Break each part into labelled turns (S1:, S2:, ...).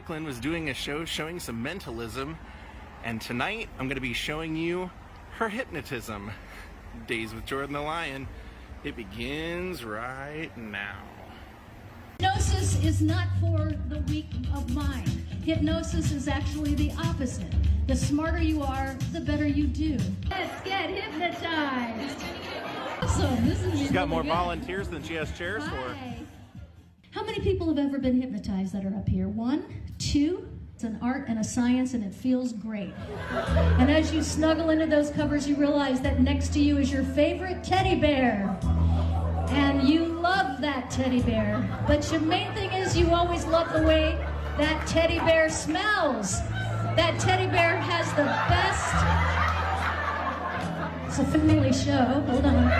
S1: Strickland was doing a show showing some mentalism, and tonight I'm going to be showing you her hypnotism. Days with Jordan the Lion. It begins right now.
S2: Hypnosis is not for the weak of mind. Hypnosis is actually the opposite. The smarter you are, the better you do. Let's get hypnotized. Awesome. This is
S1: She's got
S2: really
S1: more
S2: good.
S1: Volunteers than she has chairs for.
S2: Hi. How many people have ever been hypnotized that are up here? 1, 2. It's an art and a science, and it feels great. And as you snuggle into those covers, you realize that next to you is your favorite teddy bear. And you love that teddy bear. But your main thing is you always love the way that teddy bear smells. That teddy bear has the best... It's a family show. Hold on.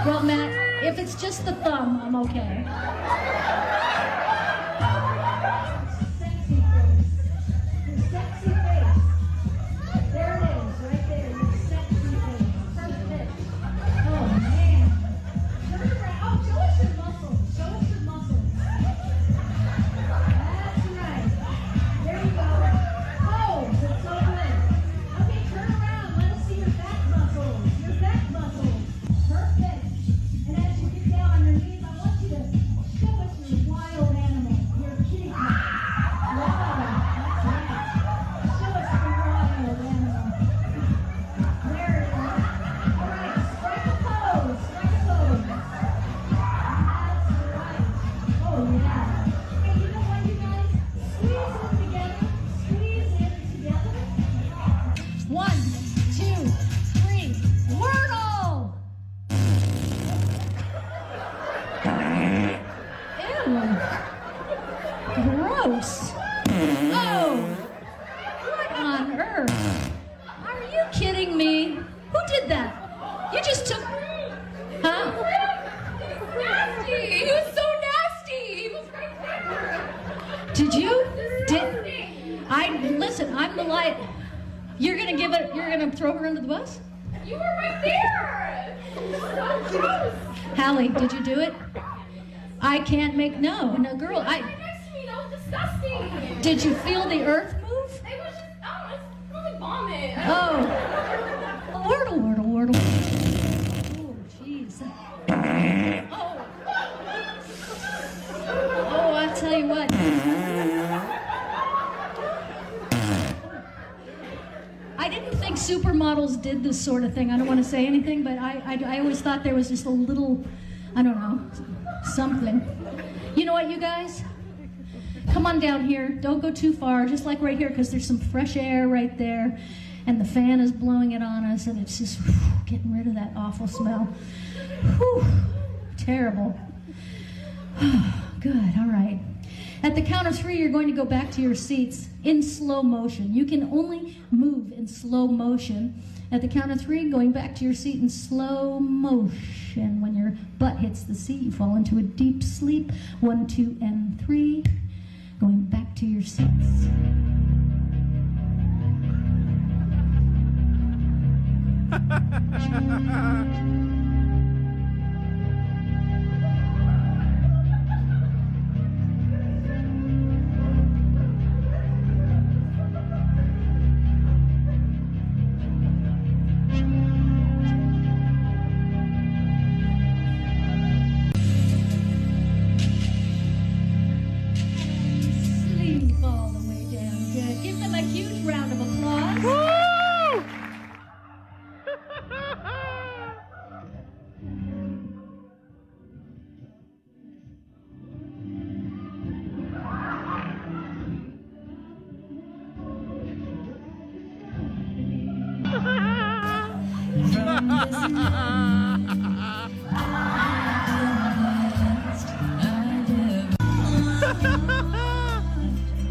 S2: Well, Matt, if it's just the thumb, I'm okay. Sexy face. Your sexy face. There it is, right there. Your sexy face. Perfect. Oh, man. Turn around. Oh, show us your muscles. Show us your muscles. That's right. There you go. Oh, that's so good. Okay, turn around. Let us see your back muscles. Your back muscles. Perfect. And as you get down on your knees, I want you to show us your wild animal, your kitty cat. Wow, that's right. Show us your wild animal. There it is. All right, strike a pose, strike a pose. That's right. Oh, yeah. Hey, you know what, you guys? Squeeze in together. 1, 2, 3, Wordle! Ew. Gross. Oh. What on earth? Are you kidding me? Who did that? You just took... Huh?
S3: Nasty! He was so nasty! He was right there!
S2: Did you? Listen, I'm the light. You're gonna throw her under the bus?
S3: You were right there! So gross!
S2: Hallie, did you do it? I can't make, no, girl,
S3: Right next to me, that was disgusting!
S2: did you feel the earth move?
S3: It was just, I don't know, it smelled like vomit.
S2: Oh. Wordle. Oh, jeez. Oh, I tell you what. I didn't think supermodels did this sort of thing. I don't want to say anything, but I always thought there was just a little, I don't know, something. You know what, you guys? Come on down here. Don't go too far, just like right here, because there's some fresh air right there, and the fan is blowing it on us, and it's just getting rid of that awful smell. Whew, terrible. Good, all right. At the count of 3, you're going to go back to your seats in slow motion. You can only move in slow motion. At the count of 3, going back to your seat in slow motion. When your butt hits the seat, you fall into a deep sleep. 1, 2, and 3. Going back to your seats. Sleep all the way down. Good. Give them a huge round of applause.
S1: Woo!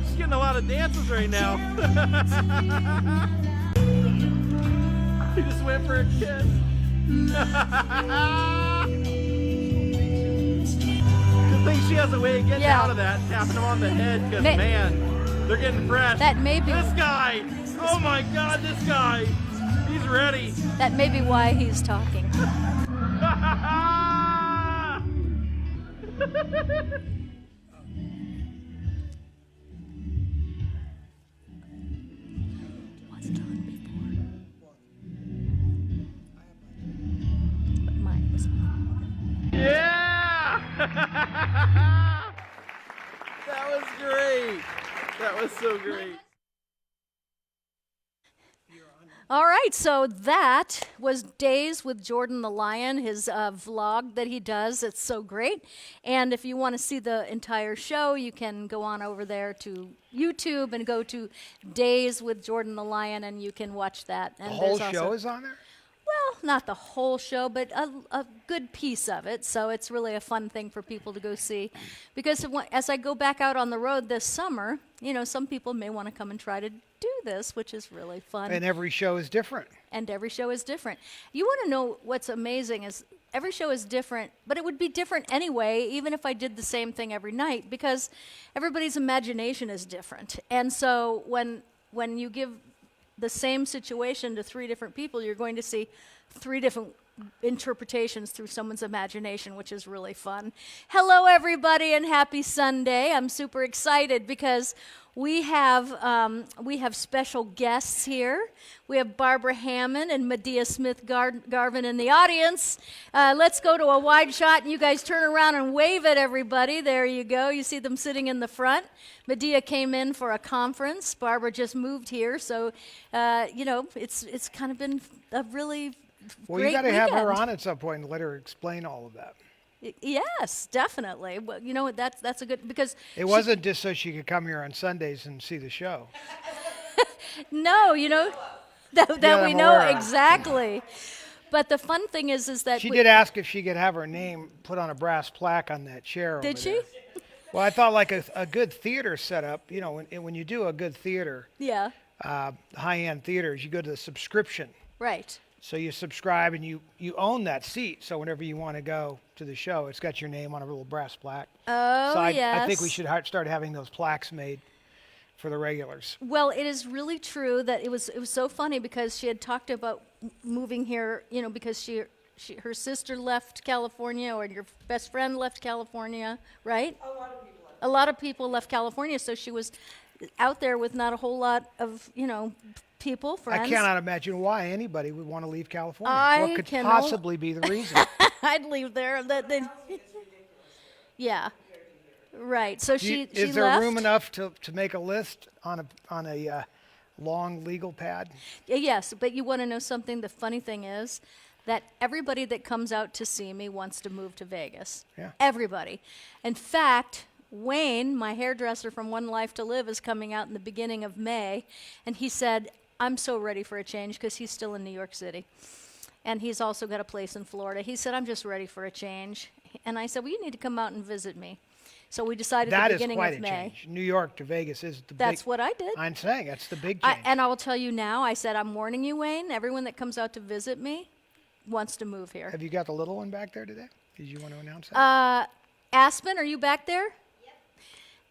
S1: She's getting a lot of dances right now. He just went for a kiss. Good thing she has a way of getting out of that, tapping him on the head, because man, they're getting fresh.
S4: That may be
S1: This guy! Oh my God, this guy! He's ready.
S4: that may be why he's talking.
S2: Wasn't on before. But mine was on.
S1: Yeah! That was great. That was so great.
S2: All right, so that was Days with Jordan the Lion, his vlog that he does. It's so great. And if you want to see the entire show, you can go on over there to YouTube and go to Days with Jordan the Lion, and you can watch that. And
S4: The whole
S2: there's
S4: show
S2: also,
S4: is on there?
S2: well, not the whole show, but a good piece of it. So it's really a fun thing for people to go see. Because as I go back out on the road this summer, you know, some people may want to come and try to do this, which is really fun.
S4: And every show is different.
S2: And every show is different. You want to know what's amazing is every show is different, but it would be different anyway, even if I did the same thing every night, because everybody's imagination is different. And so when you give the same situation to 3 different people, you're going to see 3 different interpretations through someone's imagination, which is really fun. Hello, everybody, and happy Sunday. I'm super excited because we have special guests here. We have Barbara Hammond and Medea Smith Garvin in the audience. Let's go to a wide shot, and you guys turn around and wave at everybody. There you go. You see them sitting in the front. Medea came in for a conference. Barbara just moved here, so you know, it's kind of been a really
S4: Well,
S2: great
S4: you got to have her
S2: weekend.
S4: on at some point and let her explain all of that.
S2: Yes, definitely. Well, you know, that's a good, because
S4: It wasn't just so she could come here on Sundays and see the show.
S2: no, you know, that
S4: Yeah,
S2: we
S4: I'm
S2: know
S4: aware of.
S2: exactly. But the fun thing is that
S4: She did ask if she could have her name put on a brass plaque on that chair.
S2: Did
S4: over
S2: she?
S4: there. Well, I thought like a good theater setup, you know, when you do a good theater,
S2: Yeah,
S4: high-end theaters, you go to the subscription.
S2: right.
S4: So you subscribe and you own that seat. So whenever you want to go to the show, it's got your name on a little brass plaque.
S2: Oh,
S4: So
S2: yes.
S4: I think we should start having those plaques made for the regulars.
S2: Well, it is really true that it was so funny because she had talked about moving here, you know, because her sister left California, or your best friend left California, right? A lot of people left California, so she was out there with not a whole lot of, you know, people, friends.
S4: I cannot imagine why anybody would want to leave California.
S2: I
S4: What could
S2: can
S4: possibly be the reason?
S2: I'd leave there. Yeah. Right. So she
S4: Is there
S2: left.
S4: room enough to make a list on a long legal pad?
S2: Yes, but you want to know something? The funny thing is that everybody that comes out to see me wants to move to Vegas.
S4: Yeah.
S2: Everybody. In fact, Wayne, my hairdresser from One Life to Live, is coming out in the beginning of May, and he said, I'm so ready for a change, because he's still in New York City. And he's also got a place in Florida. He said, I'm just ready for a change. And I said, well, you need to come out and visit me. So we decided at
S4: That
S2: the
S4: is
S2: beginning
S4: quite
S2: of
S4: a
S2: May.
S4: change. New York to Vegas is the
S2: That's
S4: big.
S2: what I did.
S4: I'm saying that's the big change.
S2: And I will tell you now, I said, I'm warning you, Wayne, everyone that comes out to visit me wants to move here.
S4: Have you got the little one back there today? Did you want to announce that?
S2: Aspen, are you back there?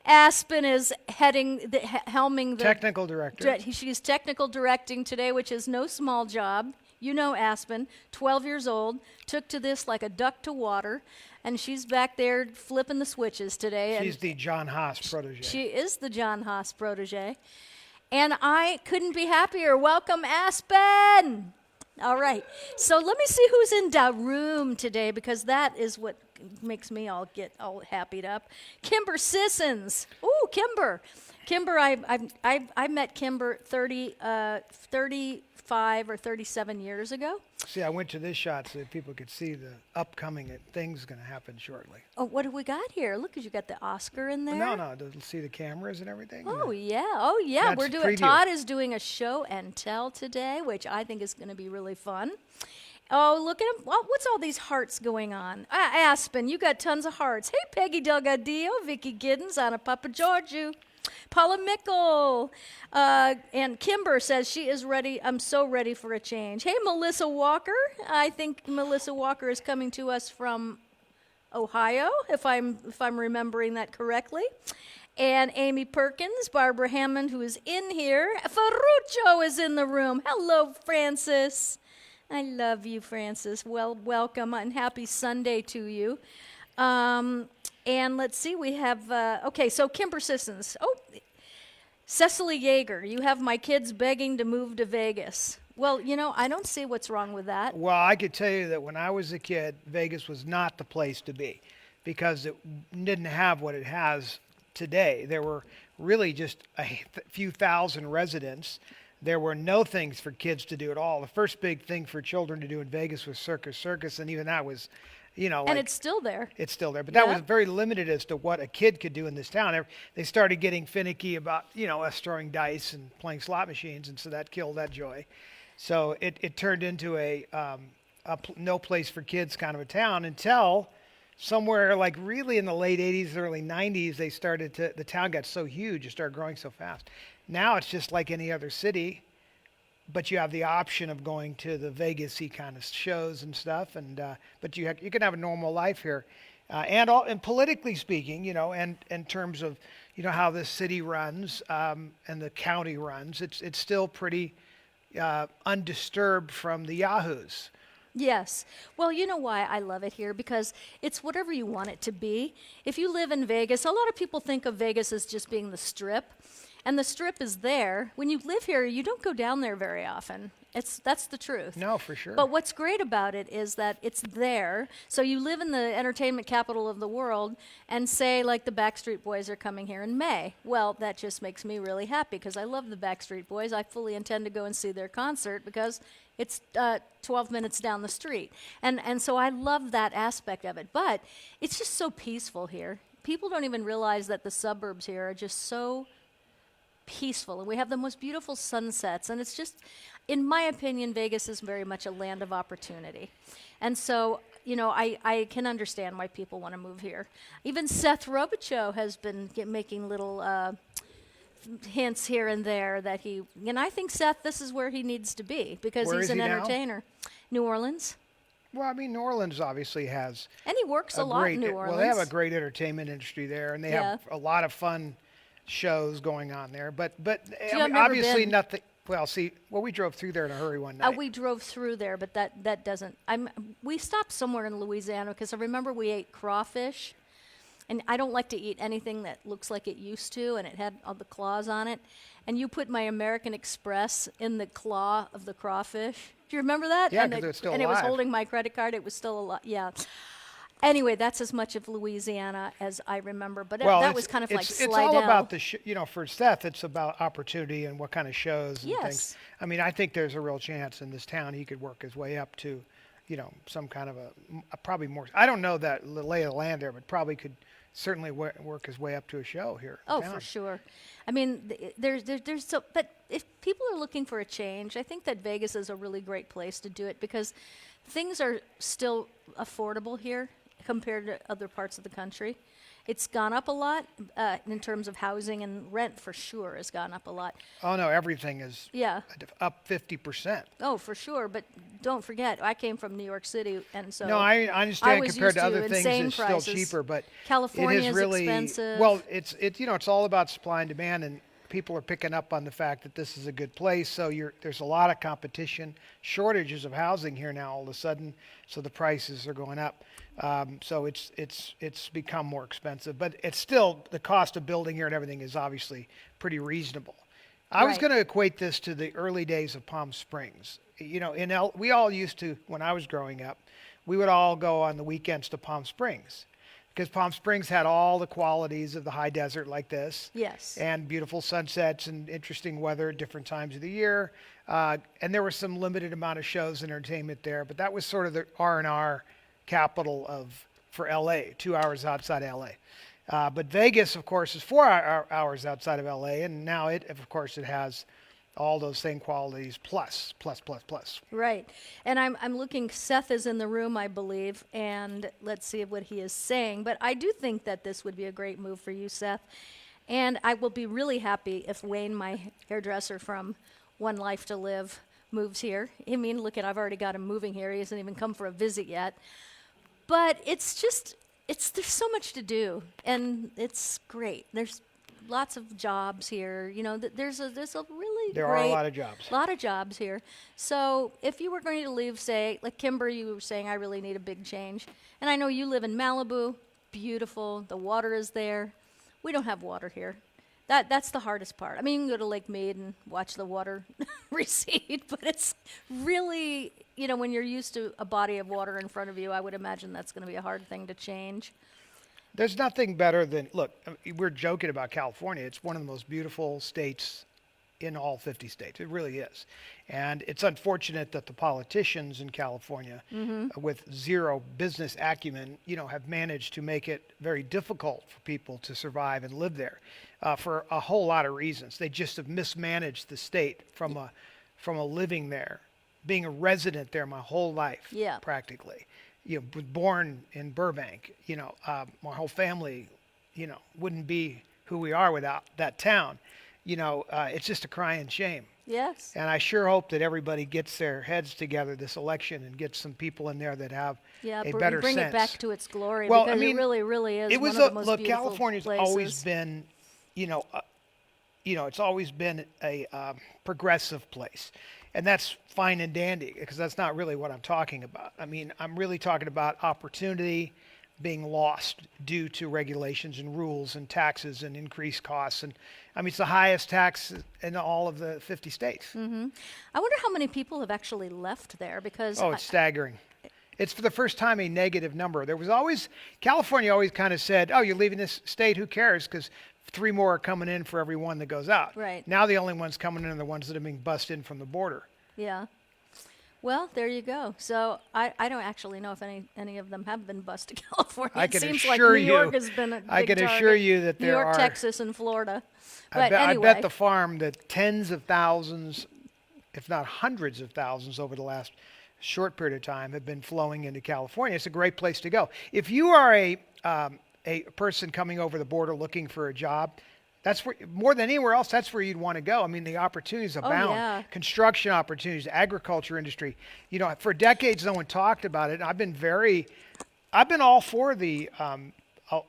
S2: Aspen is helming the
S4: Technical director.
S2: She's technical directing today, which is no small job. You know Aspen, 12 years old, took to this like a duck to water, and she's back there flipping the switches today.
S4: She's the John Haas protege.
S2: She is the John Haas protege. And I couldn't be happier. Welcome, Aspen! All right. So let me see who's in the room today, because that is what makes me get all happied up. Kimber Sissons. Ooh, Kimber. Kimber, I met Kimber 35 or 37 years ago.
S4: See, I went to this shot so that people could see the upcoming things going to happen shortly.
S2: Oh, what do we got here? Look, you got the Oscar in there.
S4: No, to see the cameras and everything.
S2: Oh yeah.
S4: That's
S2: We're doing.
S4: preview.
S2: Todd is doing a show and tell today, which I think is going to be really fun. Oh, look at him! Well, what's all these hearts going on? Aspen, you got tons of hearts. Hey, Peggy Delgadillo, Vicky Giddens, Anna Papa Giorgio, Paula Mickle, and Kimber says she is ready. I'm so ready for a change. Hey, Melissa Walker. I think Melissa Walker is coming to us from Ohio, if I'm remembering that correctly. And Amy Perkins, Barbara Hammond, who is in here. Ferruccio is in the room. Hello, Francis. I love you, Francis. Well, welcome and happy Sunday to you.
S5: And let's see, we have, okay, so Kim Persistence. Oh, Cecily Yeager, you have my kids begging to move to Vegas. Well, you know, I don't see what's wrong with that.
S4: Well, I could tell you that when I was a kid, Vegas was not the place to be because it didn't have what it has today. There were really just a few thousand residents. There were no things for kids to do at all. The first big thing for children to do in Vegas was Circus, and even that was, you know,
S5: And
S4: like,
S5: it's still there.
S4: it's still there, but that was
S5: Yep.
S4: very limited as to what a kid could do in this town. They started getting finicky about, you know, us throwing dice and playing slot machines, and so that killed that joy. So it turned into a no place for kids kind of a town until somewhere like really in the late 80s, early 90s, the town got so huge, it started growing so fast. Now it's just like any other city, but you have the option of going to the Vegas-y kind of shows and stuff, and but you can have a normal life here, and politically speaking, you know, and in terms of, you know, how this city runs and the county runs, it's still pretty undisturbed from the yahoos.
S5: Yes. Well, you know why I love it here? Because it's whatever you want it to be. If you live in Vegas, a lot of people think of Vegas as just being the Strip. And the Strip is there. When you live here, you don't go down there very often. That's the truth.
S4: No, for sure.
S5: But what's great about it is that it's there. So you live in the entertainment capital of the world, and say, like, the Backstreet Boys are coming here in May. Well, that just makes me really happy because I love the Backstreet Boys. I fully intend to go and see their concert because it's 12 minutes down the street. And so I love that aspect of it. But it's just so peaceful here. People don't even realize that the suburbs here are just so peaceful, and we have the most beautiful sunsets, and it's just, in my opinion, Vegas is very much a land of opportunity. And so, you know, I can understand why people want to move here. Even Seth Robichaux has been making little hints here and there that and I think, Seth, this is where he needs to be because
S4: Where
S5: he's
S4: is
S5: an
S4: he now?
S5: entertainer. New Orleans.
S4: Well, I mean, New Orleans obviously has
S5: And he works a lot in New Orleans.
S4: well, they have a great entertainment industry there, and they have a lot of fun shows going on there. But I
S5: I've
S4: mean,
S5: never
S4: obviously
S5: been.
S4: nothing. Well, we drove through there in a hurry one night.
S5: We drove through there, but that doesn't. We stopped somewhere in Louisiana because I remember we ate crawfish, and I don't like to eat anything that looks like it used to, and it had all the claws on it. And you put my American Express in the claw of the crawfish. Do you remember that?
S4: Yeah,
S5: And
S4: 'cause it was still
S5: and it was
S4: alive.
S5: holding my credit card. It was still alive. Yeah. Anyway, that's as much of Louisiana as I remember, but
S4: well,
S5: that
S4: it's-
S5: was kind of like
S4: it's
S5: Slidell.
S4: all about you know, for Seth, it's about opportunity and what kind of shows and
S5: Yes.
S4: things. I mean, I think there's a real chance in this town he could work his way up to, you know, some kind of a probably more. I don't know that the lay of the land there, but probably could certainly work his way up to a show here. in
S5: Oh,
S4: town.
S5: for sure. I mean, there's so, but if people are looking for a change, I think that Vegas is a really great place to do it because things are still affordable here compared to other parts of the country. It's gone up a lot in terms of housing, and rent for sure has gone up a lot.
S4: Oh no, everything is
S5: Yeah.
S4: up 50%.
S5: Oh, for sure. But don't forget, I came from New York City, and so
S4: No, I understand
S5: was
S4: compared
S5: used
S4: to other things,
S5: insane
S4: it's
S5: prices.
S4: still cheaper, but
S5: California
S4: it is
S5: is
S4: really
S5: expensive.
S4: well. It's you know, it's all about supply and demand, and people are picking up on the fact that this is a good place. So there's a lot of competition, shortages of housing here now all of a sudden, so the prices are going up. So it's become more expensive, but it's still the cost of building here and everything is obviously pretty reasonable. I was
S5: Right.
S4: going to equate this to the early days of Palm Springs. You know, we all used to, when I was growing up, we would all go on the weekends to Palm Springs because Palm Springs had all the qualities of the high desert like this.
S5: Yes.
S4: And beautiful sunsets and interesting weather at different times of the year. And there was some limited amount of shows and entertainment there, but that was sort of the R&R capital for LA, 2 hours outside LA. But Vegas, of course, is 4 hours outside of LA, and now of course, it has all those same qualities plus.
S5: Right. And I'm looking, Seth is in the room, I believe, and let's see what he is saying. But I do think that this would be a great move for you, Seth. And I will be really happy if Wayne, my hairdresser from One Life to Live, moves here. I mean, look I've already got him moving here. He hasn't even come for a visit yet. But there's so much to do, and it's great. There's lots of jobs here. You know, there's a really
S4: There
S5: great
S4: are a lot of jobs.
S5: lot of jobs here. So if you were going to leave, say, like Kimber, you were saying, I really need a big change. And I know you live in Malibu, beautiful. The water is there. We don't have water here. That's the hardest part. I mean, you can go to Lake Mead and watch the water recede, but it's really, when you're used to a body of water in front of you, I would imagine that's going to be a hard thing to change.
S4: There's nothing better than, look, we're joking about California. It's one of the most beautiful states in all 50 states. It really is. And it's unfortunate that the politicians in California, with zero business acumen, have managed to make it very difficult for people to survive and live there for a whole lot of reasons. They just have mismanaged the state from a living there, being a resident there my whole life, practically. Was born in Burbank. My whole family, wouldn't be who we are without that town. It's just a crying shame.
S5: Yes.
S4: And I sure hope that everybody gets their heads together this election and gets some people in there that have a better
S5: bring
S4: sense.
S5: it back to its glory,
S4: Well,
S5: because
S4: I mean,
S5: it really, really is
S4: it was
S5: one of the most
S4: look,
S5: beautiful
S4: California's
S5: places.
S4: always been, it's always been a progressive place. And that's fine and dandy, because that's not really what I'm talking about. I mean, I'm really talking about opportunity being lost due to regulations and rules and taxes and increased costs. And I mean, it's the highest tax in all of the 50 states.
S5: I wonder how many people have actually left there, because
S4: Oh, it's staggering. It's for the first time a negative number. There was always, California always kind of said, oh, you're leaving this state, who cares? Because 3 more are coming in for every one that goes out.
S5: Right.
S4: Now the only ones coming in are the ones that are being bussed in from the border.
S5: Yeah. Well, there you go. So I don't actually know if any of them have been bussed to California.
S4: I
S5: It
S4: can
S5: seems like
S4: assure
S5: New York
S4: you-
S5: has been a
S4: I
S5: big
S4: can assure
S5: target.
S4: you that
S5: New
S4: there
S5: York,
S4: are-
S5: Texas, and Florida.
S4: I
S5: But
S4: bet,
S5: anyway,
S4: I bet the farm that tens of thousands, if not hundreds of thousands over the last short period of time have been flowing into California. It's a great place to go. If you are a person coming over the border looking for a job, that's where, more than anywhere else, that's where you'd want to go. I mean, the opportunities abound.
S5: yeah.
S4: Construction opportunities, agriculture industry. For decades, no one talked about it. I've been all for the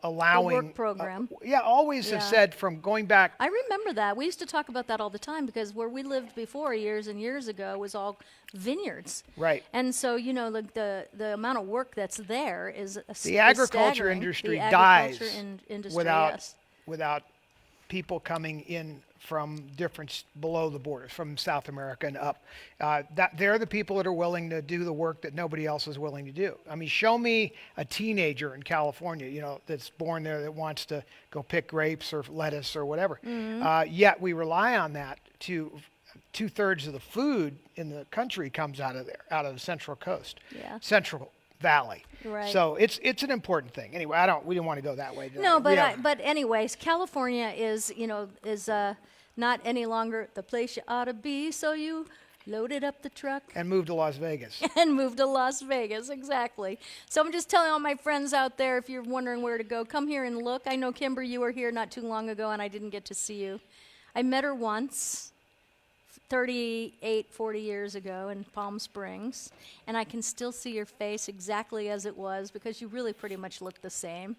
S4: allowing
S5: work program.
S4: Always have
S5: Yeah.
S4: said from going back.
S5: I remember that. We used to talk about that all the time, because where we lived before years and years ago was all vineyards.
S4: Right.
S5: And so, the amount of work that's there is
S4: The agriculture
S5: staggering.
S4: industry
S5: The
S4: dies
S5: agriculture industry,
S4: without
S5: yes.
S4: without people coming in from below the borders, from South America and up. They're the people that are willing to do the work that nobody else is willing to do. I mean, show me a teenager in California, that's born there that wants to go pick grapes or lettuce or whatever. Yet we rely on that to 2/3 of the food in the country comes out of there, out of the Central Coast, Central Valley.
S5: Right.
S4: So it's an important thing. Anyway, we didn't want to go that way.
S5: No, but
S4: Yeah.
S5: but anyways, California is not any longer the place you ought to be. So you loaded up the truck
S4: And moved to Las Vegas.
S5: and moved to Las Vegas. Exactly. So I'm just telling all my friends out there, if you're wondering where to go, come here and look. I know, Kimber, you were here not too long ago, and I didn't get to see you. I met her once, 40 years ago in Palm Springs, and I can still see your face exactly as it was, because you really pretty much look the same.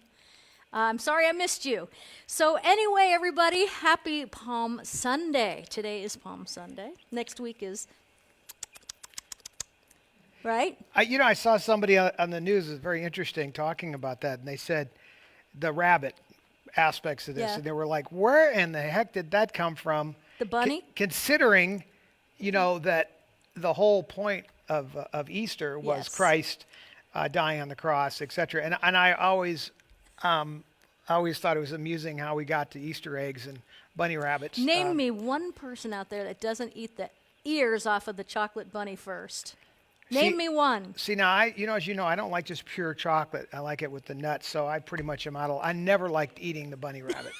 S5: I'm sorry I missed you. So anyway, everybody, happy Palm Sunday. Today is Palm Sunday. Next week is, right?
S4: I saw somebody on the news, is very interesting, talking about that, and they said the rabbit aspects of this,
S5: Yeah.
S4: and they were like, where in the heck did that come from?
S5: The bunny?
S4: Considering, that the whole point of Easter was
S5: Yes.
S4: Christ dying on the cross, etc. And I always thought it was amusing how we got to Easter eggs and bunny rabbits.
S5: Name me one person out there that doesn't eat the ears off of the chocolate bunny first. Name me one.
S4: See, now, as you know, I don't like just pure chocolate. I like it with the nuts, so I pretty much am out of. I never liked eating the bunny rabbit.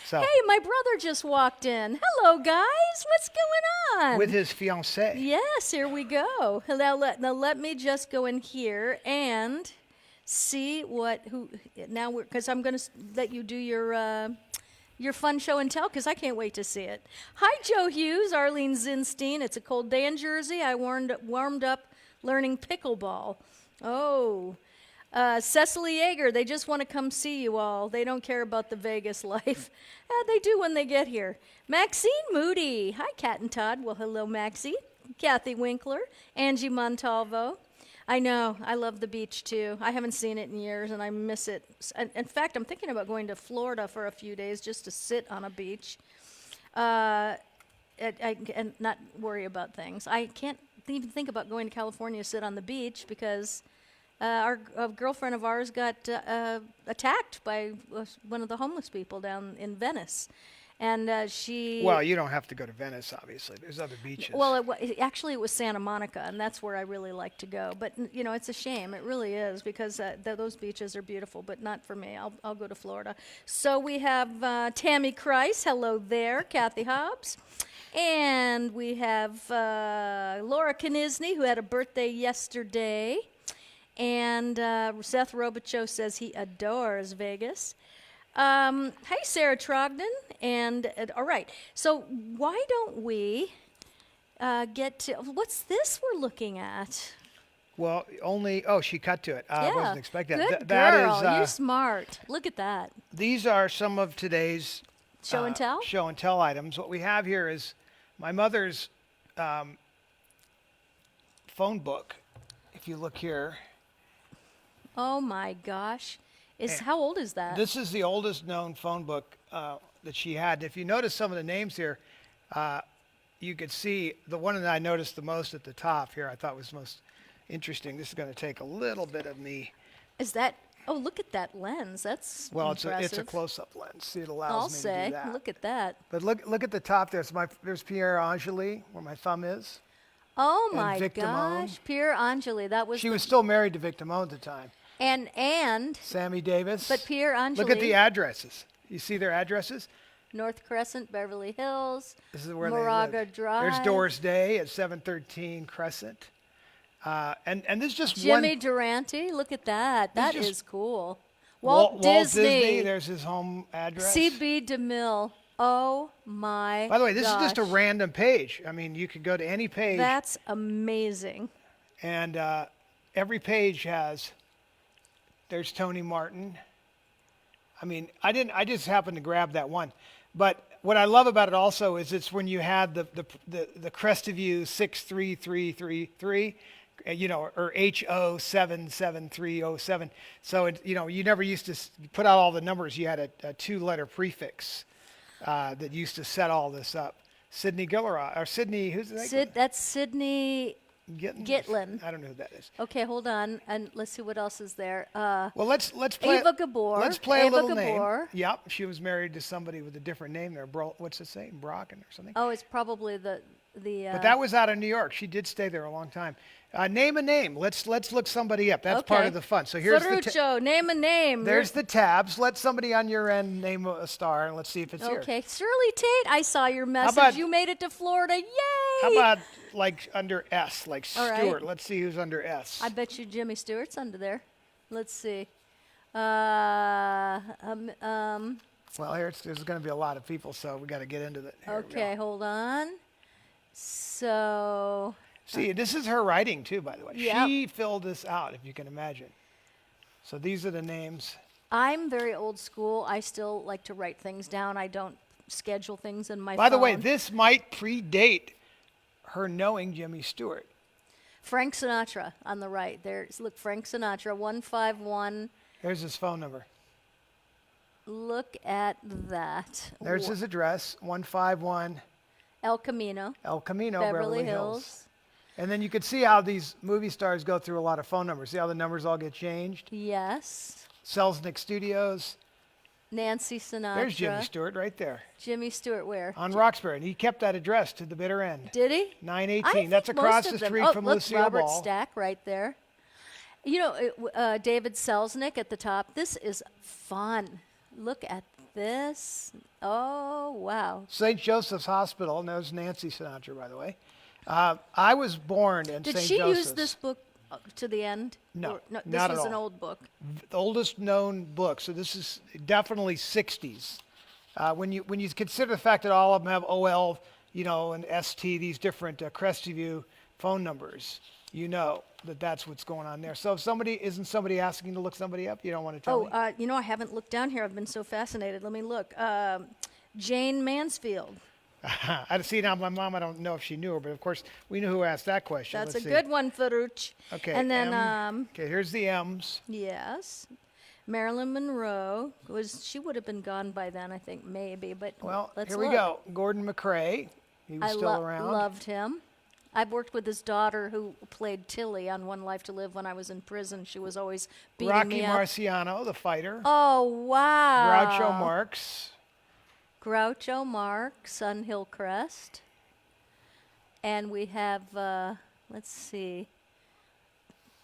S4: So,
S5: Hey, my brother just walked in. Hello, guys. What's going on?
S4: with his fiancée.
S5: Yes, here we go. Now let me just go in here and see because I'm going to let you do your fun show and tell, because I can't wait to see it. Hi, Joe Hughes, Arlene Zinstein. It's a cold day in Jersey. I warmed up learning pickleball. Oh. Cecily Yeager, they just want to come see you all. They don't care about the Vegas life. They do when they get here. Maxine Moody. Hi, Kat and Todd. Well, hello, Maxie. Kathy Winkler. Angie Montalvo. I know. I love the beach too. I haven't seen it in years, and I miss it. In fact, I'm thinking about going to Florida for a few days just to sit on a beach, and not worry about things. I can't even think about going to California to sit on the beach because a girlfriend of ours got attacked by one of the homeless people down in Venice. And she...
S4: Well, you don't have to go to Venice, obviously. There's other beaches.
S5: Well, actually, it was Santa Monica, and that's where I really like to go. But, you know, it's a shame. It really is, because those beaches are beautiful, but not for me. I'll go to Florida. So we have Tammy Kreis. Hello there. Kathy Hobbs. And we have Laura Knisney, who had a birthday yesterday. And Seth Robichaud says he adores Vegas. Hey, Sarah Trogdon. And all right, so why don't we get to what's this we're looking at?
S4: Well, she cut to it. I wasn't expecting that.
S5: Good
S4: That
S5: girl,
S4: is,
S5: you're smart. Look at that.
S4: these are some of today's
S5: Show and tell?
S4: Show and tell items. What we have here is my mother's phone book. If you look here.
S5: Oh my gosh. How old is that?
S4: This is the oldest known phone book that she had. If you notice some of the names here, you could see the one that I noticed the most at the top here, I thought was most interesting. This is going to take a little bit of me.
S5: Is that, oh, look at that lens. That's impressive.
S4: It's a close-up lens. See, it allows
S5: I'll
S4: me
S5: say,
S4: to do that.
S5: look at that.
S4: But look at the top there. There's Pierre Angeli, where my thumb is.
S5: Oh
S4: And
S5: my
S4: Vic Damone.
S5: gosh. Pierre Angeli, that was
S4: She was still married to Vic Damone at the time.
S5: and
S4: Sammy Davis.
S5: but Pierre Angeli.
S4: Look at the addresses. You see their addresses?
S5: North Crescent, Beverly Hills,
S4: This is where
S5: Moraga
S4: they live.
S5: Drive.
S4: There's Doris Day at 713 Crescent. And this is just
S5: Jimmy
S4: one.
S5: Durante, look at that. That
S4: just-
S5: is cool.
S4: Walt
S5: Disney.
S4: There's his home address.
S5: CB DeMille. Oh my
S4: By the way, this is just a
S5: gosh.
S4: random page. I mean, you could go to any page,
S5: That's amazing.
S4: and every page has. There's Tony Martin. I mean, I just happened to grab that one, but what I love about it also is it's when you had the Crestview 63333, or HO 77307. So you never used to put out all the numbers. You had a 2-letter prefix that used to set all this up. Sydney Gilroy or Sydney, who's that?
S5: That's Sydney Gitlin.
S4: I don't know who that is.
S5: Okay, hold on, and let's see what else is there.
S4: Well, let's play.
S5: Ava Gabor.
S4: Let's play
S5: Ava
S4: a little
S5: Gabor.
S4: name. Yep, she was married to somebody with a different name there. What's it say? Brocken or something.
S5: Oh, it's probably the.
S4: But that was out of New York. She did stay there a long time. Name a name. Let's look somebody up. That's part
S5: Okay.
S4: of the fun. So here's
S5: Ferruccio, name a name.
S4: there's the tabs. Let somebody on your end name a star, and let's see if it's here.
S5: Okay, Shirley Tate, I saw your message.
S4: about-
S5: You made it to Florida. Yay!
S4: How about like under S, like
S5: All right.
S4: Stewart? Let's see who's under S.
S5: I bet you Jimmy Stewart's under there. Let's see.
S4: Well, there's going to be a lot of people, so we got to get into that. Here we go.
S5: Okay, hold on. So,
S4: See, this is her writing too, by the way.
S5: Yep.
S4: She filled this out, if you can imagine. So these are the names.
S5: I'm very old school. I still like to write things down. I don't schedule things in my
S4: By
S5: phone.
S4: the way, this might predate her knowing Jimmy Stewart.
S5: Frank Sinatra on the right. There's look, Frank Sinatra, 151.
S4: There's his phone number.
S5: Look at that.
S4: There's his address, 151
S5: El Camino,
S4: El Camino,
S5: Beverly Hills.
S4: And then you can see how these movie stars go through a lot of phone numbers. See how the numbers all get changed?
S5: Yes.
S4: Selznick Studios.
S5: Nancy Sinatra.
S4: There's Jimmy Stewart right there
S5: Jimmy Stewart where?
S4: on Roxbury. And he kept that address to the bitter end.
S5: Did he?
S4: 918.
S5: I
S4: That's
S5: think
S4: across
S5: most
S4: the
S5: of them-
S4: street
S5: oh,
S4: from
S5: look,
S4: Lucille
S5: Robert
S4: Ball.
S5: Stack right there. You know, David Selznick at the top. This is fun. Look at this. Oh, wow.
S4: St. Joseph's Hospital, and there's Nancy Sinatra, by the way. I was born in
S5: Did
S4: St.
S5: she
S4: Joseph's.
S5: use this book to the end?
S4: No,
S5: Or- this
S4: not at
S5: was an
S4: all.
S5: old book.
S4: The oldest known book, so this is definitely 60s. When you consider the fact that all of them have OL, and ST, these different Crestview phone numbers, that's what's going on there. So if isn't somebody asking to look somebody up, you don't want to tell me?
S5: I haven't looked down here. I've been so fascinated. Let me look. Jane Mansfield.
S4: I see now. My mom, I don't know if she knew her, but of course we knew who asked that question.
S5: That's
S4: Let's
S5: a
S4: see.
S5: good one, Farouch.
S4: Okay.
S5: And then,
S4: okay, here's the M's.
S5: yes, Marilyn Monroe she would have been gone by then, I think, maybe. But
S4: Well,
S5: let's
S4: here
S5: look.
S4: we go. Gordon McRae. He was
S5: I
S4: still around.
S5: loved him. I've worked with his daughter who played Tilly on One Life to Live when I was in prison. She was always beating
S4: Rocky
S5: me up.
S4: Marciano, the fighter.
S5: Oh, wow.
S4: Groucho Marx.
S5: Groucho Marx on Hillcrest. And we have, let's see.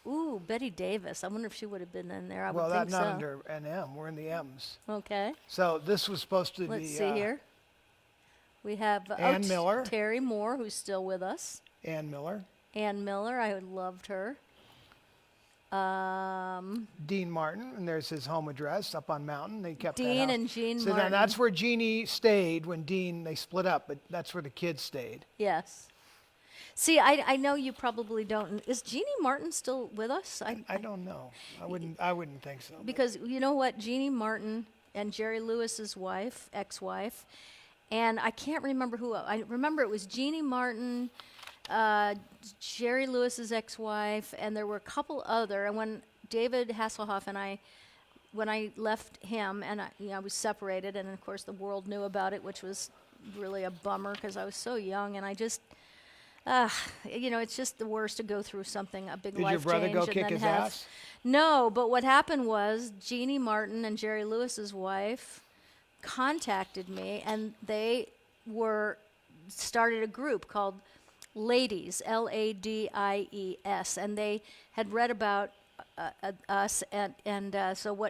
S5: Ooh, Betty Davis. I wonder if she would have been in there. I
S4: Well,
S5: would
S4: that's
S5: think
S4: not
S5: so.
S4: under an M. We're in the M's.
S5: Okay.
S4: So this was supposed to
S5: Let's
S4: be
S5: see here. We have
S4: Ann Miller.
S5: Terry Moore, who's still with us.
S4: Ann Miller.
S5: Ann Miller, I loved her.
S4: Dean Martin, and there's his home address up on Mountain. They kept that
S5: Dean
S4: house.
S5: and Jean
S4: So then
S5: Martin.
S4: that's where Jeannie stayed when they split up, but that's where the kids stayed.
S5: Yes. See, I know you probably don't. Is Jeannie Martin still with us?
S4: I don't know. I wouldn't think so.
S5: Because you know what? Jeannie Martin and Jerry Lewis's wife, ex-wife, and I can't remember who. I remember it was Jeannie Martin, Jerry Lewis's ex-wife, and there were a couple other. And when David Hasselhoff and when I left him, and I was separated, and of course the world knew about it, which was really a bummer because I was so young, and I just. It's just the worst to go through something, a big
S4: Did
S5: life
S4: your brother
S5: change,
S4: go
S5: and
S4: kick
S5: then
S4: his
S5: have.
S4: ass?
S5: No, but what happened was Jeannie Martin and Jerry Lewis's wife contacted me, and they started a group called Ladies, Ladies, and they had read about us, and so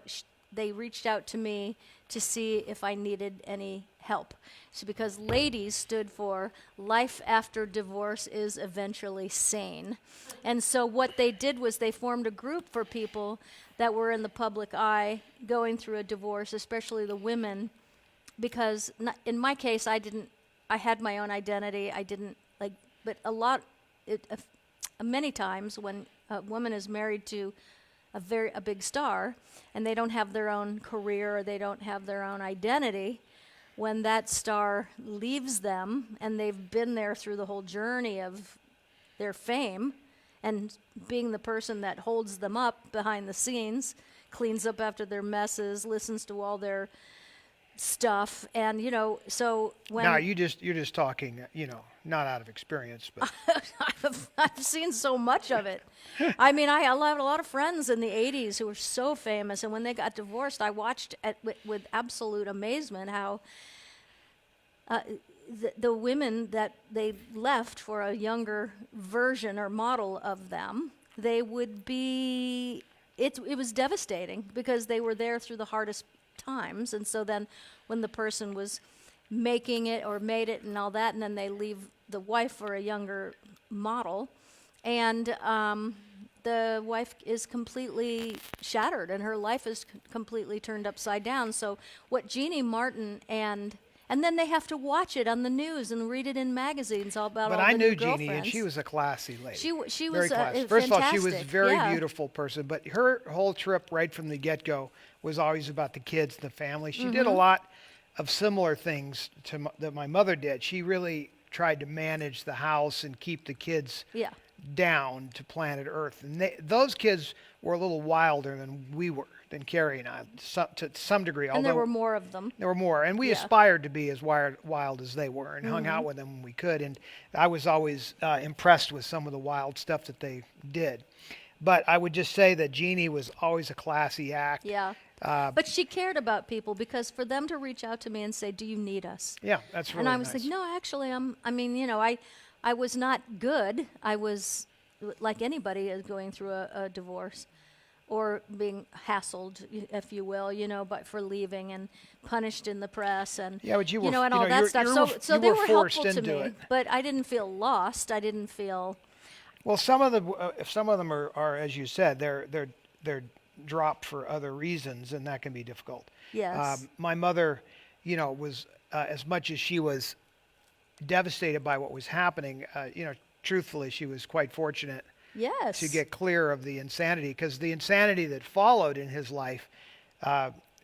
S5: they reached out to me to see if I needed any help. So because Ladies stood for Life After Divorce is Eventually Sane. And so what they did was they formed a group for people that were in the public eye going through a divorce, especially the women, because in my case, I had my own identity. But many times when a woman is married to a big star and they don't have their own career or they don't have their own identity, when that star leaves them and they've been there through the whole journey of their fame and being the person that holds them up behind the scenes, cleans up after their messes, listens to all their stuff, and so when
S4: Now you're just talking, not out of experience, but
S5: I've seen so much of it. I mean, I had a lot of friends in the 80s who were so famous, and when they got divorced, I watched with absolute amazement how the women that they left for a younger version or model of them, they would be. It was devastating because they were there through the hardest times, and so then when the person was making it or made it and all that, and then they leave the wife for a younger model, and the wife is completely shattered and her life is completely turned upside down. So what Jeannie Martin and then they have to watch it on the news and read it in magazines all about
S4: But
S5: all
S4: I
S5: the
S4: knew
S5: new
S4: Jeannie, and
S5: girlfriends.
S4: she was a classy lady.
S5: She
S4: very
S5: was
S4: classy. First of all, she was a
S5: fantastic,
S4: very
S5: yeah.
S4: beautiful person, but her whole trip right from the get-go was always about the kids and the family. She did a
S5: Mm-hmm.
S4: lot of similar things that my mother did. She really tried to manage the house and keep the kids
S5: Yeah.
S4: down to planet Earth. And those kids were a little wilder than we were, than Carrie and I, to some degree.
S5: And there were more of them.
S4: There were more, and we
S5: Yeah.
S4: aspired to be as wild as they were, and hung out with them when we could. And I was always impressed with some of the wild stuff that they did. But I would just say that Jeannie was always a classy act.
S5: Yeah. But she cared about people, because for them to reach out to me and say, "Do you need us?"
S4: Yeah, that's really
S5: And I was
S4: nice.
S5: like, "No, actually, I was not good. I was like anybody is going through a divorce or being hassled, if you will, but for leaving and punished in the press and
S4: Yeah, but you were,
S5: and all that stuff. So
S4: you
S5: they
S4: were
S5: were
S4: forced
S5: helpful to
S4: into
S5: me,
S4: it.
S5: but I didn't feel lost. I didn't feel
S4: Well, some of them are, as you said, they're dropped for other reasons, and that can be difficult.
S5: Yes.
S4: My mother, was as much as she was devastated by what was happening, truthfully, she was quite fortunate
S5: yes
S4: to get clear of the insanity, because the insanity that followed in his life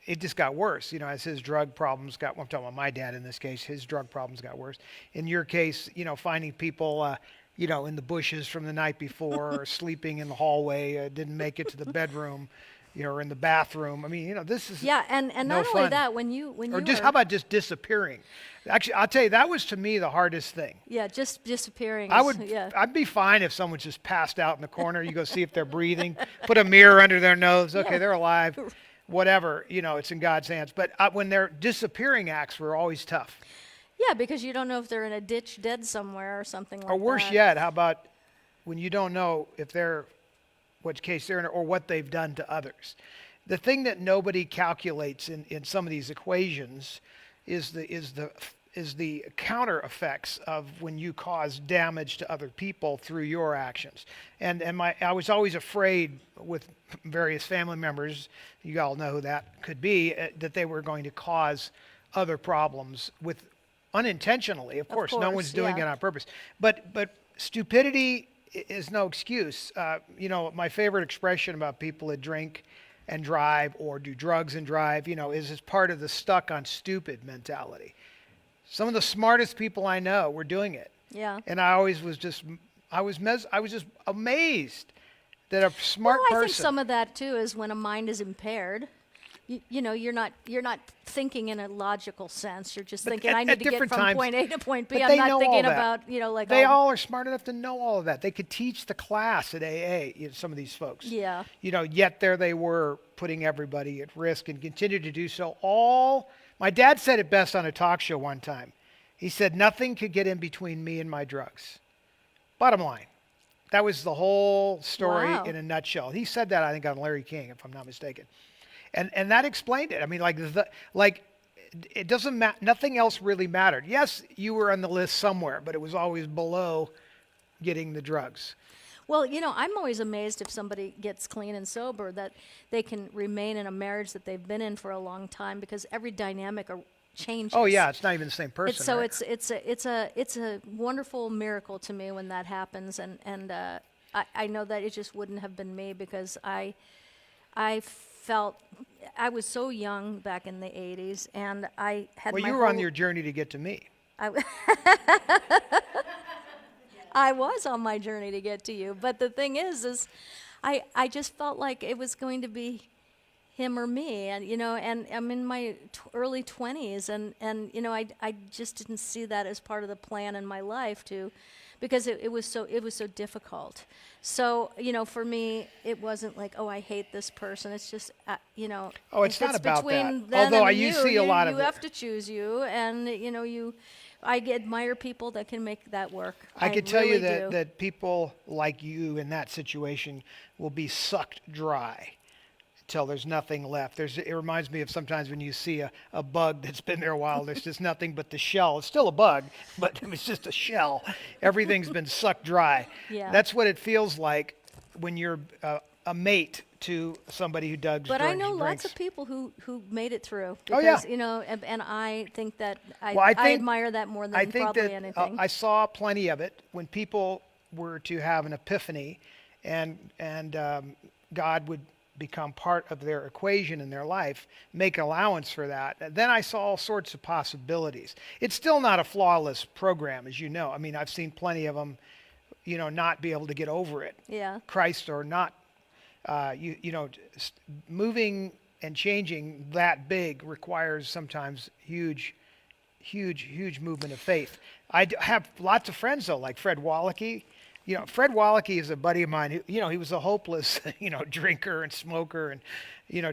S4: it just got worse, as his drug problems I'm talking about my dad in this case, his drug problems got worse. In your case, finding people, in the bushes from the night before or sleeping in the hallway, didn't make it to the bedroom, or in the bathroom. I mean, this is
S5: Yeah, and
S4: no
S5: not only
S4: fun.
S5: that, when you
S4: Or just, how about just disappearing? Actually, I'll tell you, that was to me the hardest thing.
S5: yeah, just disappearing. Yeah.
S4: I'd be fine if someone's just passed out in the corner. You go see if they're breathing, put a mirror under their nose. Okay,
S5: Yeah.
S4: they're alive. Whatever, it's in God's hands. But when they're disappearing acts were always tough.
S5: Yeah, because you don't know if they're in a ditch dead somewhere or something like that.
S4: Or worse yet, how about when you don't know if they're, what case they're in, or what they've done to others. The thing that nobody calculates in some of these equations is the counter effects of when you cause damage to other people through your actions. And I was always afraid with various family members, you all know who that could be, that they were going to cause other problems with unintentionally. Of course, no one's doing it on purpose. But stupidity is no excuse. My favorite expression about people that drink and drive or do drugs and drive, is part of the stuck on stupid mentality. Some of the smartest people I know were doing it.
S5: Yeah.
S4: And I always was just, I was just amazed that a smart
S5: I
S4: person.
S5: think some of that too is when a mind is impaired. You're not thinking in a logical sense. You're just thinking, I need to get
S4: different
S5: from
S4: times-
S5: point A to point B.
S4: but
S5: I'm
S4: they
S5: not
S4: know
S5: thinking
S4: all that.
S5: about, like
S4: They all are smart enough to know all of that. They could teach the class at AA, some of these folks.
S5: Yeah.
S4: Yet there they were putting everybody at risk and continue to do so. My dad said it best on a talk show one time. He said, nothing could get in between me and my drugs. Bottom line. That was the whole story
S5: Wow.
S4: in a nutshell. He said that, I think, on Larry King, if I'm not mistaken. And that explained it. I mean, it doesn't matter. Nothing else really mattered. Yes, you were on the list somewhere, but it was always below getting the drugs.
S5: Well, I'm always amazed if somebody gets clean and sober that they can remain in a marriage that they've been in for a long time because every dynamic changes.
S4: Oh yeah, it's not even the same person.
S5: So
S4: right?
S5: it's a wonderful miracle to me when that happens, and I know that it just wouldn't have been me because I felt I was so young back in the 80s, and I had
S4: Well,
S5: my
S4: you were on
S5: whole-
S4: your journey to get to me.
S5: I was on my journey to get to you, but the thing is I just felt like it was going to be him or me, and and I'm in my early 20s, and I just didn't see that as part of the plan in my life because it was so difficult. So for me, it wasn't like, oh, I hate this person. It's just
S4: Oh, it's
S5: if
S4: not about
S5: between
S4: that.
S5: them
S4: Although
S5: and
S4: you see a lot of
S5: you
S4: it.
S5: have to choose you, and I admire people that can make that work.
S4: I could tell you
S5: really do.
S4: that people like you in that situation will be sucked dry until there's nothing left. It reminds me of sometimes when you see a bug that's been there a while, there's just nothing but the shell. It's still a bug, but it's just a shell. Everything's been sucked dry.
S5: Yeah.
S4: That's what it feels like when you're a mate to somebody who does
S5: But
S4: drugs
S5: I know
S4: and
S5: lots
S4: drinks.
S5: of people who made it through.
S4: Oh, yeah.
S5: Because, and I think that I
S4: Well, I think-
S5: admire that more than
S4: I think
S5: probably
S4: that
S5: anything.
S4: I saw plenty of it when people were to have an epiphany, and God would become part of their equation in their life, make allowance for that. Then I saw all sorts of possibilities. It's still not a flawless program, as you know. I mean, I've seen plenty of them, not be able to get over it.
S5: Yeah.
S4: Christ or not, moving and changing that big requires sometimes huge movement of faith. Have lots of friends though, like Fred Wallachy. Fred Wallachy is a buddy of mine. He was a hopeless, drinker and smoker and,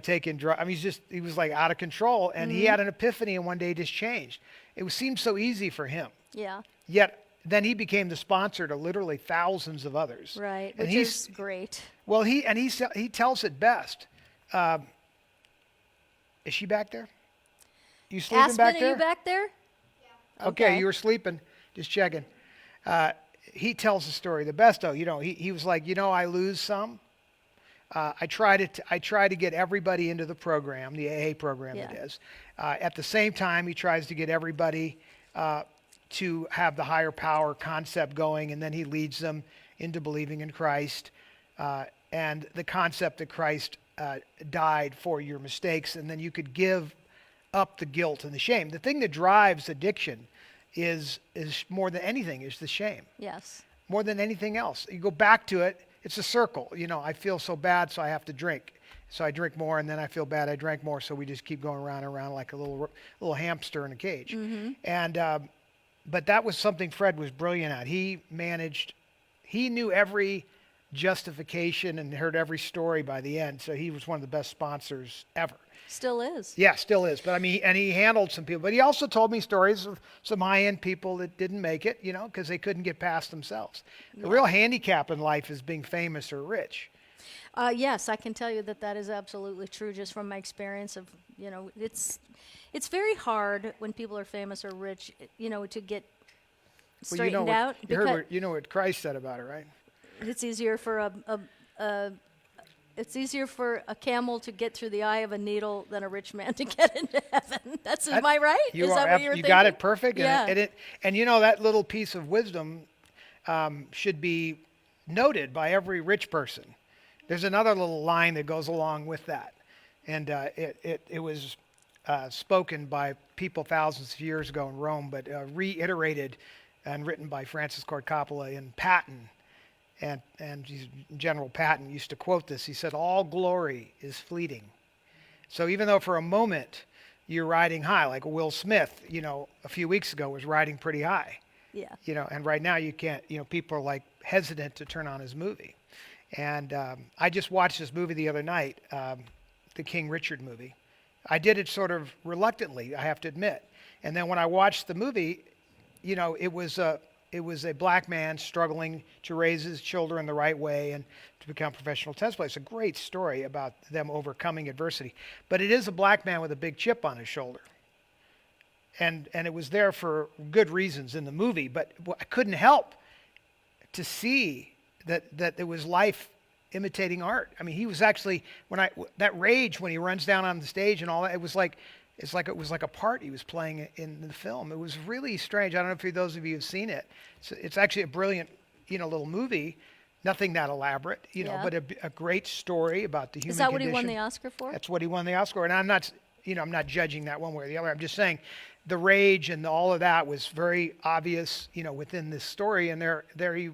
S4: taking drugs. I mean, he was like out of control, and he had an epiphany, and one day just changed. It seemed so easy for him.
S5: Yeah.
S4: Yet then he became the sponsor to literally thousands of others.
S5: Right.
S4: And
S5: Which is great.
S4: Well, he tells it best. Is she back there? You sleeping
S5: Aspen,
S4: back
S5: are
S4: there?
S5: you back there?
S4: Okay, you were sleeping. Just checking. He tells the story the best though. He was like, I lose some. I try to get everybody into the program, the AA program
S5: Yeah.
S4: it is. At the same time, he tries to get everybody to have the higher power concept going, and then he leads them into believing in Christ and the concept that Christ died for your mistakes, and then you could give up the guilt and the shame. The thing that drives addiction is more than anything is the shame.
S5: Yes.
S4: More than anything else. You go back to it, it's a circle. I feel so bad, so I have to drink. So I drink more, and then I feel bad, I drank more, so we just keep going around and around like a little hamster in a cage. And but that was something Fred was brilliant at. He knew every justification and heard every story by the end, so he was one of the best sponsors ever.
S5: Still is.
S4: Yeah, still is. But I mean, and he handled some people. But he also told me stories of some high-end people that didn't make it, because they couldn't get past themselves. The real handicap in life is being famous or rich.
S5: Yes, I can tell you that is absolutely true, just from my experience of, it's very hard when people are famous or rich, to get straightened out.
S4: You know what Christ said about it, right?
S5: It's easier for it's easier for a camel to get through the eye of a needle than a rich man to get into heaven. Am I right?
S4: Is
S5: that what you were
S4: thinking?
S5: thinking?
S4: Got it perfect.
S5: Yeah.
S4: And that little piece of wisdom should be noted by every rich person. There's another little line that goes along with that. And it was spoken by people thousands of years ago in Rome, but reiterated and written by Francis Ford Coppola in Patton. And General Patton used to quote this. He said, "All glory is fleeting." So even though for a moment you're riding high, like Will Smith, a few weeks ago was riding pretty high.
S5: Yeah.
S4: And right now you can't, people are like hesitant to turn on his movie. And I just watched this movie the other night, the King Richard movie. I did it sort of reluctantly, I have to admit. And then when I watched the movie, it was a black man struggling to raise his children the right way and to become a professional tennis player. It's a great story about them overcoming adversity. But it is a black man with a big chip on his shoulder. And it was there for good reasons in the movie, but I couldn't help to see that it was life imitating art. I mean, he was actually, that rage when he runs down on the stage and all that, it was like a part he was playing in the film. It was really strange. I don't know if those of you have seen it. It's actually a brilliant, little movie. Nothing that elaborate, but a great story about the human condition.
S5: Is that what he won the Oscar for?
S4: That's what he won the Oscar. And I'm not judging that one way or the other. I'm just saying the rage and all of that was very obvious, within this story. And there he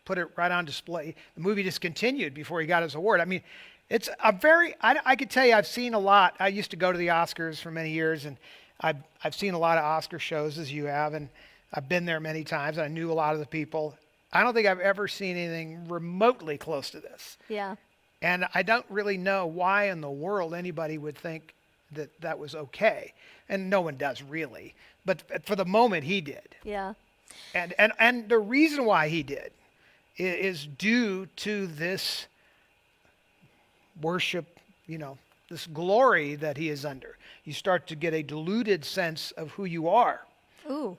S4: put it right on display. The movie just continued before he got his award. I mean, it's I could tell you I've seen a lot. I used to go to the Oscars for many years, and I've seen a lot of Oscar shows, as you have, and I've been there many times. I knew a lot of the people. I don't think I've ever seen anything remotely close to this.
S5: Yeah.
S4: And I don't really know why in the world anybody would think that was okay. And no one does really. But for the moment, he did.
S5: Yeah.
S4: And the reason why he did is due to this worship, this glory that he is under. You start to get a diluted sense of who you are.
S5: Ooh,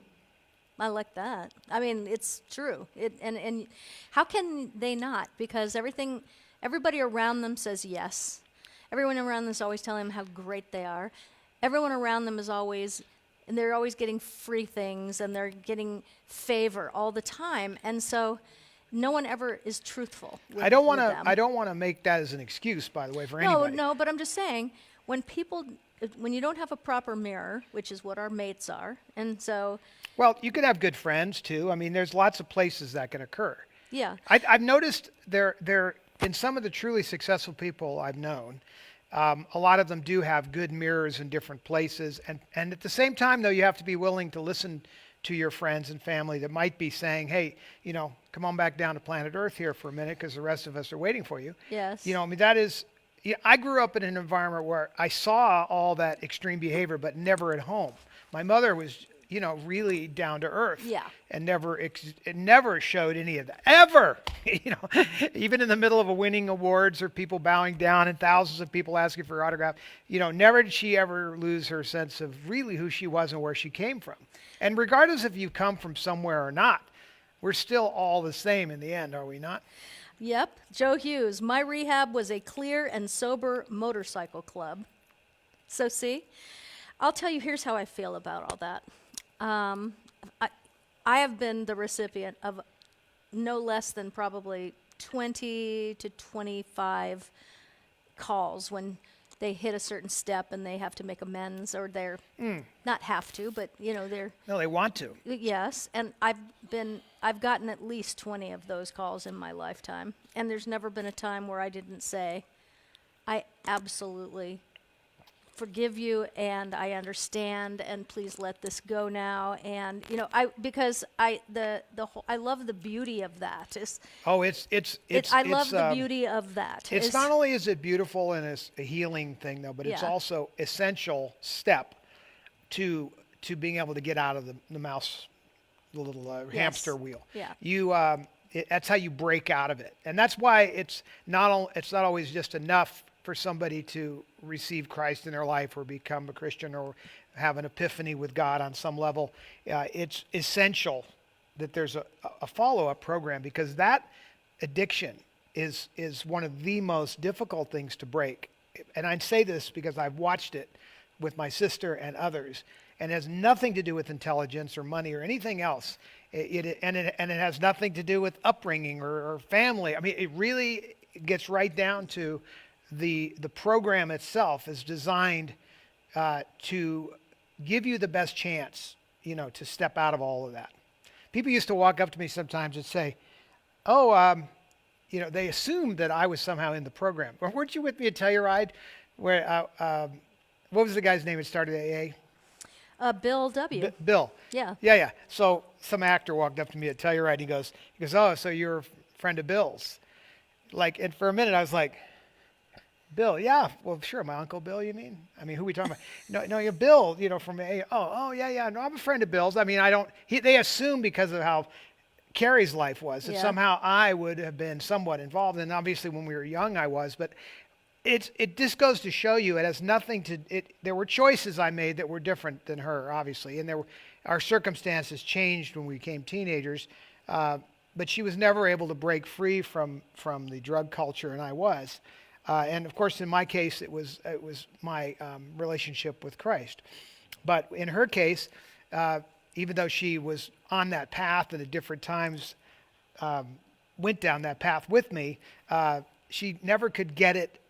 S5: I like that. I mean, it's true. And how can they not? Because everybody around them says yes. Everyone around them is always telling them how great they are. Everyone around them is always, and they're always getting free things, and they're getting favor all the time. And so no one ever is truthful with,
S4: I don't want
S5: to
S4: to make that as an excuse, by the way, for anybody.
S5: No, but I'm just saying, when you don't have a proper mirror, which is what our mates are, and so...
S4: Well, you can have good friends, too. I mean, there's lots of places that can occur.
S5: Yeah.
S4: I've noticed there in some of the truly successful people I've known, a lot of them do have good mirrors in different places. And at the same time, though, you have to be willing to listen to your friends and family that might be saying, hey, come on back down to planet Earth here for a minute because the rest of us are waiting for you.
S5: Yes.
S4: I mean, that is... I grew up in an environment where I saw all that extreme behavior, but never at home. My mother was, really down to earth.
S5: Yeah.
S4: And it never showed any of that. Ever! Even in the middle of a winning awards or people bowing down and thousands of people asking for her autograph, never did she ever lose her sense of really who she was and where she came from. And regardless if you come from somewhere or not, we're still all the same in the end, are we not?
S5: Yep. Joe Hughes, my rehab was a clear and sober motorcycle club. So see, I'll tell you, here's how I feel about all that. I have been the recipient of no less than probably 20 to 25 calls when they hit a certain step and they have to make amends, or they're not have to, but they're
S4: No, they want to.
S5: yes. And I've gotten at least 20 of those calls in my lifetime, and there's never been a time where I didn't say, I absolutely forgive you, and I understand, and please let this go now. And because I love the beauty of that. I love the beauty of that.
S4: It's not only is it beautiful and it's a healing thing though, but it's
S5: Yeah.
S4: also essential step to being able to get out of the mouse, the little
S5: Yes.
S4: hamster wheel.
S5: Yeah.
S4: That's how you break out of it, and that's why it's not always just enough for somebody to receive Christ in their life or become a Christian or have an epiphany with God on some level. It's essential that there's a follow-up program, because that addiction is one of the most difficult things to break. And I say this because I've watched it with my sister and others, and it has nothing to do with intelligence or money or anything else. It has nothing to do with upbringing or family. I mean, it really gets right down to the program itself is designed to give you the best chance, to step out of all of that. People used to walk up to me sometimes and say, "Oh, they assumed that I was somehow in the program. Or weren't you with me at Telluride? Where what was the guy's name that started AA?
S5: Bill W.
S4: Bill.
S5: Yeah.
S4: Yeah. So some actor walked up to me at Telluride. And he goes, "Oh, so you're a friend of Bill's?" And for a minute I was like, "Bill, yeah, well, sure, my Uncle Bill, you mean? I mean, who are we talking about?" No, you're Bill, from AA. Oh, yeah, no, I'm a friend of Bill's. I mean, they assume because of how Carrie's life was that
S5: Yeah.
S4: somehow I would have been somewhat involved, and obviously when we were young I was, but it just goes to show you it has nothing to, there were choices I made that were different than her, obviously, and our circumstances changed when we became teenagers, but she was never able to break free from the drug culture, and I was. And of course, in my case, it was my relationship with Christ. But in her case, even though she was on that path and at different times went down that path with me, she never could get it.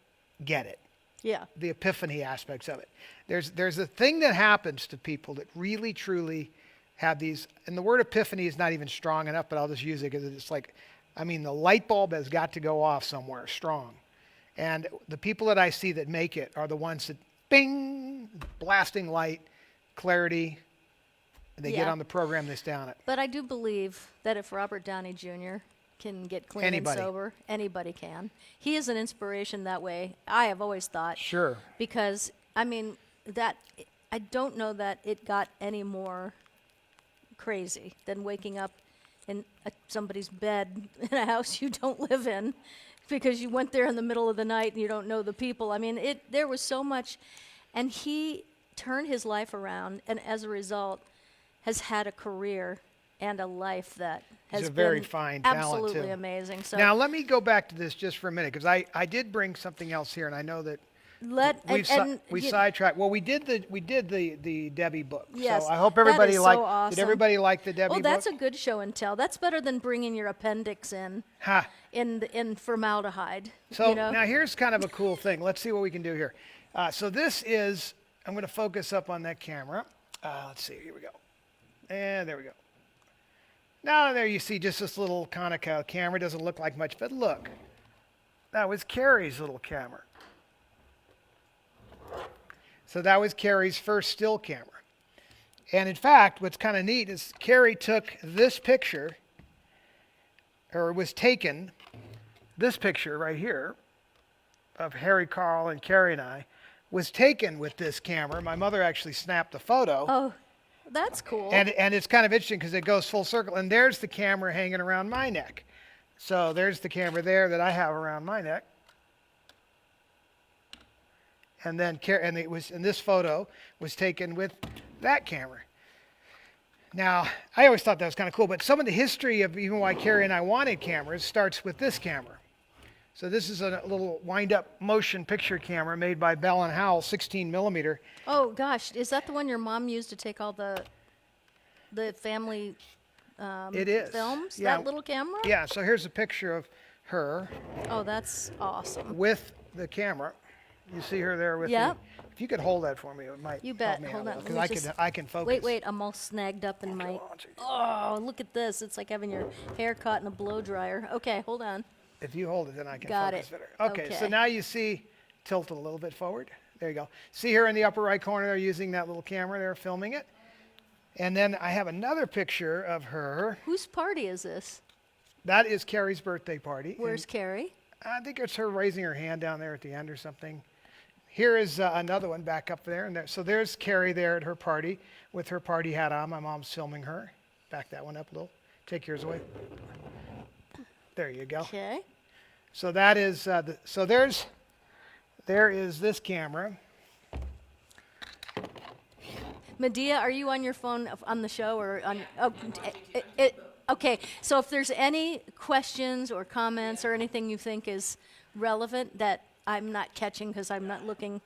S5: Yeah.
S4: The epiphany aspects of it. There's a thing that happens to people that really, truly have these, and the word epiphany is not even strong enough, but I'll just use it because it's the light bulb has got to go off somewhere strong. And the people that I see that make it are the ones that, bing, blasting light, clarity, and they get
S5: Yeah.
S4: on the program that's down it.
S5: But I do believe that if Robert Downey Jr. can get clean
S4: Anybody.
S5: and sober, anybody can. He is an inspiration that way. I have always thought.
S4: Sure.
S5: Because, I don't know that it got any more crazy than waking up in somebody's bed in a house you don't live in because you went there in the middle of the night and you don't know the people. There was so much, and he turned his life around, and as a result has had a career and a life that has
S4: He's a very
S5: been
S4: fine talent,
S5: absolutely
S4: too.
S5: amazing. So
S4: Now, let me go back to this just for a minute, because I did bring something else here, and I know that we sidetracked. Well, we did the Debbie book.
S5: Yes,
S4: so I hope
S5: that
S4: everybody
S5: is so
S4: liked.
S5: awesome.
S4: Did everybody like the Debbie
S5: well,
S4: book?
S5: that's a good show and tell. That's better than bringing your appendix in in formaldehyde.
S4: So now here's kind of a cool thing. Let's see what we can do here. So this is, I'm going to focus up on that camera. Let's see, here we go. And there we go. Now there you see just this little Konica camera. Doesn't look like much, but look. That was Carrie's little camera. So that was Carrie's first still camera. And in fact, what's kind of neat is Carrie took this picture, or was taken, this picture right here of Harry, Carl, and Carrie and I, was taken with this camera. My mother actually snapped the photo.
S5: Oh, that's cool.
S4: And it's kind of interesting because it goes full circle. And there's the camera hanging around my neck. So there's the camera there that I have around my neck. And then this photo was taken with that camera. Now, I always thought that was kind of cool, but some of the history of even why Carrie and I wanted cameras starts with this camera. So this is a little wind-up motion picture camera made by Bell & Howell, 16 millimeter.
S5: Oh gosh, is that the one your mom used to take all the family
S4: It is.
S5: films?
S4: Yeah.
S5: That little camera?
S4: Yeah, so here's a picture of her
S5: Oh, that's awesome.
S4: with the camera. You see her there with
S5: Yep.
S4: me? If you could hold that for me, it might
S5: You
S4: help
S5: bet.
S4: me
S5: Hold
S4: out
S5: on.
S4: because
S5: Let me
S4: I can focus.
S5: Wait, I'm all snagged up in my. Oh, look at this. It's like having your hair caught in a blow dryer. Okay, hold on.
S4: If you hold it, then I can
S5: Got
S4: focus
S5: it.
S4: better. Okay, so
S5: Okay.
S4: now you see, tilt it a little bit forward. There you go. See her in the upper right corner there using that little camera there, filming it. And then I have another picture of her.
S5: Whose party is this?
S4: That is Carrie's birthday party. and
S5: Where's Carrie?
S4: I think it's her raising her hand down there at the end or something. Here is another one back up there. And so there's Carrie there at her party with her party hat on. My mom's filming her. Back that one up a little. Take yours away. There you go.
S5: Okay.
S4: So that is, there is this camera.
S5: Medea, are you on your phone on the show or on? Oh, okay. So if there's any questions or comments or anything you think is relevant that I'm not catching because I'm not looking.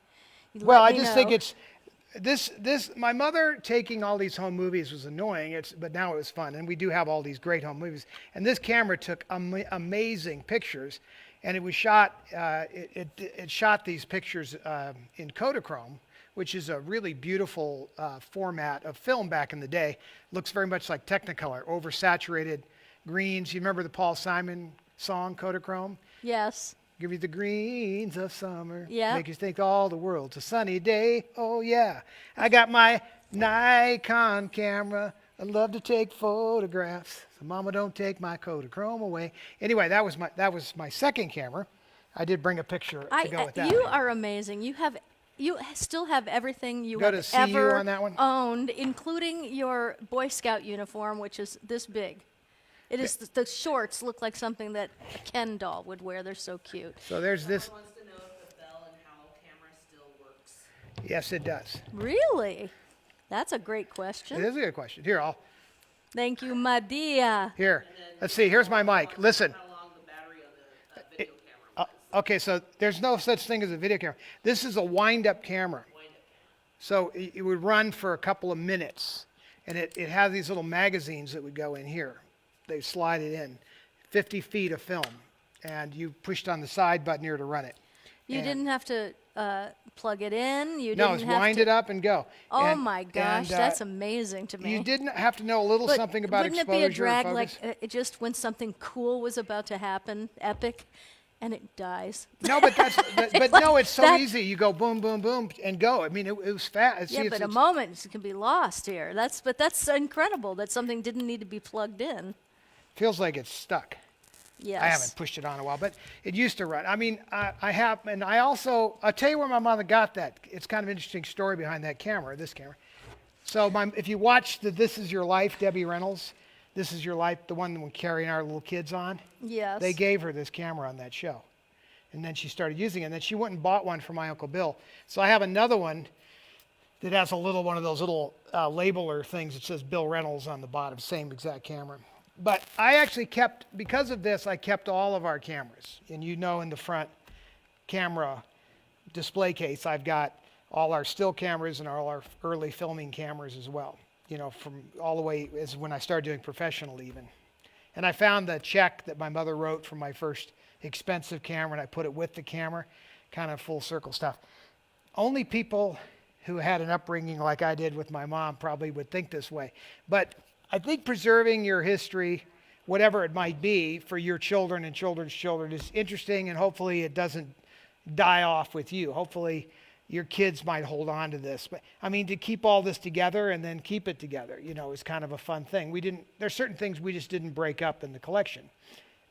S4: Well,
S5: let
S4: I
S5: me
S4: just think
S5: know.
S4: it's this. My mother taking all these home movies was annoying. But now it was fun, and we do have all these great home movies. And this camera took amazing pictures, and it was shot. It shot these pictures in Kodachrome, which is a really beautiful format of film back in the day. Looks very much like Technicolor, oversaturated greens. You remember the Paul Simon song, Kodachrome?
S5: Yes.
S4: Give you the greens of summer.
S5: Yeah.
S4: Make you think all the world's a sunny day. Oh, yeah. I got my Nikon camera. I love to take photographs. So mama, don't take my Kodachrome away. Anyway, that was my second camera. I did bring a picture to go with that.
S5: You are amazing. You still have everything you
S4: Go
S5: have
S4: to see you
S5: ever
S4: on that one?
S5: owned, including your Boy Scout uniform, which is this big. It is the shorts look like something that a Ken doll would wear. They're so cute.
S4: So there's this.
S6: Wants to know if the Bell and Howell camera still works.
S4: Yes, it does.
S5: Really? That's a great
S4: It
S5: question.
S4: is a good question. Here,
S5: Thank you, Medea.
S4: here. Let's see. Here's my mic. Listen.
S6: How long the battery on the video camera was.
S4: Okay, so there's no such thing as a video camera. This is a wind-up camera. So it would run for a couple of minutes, and it has these little magazines that would go in here. They slide it in, 50 feet of film, and you pushed on the side button here to run it.
S5: You
S4: And-
S5: didn't have to plug it in. You
S4: No,
S5: didn't
S4: it's
S5: have
S4: wind
S5: to.
S4: it up and go.
S5: Oh
S4: And-
S5: my gosh,
S4: and,
S5: that's amazing to me.
S4: You didn't have to know a little
S5: But
S4: something about
S5: wouldn't
S4: exposure
S5: it be a drag
S4: and
S5: like
S4: focus.
S5: just when something cool was about to happen, epic, and it dies?
S4: No, but no, it's so
S5: that-
S4: easy. You go boom, boom, boom, and go. I mean, it was fast.
S5: Yeah, but a moment can be lost here. But that's incredible that something didn't need to be plugged in.
S4: feels like it's stuck.
S5: Yes.
S4: I haven't pushed it on a while, but it used to run. I mean, I have, and I'll tell you where my mother got that. It's kind of an interesting story behind that camera, this camera. So if you watch the This Is Your Life, Debbie Reynolds, This Is Your Life, the one when Carrie and our little kids on,
S5: Yes.
S4: they gave her this camera on that show. And then she started using it, and then she went and bought one for my Uncle Bill. So I have another one that has one of those little labeler things that says Bill Reynolds on the bottom, same exact camera. But I actually because of this, I kept all of our cameras. And in the front camera display case, I've got all our still cameras and all our early filming cameras as well. From all the way as when I started doing professional even. And I found the check that my mother wrote for my first expensive camera, and I put it with the camera, kind of full circle stuff. Only people who had an upbringing like I did with my mom probably would think this way. But I think preserving your history, whatever it might be, for your children and children's children is interesting, and hopefully it doesn't die off with you. Hopefully your kids might hold on to this. But I mean, to keep all this together and then keep it together, is kind of a fun thing. There's certain things we just didn't break up in the collection.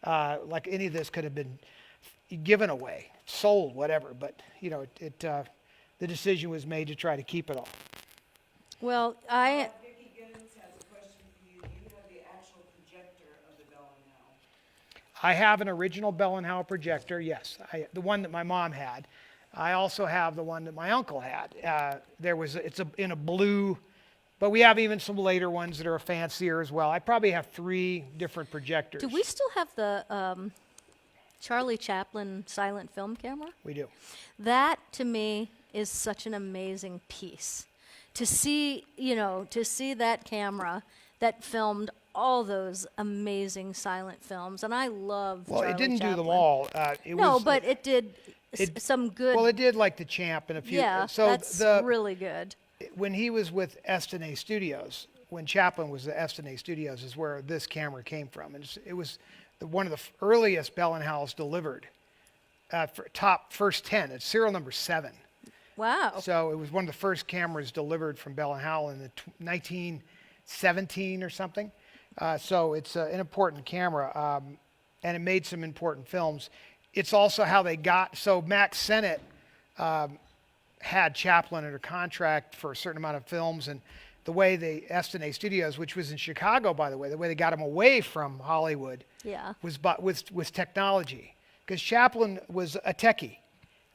S4: Like any of this could have been given away, sold, whatever. But, the decision was made to try to keep it all.
S5: Well,
S7: Vicki Giddens has a question for you. Do you have the actual projector of the Bell and Howell?
S4: I have an original Bell and Howell projector, yes, the one that my mom had. I also have the one that my uncle had. It's in a blue, but we have even some later ones that are fancier as well. I probably have 3 different projectors.
S5: do we still have the Charlie Chaplin silent film camera?
S4: We do.
S5: That to me is such an amazing piece. To see that camera that filmed all those amazing silent films, and I love.
S4: Well,
S5: Charlie
S4: it didn't do them
S5: Chaplin.
S4: all.
S5: But it did. some good.
S4: Well, it did like the Champ and a few.
S5: yeah,
S4: So
S5: that's really good.
S4: when he was with Estenay Studios, when Chaplin was at Estenay Studios, is where this camera came from. And it was one of the earliest Bell and Howells delivered. First 10. It's serial number 7.
S5: Wow.
S4: So it was one of the first cameras delivered from Bell and Howell in the 1917 or something. So it's an important camera, and it made some important films. It's also how they got. So Max Sennett had Chaplin under contract for a certain amount of films, and the way Estenay Studios, which was in Chicago, by the way they got him away from Hollywood,
S5: Yeah.
S4: was technology, because Chaplin was a techie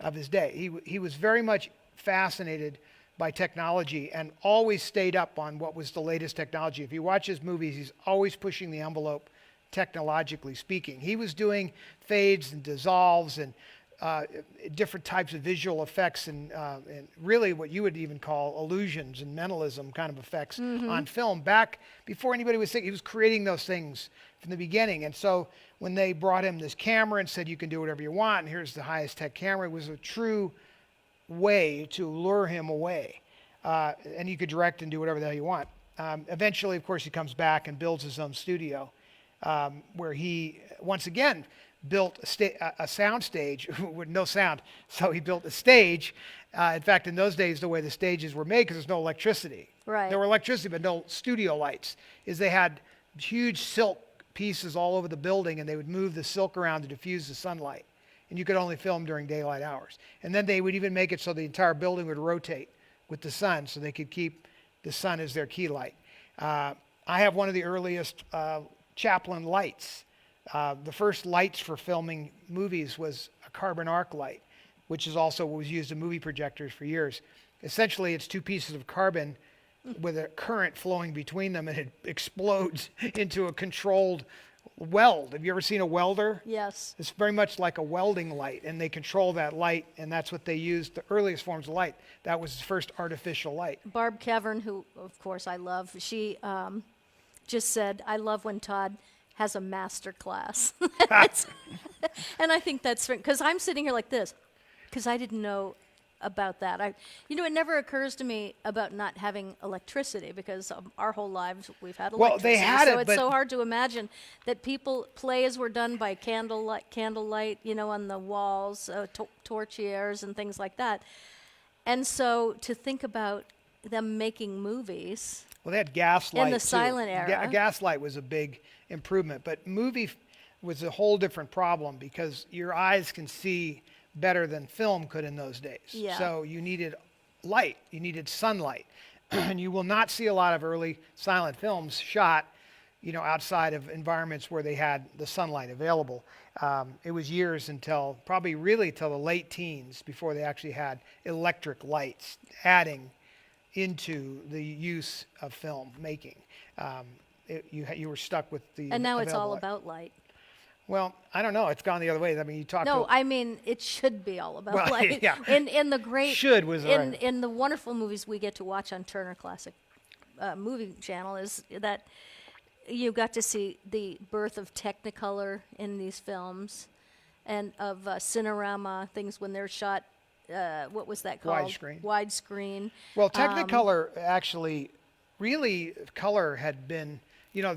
S4: of his day. He was very much fascinated by technology and always stayed up on what was the latest technology. If you watch his movies, he's always pushing the envelope, technologically speaking. He was doing fades and dissolves and different types of visual effects and really what you would even call illusions and mentalism kind of effects on film. Back before anybody was thinking, he was creating those things from the beginning. And so when they brought him this camera and said, you can do whatever you want, and here's the highest tech camera, it was a true way to lure him away. And you could direct and do whatever the hell you want. Eventually, of course, he comes back and builds his own studio, where he, once again, built a sound stage with no sound. So he built a stage. In fact, in those days, the way the stages were made, because there's no electricity.
S5: Right.
S4: There were electricity, but no studio lights, is they had huge silk pieces all over the building, and they would move the silk around to diffuse the sunlight. And you could only film during daylight hours. And then they would even make it so the entire building would rotate with the sun, so they could keep the sun as their key light. I have one of the earliest Chaplin lights. The first lights for filming movies was a carbon arc light, which is also what was used in movie projectors for years. Essentially, it's 2 pieces of carbon with a current flowing between them, and it explodes into a controlled weld. Have you ever seen a welder?
S5: Yes.
S4: It's very much like a welding light, and they control that light, and that's what they used, the earliest forms of light. That was the first artificial light.
S5: Barb Cavern, who of course I love, she just said, "I love when Todd has a master class," and I think that's because I'm sitting here like this, because I didn't know about that. It never occurs to me about not having electricity, because our whole lives we've had electricity.
S4: Well, they had
S5: so
S4: it,
S5: it's
S4: but
S5: so hard to imagine that plays were done by candlelight, on the walls, torchieres and things like that. And so to think about them making movies.
S4: Well, they had gaslight
S5: in the
S4: too.
S5: silent era.
S4: Gaslight was a big improvement, but movie was a whole different problem, because your eyes can see better than film could in those days.
S5: Yeah.
S4: So you needed light, you needed sunlight. And you will not see a lot of early silent films shot, outside of environments where they had the sunlight available. It was years probably really till the late teens before they actually had electric lights adding into the use of film making. You were stuck with the
S5: And now it's all
S4: available light.
S5: about light.
S4: Well, I don't know. It's gone the other way. I mean, you talk
S5: No,
S4: to...
S5: I mean, it should be all about
S4: Well,
S5: light.
S4: yeah.
S5: In the great...
S4: Should was the right-
S5: in the wonderful movies we get to watch on Turner Classic Movie Channel, is that you got to see the birth of Technicolor in these films, and of Cinerama, things when they're shot, what was that called?
S4: Widescreen.
S5: Widescreen.
S4: Well, Technicolor actually, really, color had been...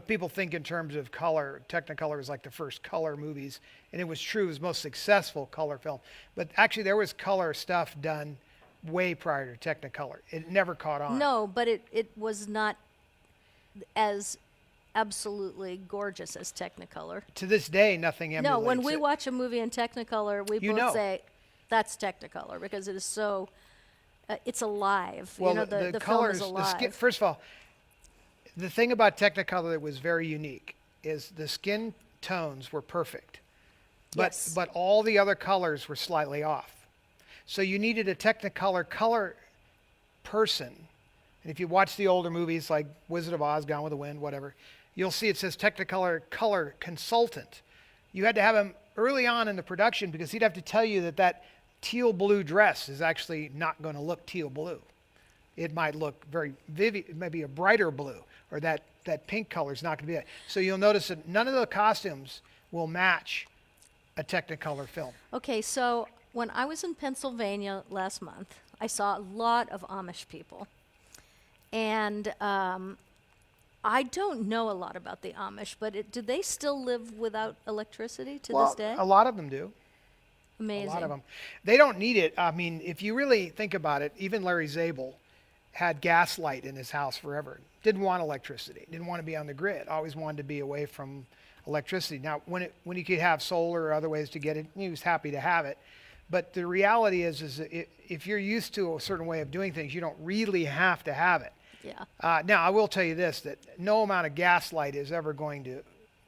S4: people think in terms of color. Technicolor was like the first color movies, and it was true. It was the most successful color film. But actually, there was color stuff done way prior to Technicolor. It never caught on.
S5: No, but it was not as absolutely gorgeous as Technicolor.
S4: To this day, nothing emulates
S5: No, when we
S4: it.
S5: watch a movie in Technicolor, we
S4: You
S5: both
S4: know.
S5: say, that's Technicolor, because it is so, it's alive.
S4: Well,
S5: the film
S4: colors,
S5: is alive.
S4: first of all, the thing about Technicolor that was very unique is the skin tones were perfect,
S5: Yes.
S4: but all the other colors were slightly off. So you needed a Technicolor color person. And if you watch the older movies like Wizard of Oz, Gone with the Wind, whatever, you'll see it says Technicolor color consultant. You had to have him early on in the production, because he'd have to tell you that teal blue dress is actually not going to look teal blue. It might look very vivid, maybe a brighter blue, or that pink color is not going to be it. So you'll notice that none of the costumes will match a Technicolor film.
S5: Okay, so when I was in Pennsylvania last month, I saw a lot of Amish people. And I don't know a lot about the Amish, but do they still live without electricity to this day?
S4: A lot of them do.
S5: Amazing.
S4: A lot of them. They don't need it. I mean, if you really think about it, even Larry Zabel had gas light in his house forever. Didn't want electricity. Didn't want to be on the grid. Always wanted to be away from electricity. Now, when he could have solar or other ways to get it, he was happy to have it. But the reality is if you're used to a certain way of doing things, you don't really have to have it.
S5: Yeah.
S4: Now, I will tell you this, that no amount of gas light is ever going to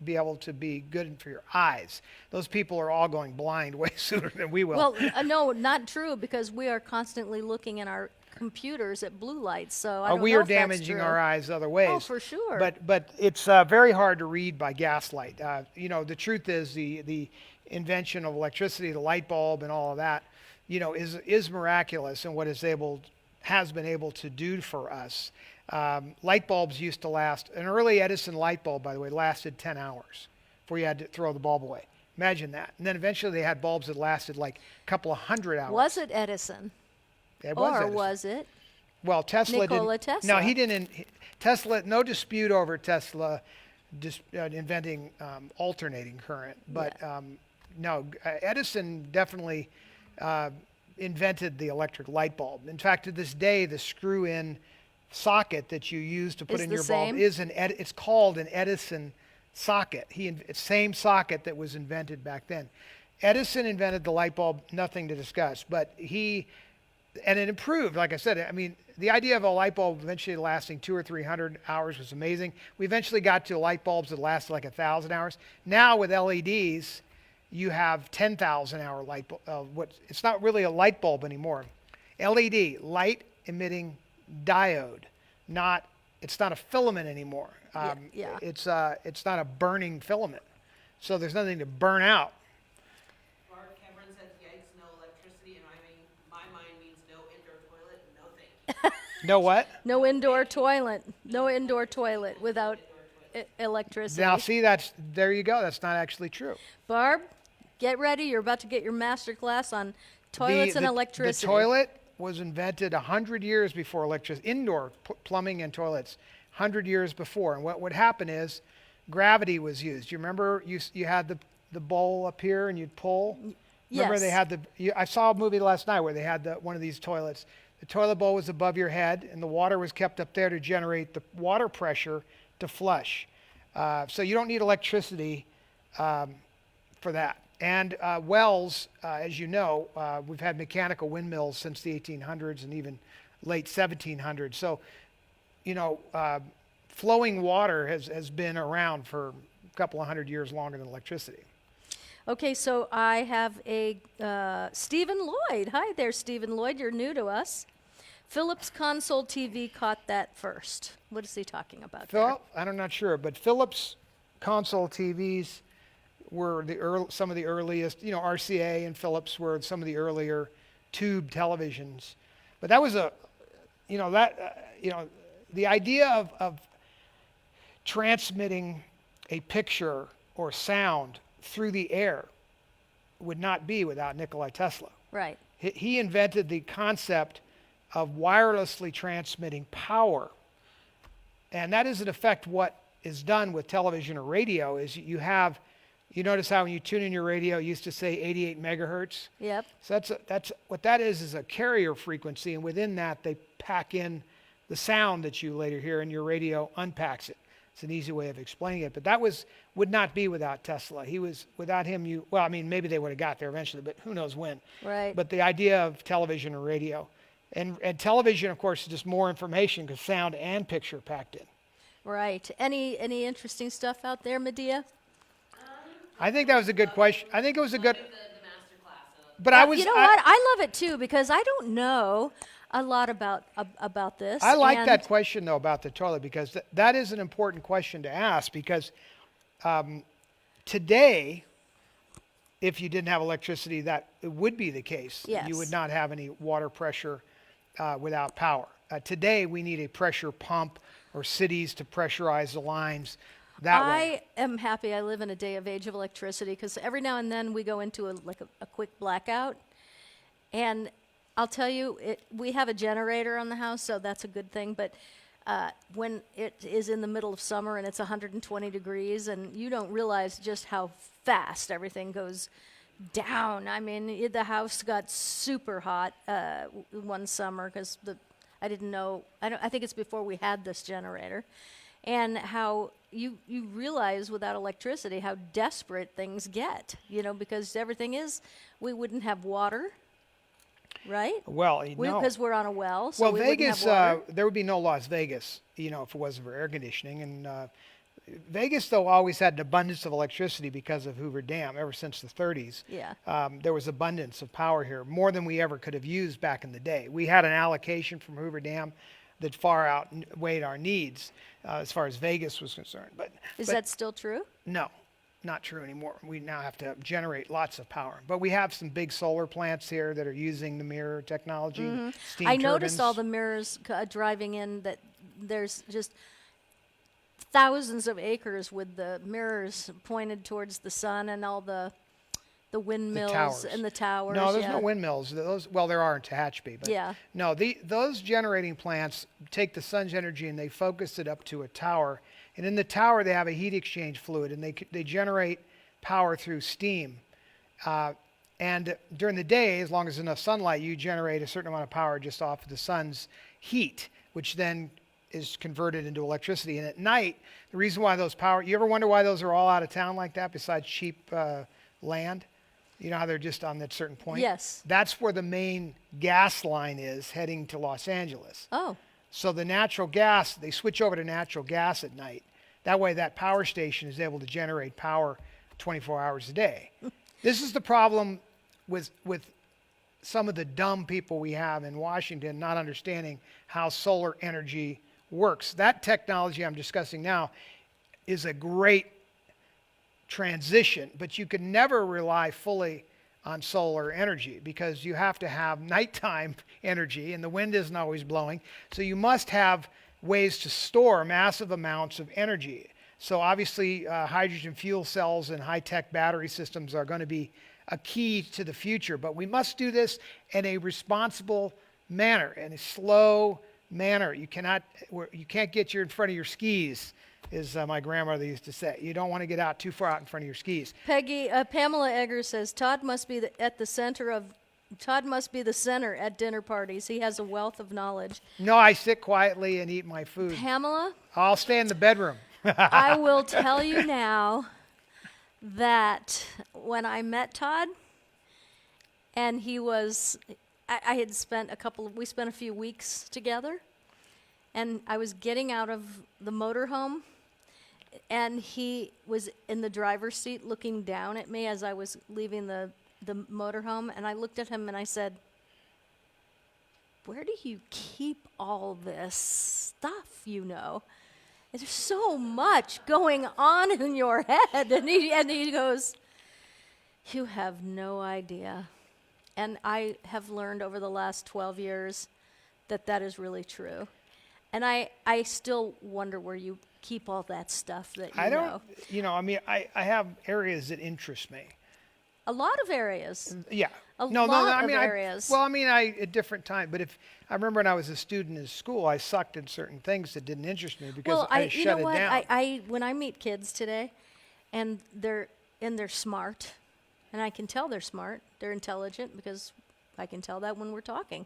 S4: be able to be good for your eyes. Those people are all going blind way sooner than we will.
S5: Well, no, not true, because we are constantly looking in our computers at blue lights. So I don't
S4: we
S5: know
S4: are
S5: if that's
S4: damaging
S5: true.
S4: our eyes other ways.
S5: Oh, for sure.
S4: But it's very hard to read by gaslight. The truth is the invention of electricity, the light bulb, and all of that, is miraculous in what has been able to do for us. Light bulbs used to last. An early Edison light bulb, by the way, lasted 10 hours before you had to throw the bulb away. Imagine that. And then eventually they had bulbs that lasted like a couple of hundred hours.
S5: Was it Edison?
S4: It was
S5: Or
S4: Edison.
S5: was it?
S4: Well, Tesla
S5: Nikola
S4: didn't.
S5: Tesla?
S4: No, he didn't. Tesla, no dispute over Tesla inventing alternating current. But no, Edison definitely invented the electric light bulb. In fact, to this day, the screw-in socket that you use to put
S5: Is
S4: in
S5: the
S4: your
S5: same?
S4: bulb it's called an Edison socket. Same socket that was invented back then. Edison invented the light bulb, nothing to discuss, but and it improved, like I said. I mean, the idea of a light bulb eventually lasting 200 or 300 hours was amazing. We eventually got to light bulbs that lasted like 1,000 hours. Now with LEDs, you have 10,000 hour light bulb. It's not really a light bulb anymore. LED, light emitting diode. It's not a filament anymore.
S5: Yeah.
S4: It's not a burning filament. So there's nothing to burn out.
S6: Barb Cameron says, yikes, no electricity, and my mind means no indoor toilet, no thank you.
S4: No what?
S5: No indoor toilet. No indoor toilet without electricity.
S4: Now see, there you go. That's not actually true.
S5: Barb, get ready. You're about to get your master class on toilets and electricity.
S4: The toilet was invented 100 years before electricity. Indoor plumbing and toilets, 100 years before. And what would happen is gravity was used. You remember you had the bowl up here and you'd pull? Remember
S5: Yes.
S4: they had I saw a movie last night where they had one of these toilets. The toilet bowl was above your head and the water was kept up there to generate the water pressure to flush. So you don't need electricity for that. And wells, as you know, we've had mechanical windmills since the 1800s and even late 1700s. So, flowing water has been around for a couple of hundred years longer than electricity.
S5: Okay, so I have a Stephen Lloyd. Hi there, Stephen Lloyd. You're new to us. Philips console TV caught that first. What is he talking about there?
S4: I'm not sure, but Philips console TVs were some of the earliest. RCA and Philips were some of the earlier tube televisions. But that was the idea of transmitting a picture or sound through the air would not be without Nikola Tesla.
S5: Right.
S4: He invented the concept of wirelessly transmitting power. And that is in effect what is done with television or radio is you notice how when you tune in your radio, it used to say 88 megahertz?
S5: Yep.
S4: So that's what that is a carrier frequency, and within that they pack in the sound that you later hear, and your radio unpacks it. It's an easy way of explaining it, but that would not be without Tesla. Without him, maybe they would have got there eventually, but who knows when.
S5: Right.
S4: But the idea of television or radio, and television, of course, is just more information because sound and picture packed in.
S5: Right. Any interesting stuff out there, Medea?
S4: I think that was a good question. I think it was a good.
S6: The master class.
S4: But
S5: You know what? I love it too because I don't know a lot about this.
S4: I like
S5: and
S4: that question though about the toilet because that is an important question to ask because today, if you didn't have electricity, that it would be the case.
S5: Yes.
S4: You would not have any water pressure without power. Today, we need a pressure pump or cities to pressurize the lines that way.
S5: I am happy I live in a day of age of electricity because every now and then we go into a quick blackout. And I'll tell you, we have a generator on the house, so that's a good thing. But when it is in the middle of summer and it's 120 degrees, and you don't realize just how fast everything goes down. I mean, the house got super hot one summer because I didn't know. I think it's before we had this generator, and how you realize without electricity how desperate things get. Because everything is, we wouldn't have water. Right?
S4: Well, no.
S5: Because we're on a well, so
S4: Well,
S5: we wouldn't
S4: Vegas,
S5: have water.
S4: there would be no Las Vegas, if it wasn't for air conditioning. And Vegas, though, always had an abundance of electricity because of Hoover Dam ever since the 30s.
S5: Yeah.
S4: There was abundance of power here, more than we ever could have used back in the day. We had an allocation from Hoover Dam that far outweighed our needs as far as Vegas was concerned. But
S5: Is that still true?
S4: No, not true anymore. We now have to generate lots of power. But we have some big solar plants here that are using the mirror technology. Steam
S5: I noticed
S4: turbines.
S5: all the mirrors driving in, that there's just thousands of acres with the mirrors pointed towards the sun, and all the windmills
S4: towers.
S5: and the towers.
S4: No, there's
S5: yeah.
S4: no windmills. Well, there are in Tehachapi, but
S5: Yeah.
S4: no, those generating plants take the sun's energy and they focus it up to a tower. And in the tower, they have a heat exchange fluid, and they generate power through steam. And during the day, as long as there's enough sunlight, you generate a certain amount of power just off of the sun's heat, which then is converted into electricity. And at night, the reason why you ever wonder why those are all out of town like that, besides cheap land? You know how they're just on that certain point?
S5: Yes.
S4: That's where the main gas line is heading to Los Angeles.
S5: Oh.
S4: So the natural gas, they switch over to natural gas at night. That way that power station is able to generate power 24 hours a day. This is the problem with some of the dumb people we have in Washington not understanding how solar energy works. That technology I'm discussing now is a great transition, but you can never rely fully on solar energy because you have to have nighttime energy and the wind isn't always blowing. So you must have ways to store massive amounts of energy. So obviously hydrogen fuel cells and high-tech battery systems are going to be a key to the future, but we must do this in a responsible manner, in a slow manner. You can't get in front of your skis, as my grandmother used to say. You don't want to get out too far out in front of your skis.
S5: Pamela Egger says Todd must be the center at dinner parties. He has a wealth of knowledge.
S4: No, I sit quietly and eat my food.
S5: Pamela,
S4: I'll stay in the bedroom.
S5: I will tell you now that when I met Todd, and I had spent we spent a few weeks together, and I was getting out of the motorhome, and he was in the driver's seat looking down at me as I was leaving the motorhome, and I looked at him and I said, "Where do you keep all this stuff, There's so much going on in your head." And he goes, "You have no idea." And I have learned over the last 12 years that is really true. And I still wonder where you keep all that stuff that you know.
S4: I have areas that interest me.
S5: A lot of areas.
S4: Yeah.
S5: A lot of areas.
S4: At different times. But I remember when I was a student in school, I sucked in certain things that didn't interest me because I shut it down.
S5: When I meet kids today, and they're smart, and I can tell they're smart, they're intelligent because I can tell that when we're talking,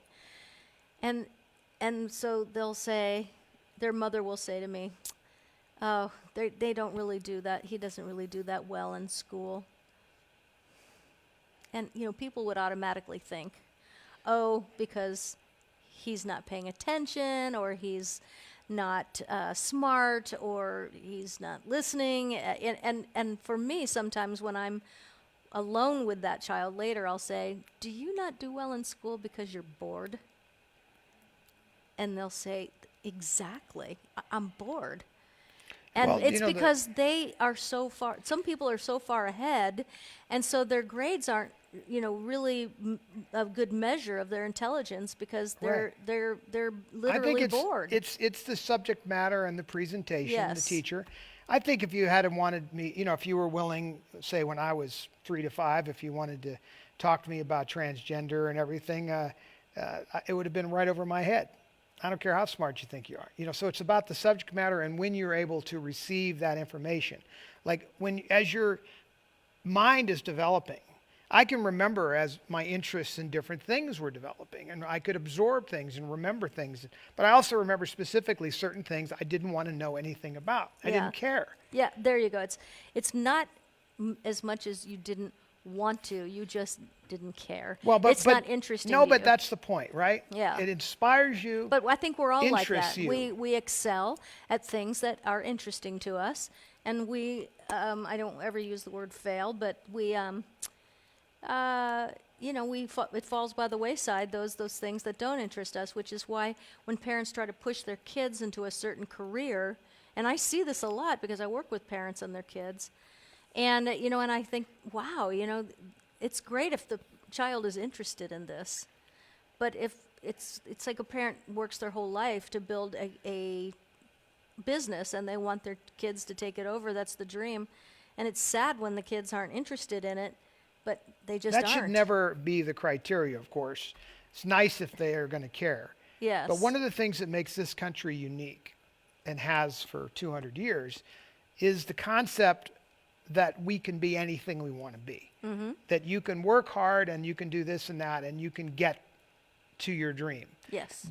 S5: and so their mother will say to me, "Oh, they don't really do that. He doesn't really do that well in school." And, people would automatically think, oh, because he's not paying attention, or he's not smart, or he's not listening. And for me, sometimes when I'm alone with that child later, I'll say, "Do you not do well in school because you're bored?" And they'll say, "Exactly. I'm bored." And
S4: Well,
S5: it's because they are so far, some people are so far ahead, and so their grades aren't, really a good measure of their intelligence because they're
S4: I
S5: literally
S4: think
S5: bored.
S4: it's the subject matter and the presentation,
S5: Yes.
S4: the teacher. I think if you had wanted me, if you were willing, say when I was 3 to 5, if you wanted to talk to me about transgender and everything, it would have been right over my head. I don't care how smart you think you are. So it's about the subject matter and when you're able to receive that information. Like as your mind is developing, I can remember as my interests in different things were developing, and I could absorb things and remember things. But I also remember specifically certain things I didn't want to know anything about. I
S5: Yeah.
S4: didn't care.
S5: Yeah, there you go. It's not as much as you didn't want to, you just didn't care.
S4: Well, but
S5: it's not interesting
S4: No,
S5: to
S4: but
S5: you.
S4: that's the point, right?
S5: Yeah.
S4: It inspires you.
S5: But I think we're all like
S4: interests
S5: that.
S4: you.
S5: We excel at things that are interesting to us, and we I don't ever use the word fail, but we it falls by the wayside, those things that don't interest us, which is why when parents try to push their kids into a certain career, and I see this a lot because I work with parents and their kids, and and I think, wow, it's great if the child is interested in this, but if it's like a parent works their whole life to build a business and they want their kids to take it over, that's the dream, and it's sad when the kids aren't interested in it. But they just
S4: that
S5: aren't.
S4: should never be the criteria, of course. It's nice if they are going to care.
S5: Yes.
S4: But one of the things that makes this country unique, and has for 200 years, is the concept that we can be anything we want to be. Mm-hmm. That you can work hard and you can do this and that and you can get to your dream.
S5: Yes.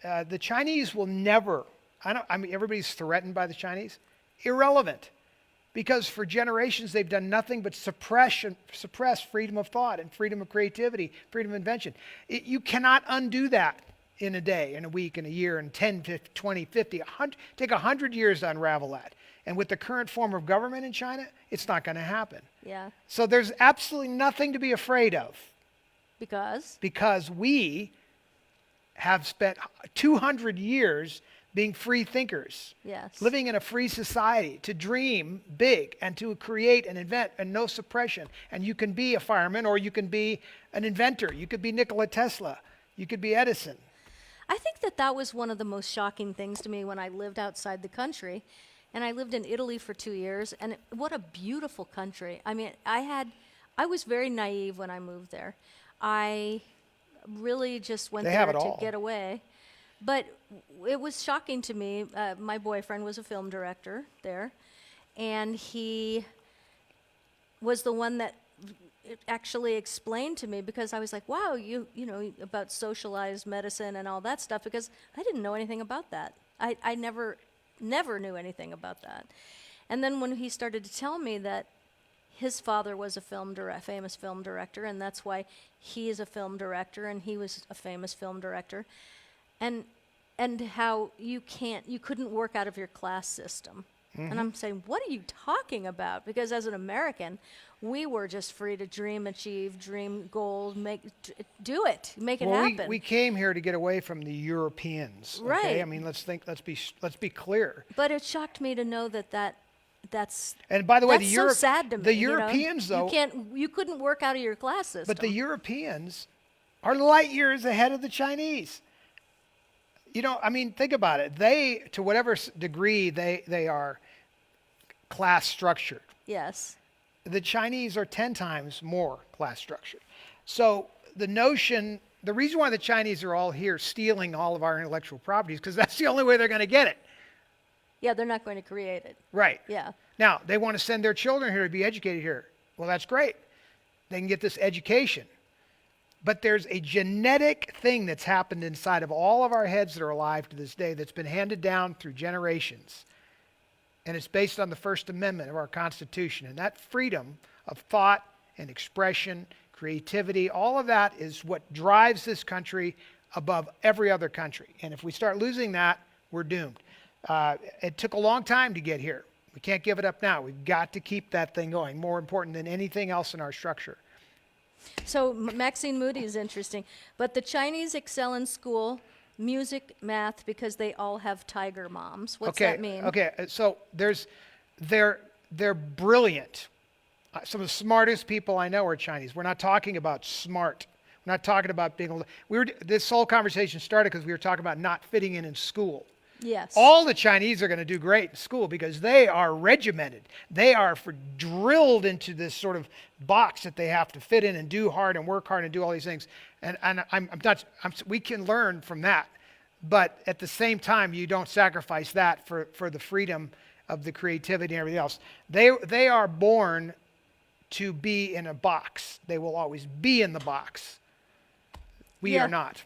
S4: The Chinese will never, everybody's threatened by the Chinese. Irrelevant. Because for generations they've done nothing but suppress freedom of thought and freedom of creativity, freedom of invention. You cannot undo that in a day, in a week, in a year, in 10, 50, 20, 50, 100, take 100 years to unravel that. And with the current form of government in China, it's not going to happen.
S5: Yeah.
S4: So there's absolutely nothing to be afraid of. Because we have spent 200 years being free thinkers,
S5: Yes.
S4: living in a free society, to dream big and to create and invent and no suppression. And you can be a fireman or you can be an inventor. You could be Nikola Tesla. You could be Edison.
S5: I think that was one of the most shocking things to me when I lived outside the country. And I lived in Italy for 2 years, and what a beautiful country. I mean, I was very naive when I moved there. I really just went
S4: They
S5: there
S4: have it
S5: to
S4: all.
S5: get away. But it was shocking to me. My boyfriend was a film director there, and he was the one that actually explained to me, because I was like, wow, you know about socialized medicine and all that stuff, because I didn't know anything about that. I never knew anything about that. And then when he started to tell me that his father was a famous film director, and that's why he is a film director, and he was a famous film director, and how you couldn't work out of your class system. Mm-hmm. And I'm saying, what are you talking about? Because as an American, we were just free to dream, achieve, dream goals, do it, make it happen.
S4: We came here to get away from the Europeans.
S5: Right.
S4: Okay? I mean, let's be clear.
S5: But it shocked me to know that's
S4: And by the way,
S5: that's so sad to me.
S4: the Europeans, though,
S5: you couldn't work out of your class system.
S4: but the Europeans are light years ahead of the Chinese. I mean, think about it. They, to whatever degree they are class structured.
S5: Yes.
S4: The Chinese are 10 times more class structured. So the reason why the Chinese are all here stealing all of our intellectual property is because that's the only way they're going to get it.
S5: Yeah, they're not going to create it.
S4: Right.
S5: Yeah.
S4: Now, they want to send their children here to be educated here. Well, that's great. They can get this education. But there's a genetic thing that's happened inside of all of our heads that are alive to this day that's been handed down through generations. And it's based on the First Amendment of our Constitution. And that freedom of thought and expression, creativity, all of that is what drives this country above every other country. And if we start losing that, we're doomed. It took a long time to get here. We can't give it up now. We've got to keep that thing going, more important than anything else in our structure.
S5: So Maxine Moody is interesting. But the Chinese excel in school, music, math, because they all have tiger moms. What's that mean?
S4: Okay, so they're brilliant. Some of the smartest people I know are Chinese. We're not talking about smart. We're not talking about being able to, this whole conversation started because we were talking about not fitting in school.
S5: Yes.
S4: All the Chinese are going to do great in school because they are regimented. They are drilled into this sort of box that they have to fit in and do hard and work hard and do all these things. And we can learn from that. But at the same time, you don't sacrifice that for the freedom of the creativity and everything else. They are born to be in a box. They will always be in the box. We
S5: Yeah.
S4: are not.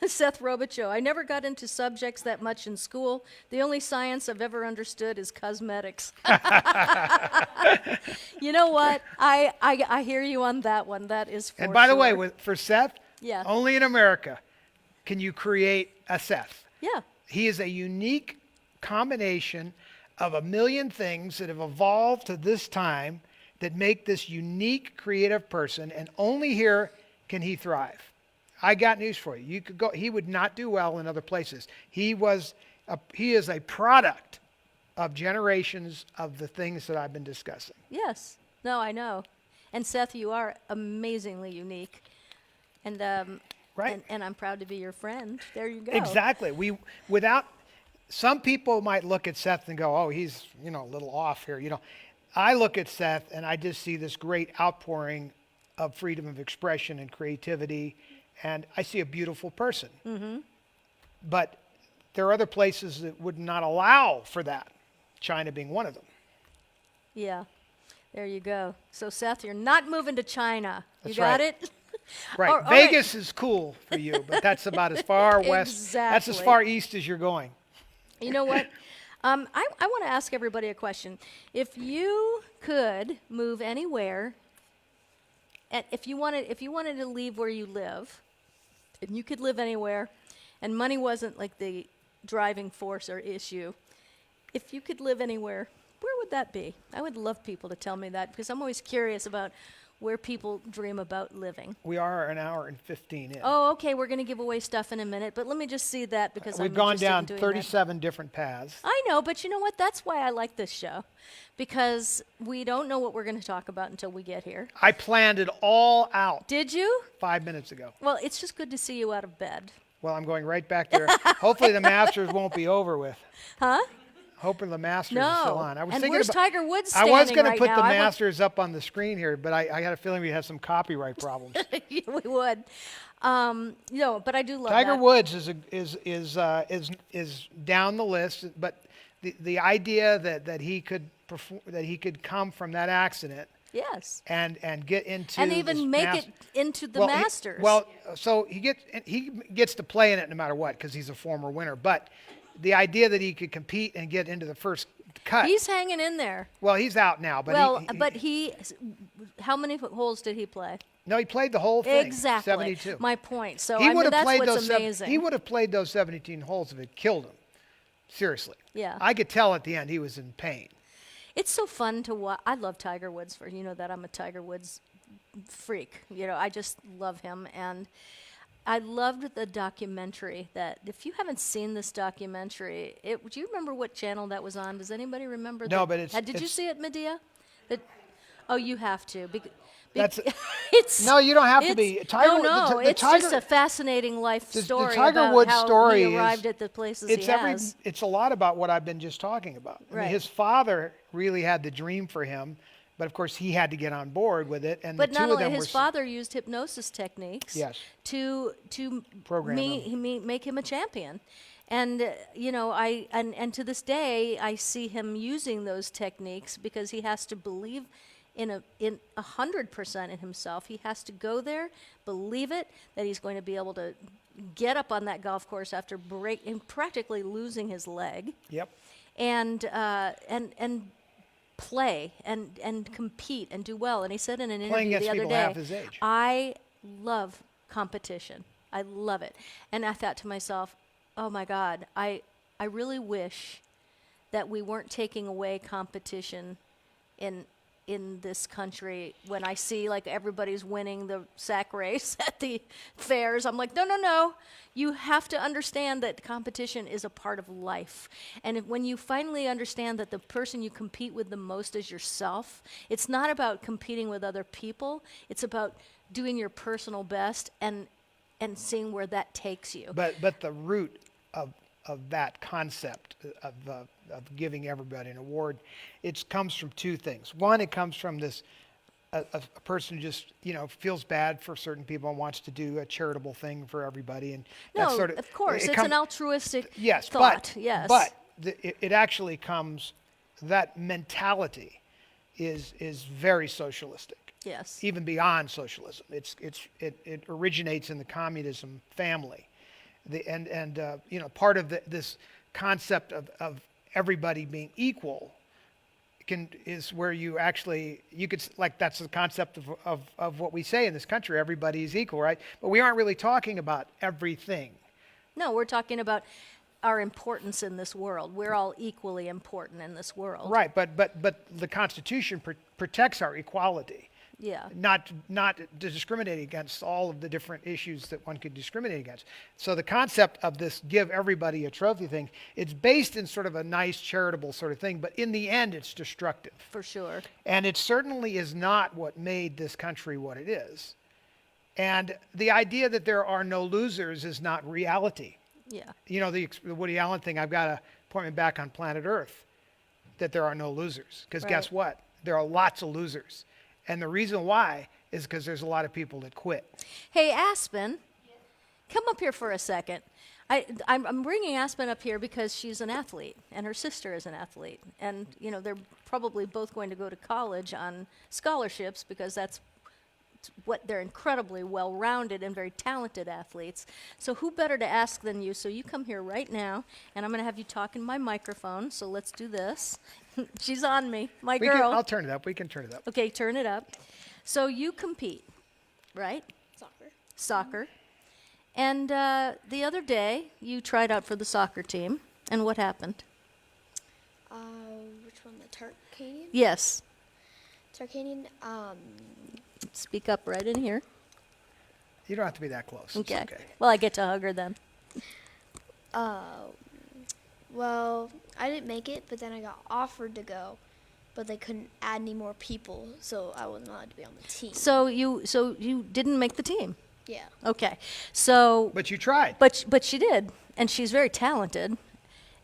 S5: Seth Robichaux. I never got into subjects that much in school. The only science I've ever understood is cosmetics. You know what? I hear you on that one. That is for
S4: And by the way,
S5: sure.
S4: for Seth,
S5: Yeah.
S4: only in America can you create a Seth.
S5: Yeah.
S4: He is a unique combination of a million things that have evolved to this time that make this unique creative person, and only here can he thrive. I got news for you. You could go. He would not do well in other places. He is a product of generations of the things that I've been discussing.
S5: Yes. No, I know. And Seth, you are amazingly unique. And
S4: Right.
S5: and I'm proud to be your friend. There you go.
S4: Exactly. Some people might look at Seth and go, "Oh, he's a little off here." I look at Seth and I just see this great outpouring of freedom of expression and creativity, and I see a beautiful person. Mm-hmm. But there are other places that would not allow for that. China being one of them.
S5: Yeah. There you go. So Seth, you're not moving to China.
S4: That's
S5: you got
S4: right.
S5: it?
S4: Right.
S5: All right.
S4: Vegas is cool for you, but that's about as far west. That's as
S5: Exactly.
S4: far east as you're going.
S5: You know what? I want to ask everybody a question. If you could move anywhere, and if you wanted to leave where you live, and you could live anywhere, and money wasn't like the driving force or issue, if you could live anywhere, where would that be? I would love people to tell me that because I'm always curious about where people dream about living.
S4: We are an hour and 15 in.
S5: Oh, okay, we're going to give away stuff in a minute, but let me just see that because
S4: We've
S5: I'm
S4: gone
S5: interested in
S4: down
S5: doing
S4: 37 different paths.
S5: that. I know, but you know what? That's why I like this show, because we don't know what we're going to talk about until we get here.
S4: I planned it all out
S5: Did you?
S4: 5 minutes ago.
S5: Well, it's just good to see you out of bed.
S4: Well, I'm going right back there. Hopefully the Masters won't be over with.
S5: Huh?
S4: Hoping the Masters is
S5: No.
S4: still on.
S5: And where's Tiger Woods
S4: I
S5: standing
S4: was going to
S5: right
S4: put
S5: now?
S4: the
S5: I want-
S4: Masters up on the screen here, but I had a feeling we'd have some copyright problems.
S5: Yeah, we would. No, but I do love
S4: Tiger
S5: that.
S4: Woods is down the list, but the idea that he could come from that accident
S5: Yes.
S4: and get into
S5: And
S4: this
S5: even make it into the Masters.
S4: So he gets to play in it no matter what because he's a former winner. But the idea that he could compete and get into the first cut.
S5: He's hanging in there.
S4: Well, he's out now. But
S5: how many holes did he play?
S4: he played the whole thing.
S5: Exactly.
S4: 72.
S5: My point. So
S4: He would have
S5: that's
S4: played
S5: what's
S4: those.
S5: amazing.
S4: He would have played those 17 holes if it killed him. Seriously.
S5: Yeah.
S4: I could tell at the end he was in pain.
S5: It's so fun to watch. I love Tiger Woods. You know that I'm a Tiger Woods freak. I just love him. And I loved the documentary that, if you haven't seen this documentary, do you remember what channel that was on? Does anybody remember?
S4: No, but it's-
S5: Did you
S4: it's-
S5: see it, Medea? Oh, you have to.
S4: That's-
S5: It's
S4: No, you don't have to
S5: it's-
S4: be. Tiger-
S5: no,
S4: the
S5: it's
S4: Tiger-
S5: just a fascinating life
S4: The
S5: story
S4: Tiger
S5: about
S4: Woods
S5: how
S4: story
S5: he arrived at the places he has.
S4: It's a lot about what I've been just talking about. I
S5: Right.
S4: mean, his father really had the dream for him, but of course he had to get on board with it. And
S5: But
S4: the two
S5: not
S4: of
S5: only
S4: them
S5: his
S4: were
S5: father used hypnosis techniques
S4: Yes.
S5: to
S4: Program
S5: make him a champion. And and to this day I see him using those techniques because he has to believe in 100% in himself. He has to go there, believe it, that he's going to be able to get up on that golf course after practically losing his leg.
S4: Yep.
S5: And play and compete and do well. And he said in an
S4: Playing
S5: interview the
S4: against
S5: other
S4: people
S5: day,
S4: half his age.
S5: I love competition. I love it. And I thought to myself, oh my God, I really wish that we weren't taking away competition in this country. When I see like everybody's winning the sack race at the fairs, I'm like, no. You have to understand that competition is a part of life. And when you finally understand that the person you compete with the most is yourself, it's not about competing with other people. It's about doing your personal best and seeing where that takes you.
S4: But the root of of that concept of giving everybody an award. It comes from two things. One, it comes from this a person who just feels bad for certain people and wants to do a charitable thing for everybody, and that's
S5: No,
S4: sort
S5: of course, it's an altruistic
S4: yes,
S5: thought. Yes.
S4: but it actually comes. That mentality is very socialistic.
S5: Yes.
S4: Even beyond socialism, it originates in the communism family, part of this concept of everybody being equal is where you could that's the concept of what we say in this country. Everybody is equal, right? But we aren't really talking about everything.
S5: No, we're talking about our importance in this world. We're all equally important in this world.
S4: Right, but the Constitution protects our equality.
S5: Yeah.
S4: Not to discriminate against all of the different issues that one could discriminate against. So the concept of this give everybody a trophy thing, it's based in sort of a nice charitable sort of thing, but in the end it's destructive.
S5: For sure.
S4: And it certainly is not what made this country what it is. And the idea that there are no losers is not reality.
S5: Yeah.
S4: The Woody Allen thing, I've got to point me back on planet Earth, that there are no losers. Because guess what? There are lots of losers. And the reason why is because there's a lot of people that quit.
S5: Hey, Aspen, come up here for a second. I'm bringing Aspen up here because she's an athlete, and her sister is an athlete. And, they're probably both going to go to college on scholarships because that's what they're incredibly well-rounded and very talented athletes. So who better to ask than you? So you come here right now, and I'm going to have you talk in my microphone. So let's do this. She's on me, my girl.
S4: I'll turn it up. We can turn it up.
S5: Okay, turn it up. So you compete, right?
S8: Soccer.
S5: Soccer. And the other day, you tried out for the soccer team, and what happened?
S8: Which one? The Tarkanian?
S5: Yes.
S8: Tarkanian.
S5: Speak up right in here.
S4: You don't have to be that close. It's
S5: Okay.
S4: okay.
S5: Well, I get to hug her then.
S8: Well, I didn't make it, but then I got offered to go, but they couldn't add any more people, so I wasn't allowed to be on the team.
S5: So you didn't make the team.
S8: Yeah.
S5: Okay. So
S4: But you tried.
S5: but she did, and she's very talented.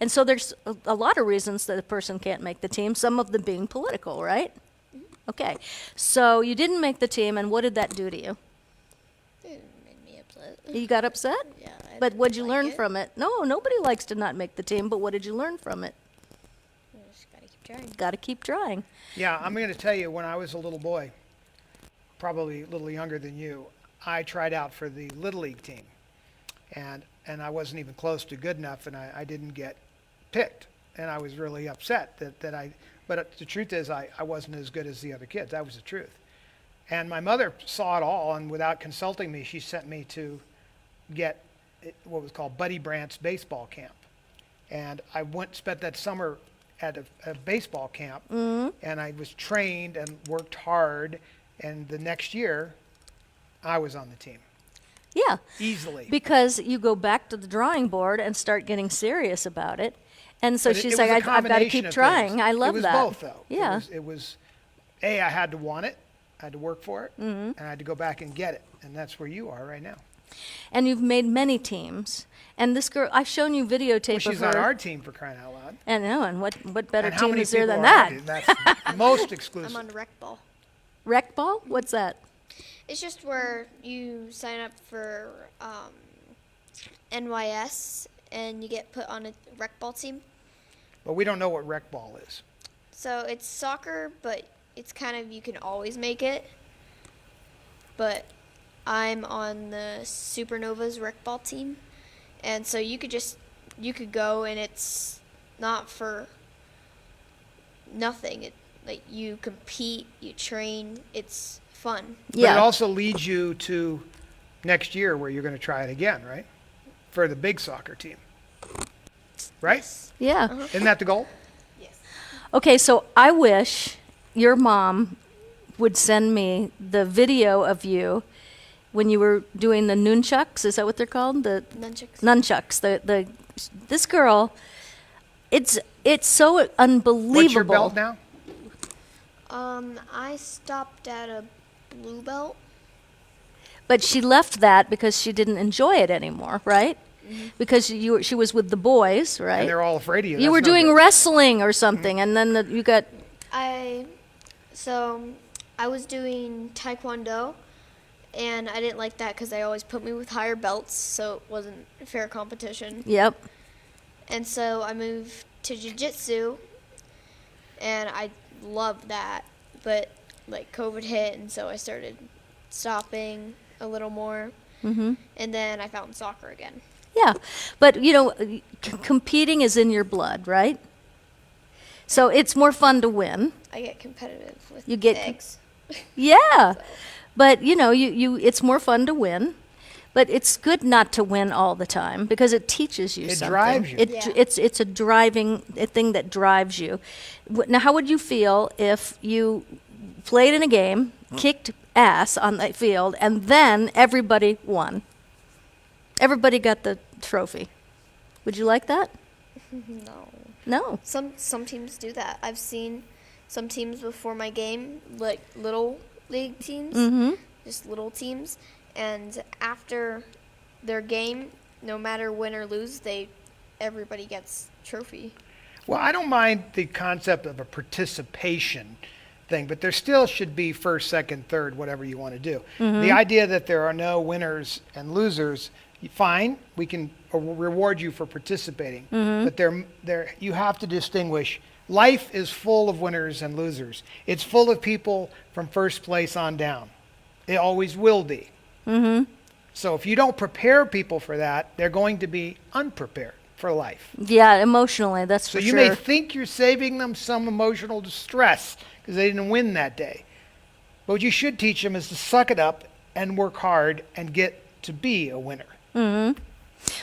S5: And so there's a lot of reasons that a person can't make the team, some of them being political, right? Okay. So you didn't make the team, and what did that do to you?
S8: It made me upset.
S5: You got upset?
S8: Yeah. I
S5: But what'd you
S8: didn't
S5: learn
S8: like it.
S5: from it? No, nobody likes to not make the team, but what did you learn from it?
S8: I just gotta keep trying.
S5: Got to keep trying.
S4: Yeah, I'm going to tell you, when I was a little boy, probably a little younger than you, I tried out for the Little League team. And I wasn't even close to good enough, and I didn't get picked. And I was really upset but the truth is I wasn't as good as the other kids. That was the truth. And my mother saw it all, and without consulting me, she sent me to get what was called Buddy Brandt's baseball camp. And I spent that summer at a baseball camp, and I was trained and worked hard, and the next year, I was on the team.
S5: Yeah.
S4: Easily.
S5: Because you go back to the drawing board and start getting serious about it. And so
S4: But
S5: she's
S4: it
S5: like,
S4: was a
S5: I've got to
S4: combination
S5: keep
S4: of
S5: trying.
S4: things.
S5: I love that.
S4: It was both, though.
S5: Yeah.
S4: It was I had to want it, I had to work for it, and I had to go back and get it. And that's where you are right now.
S5: And you've made many teams. And this girl, I've shown you videotape
S4: Well,
S5: of
S4: she's
S5: her.
S4: on our team, for crying out loud.
S5: I know, and what better
S4: And how
S5: team
S4: many
S5: is there
S4: people
S5: than
S4: are on our
S5: that?
S4: team? That's most
S8: I'm
S4: exclusive.
S8: on rec ball.
S5: Rec ball? What's that?
S8: It's just where you sign up for NYS and you get put on a rec ball team.
S4: But we don't know what rec ball is.
S8: So it's soccer, but it's kind of, you can always make it. But I'm on the Supernovas rec ball team. And so you could go, and it's not for nothing. You compete, you train, it's fun.
S4: But it
S5: Yeah.
S4: also leads you to next year where you're going to try it again, right? For the big soccer team. Right?
S5: Yeah.
S4: Isn't that the goal?
S8: Yes.
S5: Okay, so I wish your mom would send me the video of you when you were doing the nunchucks. Is that what they're called? The
S8: Nunchucks.
S5: nunchucks. This girl, it's so unbelievable.
S4: What's your belt now?
S8: I stopped at a blue belt.
S5: But she left that because she didn't enjoy it anymore, right? because she was with the boys, right?
S4: And they're all afraid of you.
S5: You
S4: That's
S5: were
S4: no
S5: doing
S4: good.
S5: wrestling or something, and then you got
S8: I was doing taekwondo, and I didn't like that because they always put me with higher belts, so it wasn't a fair competition.
S5: yep.
S8: And so I moved to jiu-jitsu, and I loved that. But like COVID hit, and so I started stopping a little more.
S5: Mm-hmm.
S8: And then I found soccer again.
S5: Yeah, but competing is in your blood, right? So it's more fun to win.
S8: I get competitive with
S5: You get
S8: eggs.
S5: Yeah, but it's more fun to win. But it's good not to win all the time because it teaches you
S4: It
S5: something.
S4: drives you.
S8: Yeah.
S5: It's a thing that drives you. Now, how would you feel if you played in a game, kicked ass on the field, and then everybody won? Everybody got the trophy. Would you like that?
S8: No.
S5: No.
S8: Some teams do that. I've seen some teams before my game, like little league teams, just little teams, and after their game, no matter win or lose, everybody gets trophy.
S4: Well, I don't mind the concept of a participation thing, but there still should be first, second, third, whatever you want to do. The idea that there are no winners and losers, fine, we can reward you for participating, but you have to distinguish. Life is full of winners and losers. It's full of people from first place on down. It always will be. So if you don't prepare people for that, they're going to be unprepared for life.
S5: Yeah, emotionally, that's
S4: So
S5: for
S4: you
S5: sure.
S4: may think you're saving them some emotional distress because they didn't win that day. But what you should teach them is to suck it up and work hard and get to be a winner.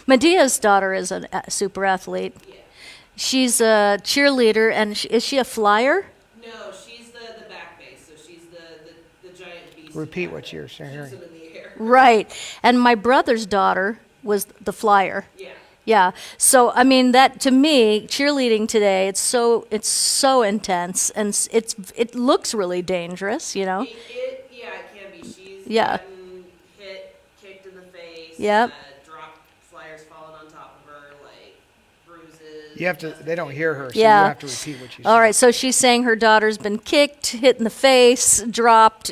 S5: Medea's daughter is a super athlete.
S6: Yeah.
S5: She's a cheerleader, and is she a flyer?
S6: No, she's the back base, so she's the giant beast.
S4: Repeat
S6: back
S4: what
S6: there.
S4: you're saying.
S6: Shoots them in the air.
S5: Right. And my brother's daughter was the flyer.
S6: Yeah.
S5: Yeah. So I mean, that to me, cheerleading today, it's so intense, and it looks really dangerous.
S6: It can be. She's
S5: Yeah.
S6: gotten hit, kicked in the face.
S5: Yep.
S6: Dropped flyers falling on top of her, like bruises.
S4: You have to. They don't hear her, so
S5: Yeah.
S4: you have to repeat what you say.
S5: All right, so she's saying her daughter's been kicked, hit in the face, dropped,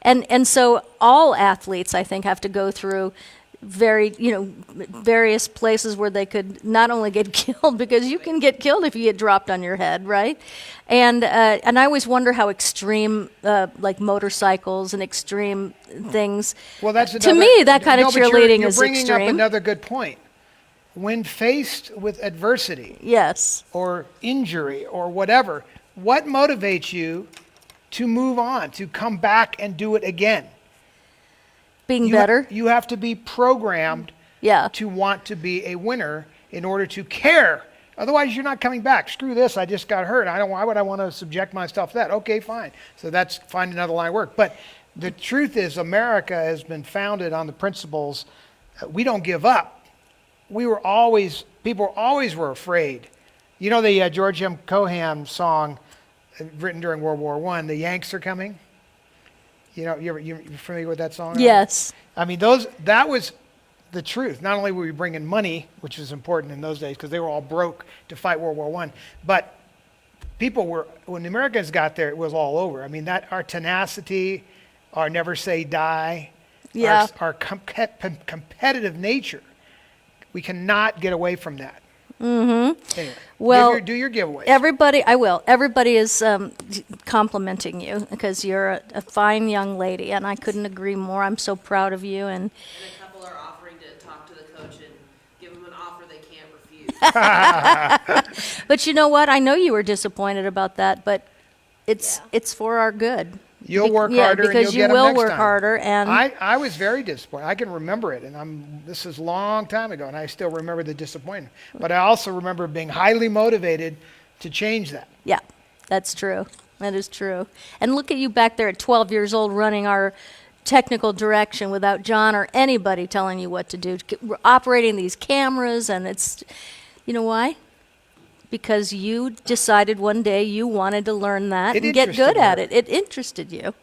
S5: and so all athletes, I think, have to go through various places where they could not only get killed, because you can get killed if you get dropped on your head, right? And I always wonder how extreme, like motorcycles and extreme things.
S4: Well, that's
S5: to me, that kind of
S4: but you're-
S5: cheerleading
S4: you're
S5: is
S4: bringing
S5: extreme.
S4: up another good point. When faced with adversity
S5: Yes.
S4: or injury or whatever, what motivates you to move on, to come back and do it again?
S5: Being
S4: You
S5: better.
S4: You have to be programmed
S5: Yeah.
S4: to want to be a winner in order to care. Otherwise, you're not coming back. Screw this, I just got hurt. Why would I want to subject myself to that? Okay, fine. So that's find another line of work. But the truth is, America has been founded on the principles, we don't give up. People always were afraid. You know the George M. Cohan song written during World War I, The Yanks Are Coming? You're familiar with that song?
S5: Yes.
S4: I mean, that was the truth. Not only were we bringing money, which was important in those days because they were all broke to fight World War I, but when the Americans got there, it was all over. I mean, our tenacity, our never say die,
S5: Yeah.
S4: our competitive nature, we cannot get away from that. Anyway,
S5: Well,
S4: do your giveaways.
S5: I will. Everybody is complimenting you because you're a fine young lady, and I couldn't agree more. I'm so proud of you. And
S6: And a couple are offering to talk to the coach and give them an offer they can't refuse.
S5: but you know what? I know you were disappointed about that, but it's for our good.
S4: You'll work
S5: yeah,
S4: harder, and
S5: because
S4: you'll get
S5: you
S4: 'em
S5: will
S4: next
S5: work
S4: time.
S5: harder. And
S4: I was very disappointed. I can remember it, and this is a long time ago, and I still remember the disappointment. But I also remember being highly motivated to change that.
S5: yeah, that's true. That is true. And look at you back there at 12 years old running our technical direction without John or anybody telling you what to do. We're operating these cameras, and you know why? Because you decided one day you wanted to learn that
S4: It
S5: and get
S4: interested
S5: good at
S4: her.
S5: it. It interested you,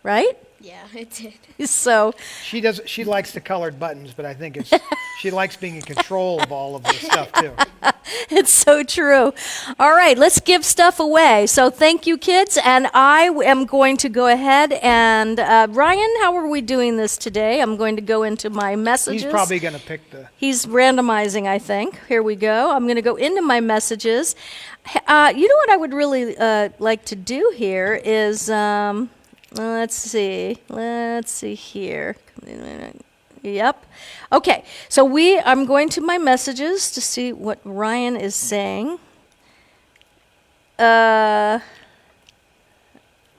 S5: right?
S8: Yeah, it did.
S5: So
S4: She likes the colored buttons, but I think it's she likes being in control of all of this stuff too.
S5: it's so true. All right, let's give stuff away. So thank you, kids. And I am going to go ahead and, Ryan, how are we doing this today? I'm going to go into my messages.
S4: He's probably going to pick the.
S5: He's randomizing, I think. Here we go. I'm going to go into my messages. You know what I would really like to do here is, let's see here. Yep. Okay. So I'm going to my messages to see what Ryan is saying. All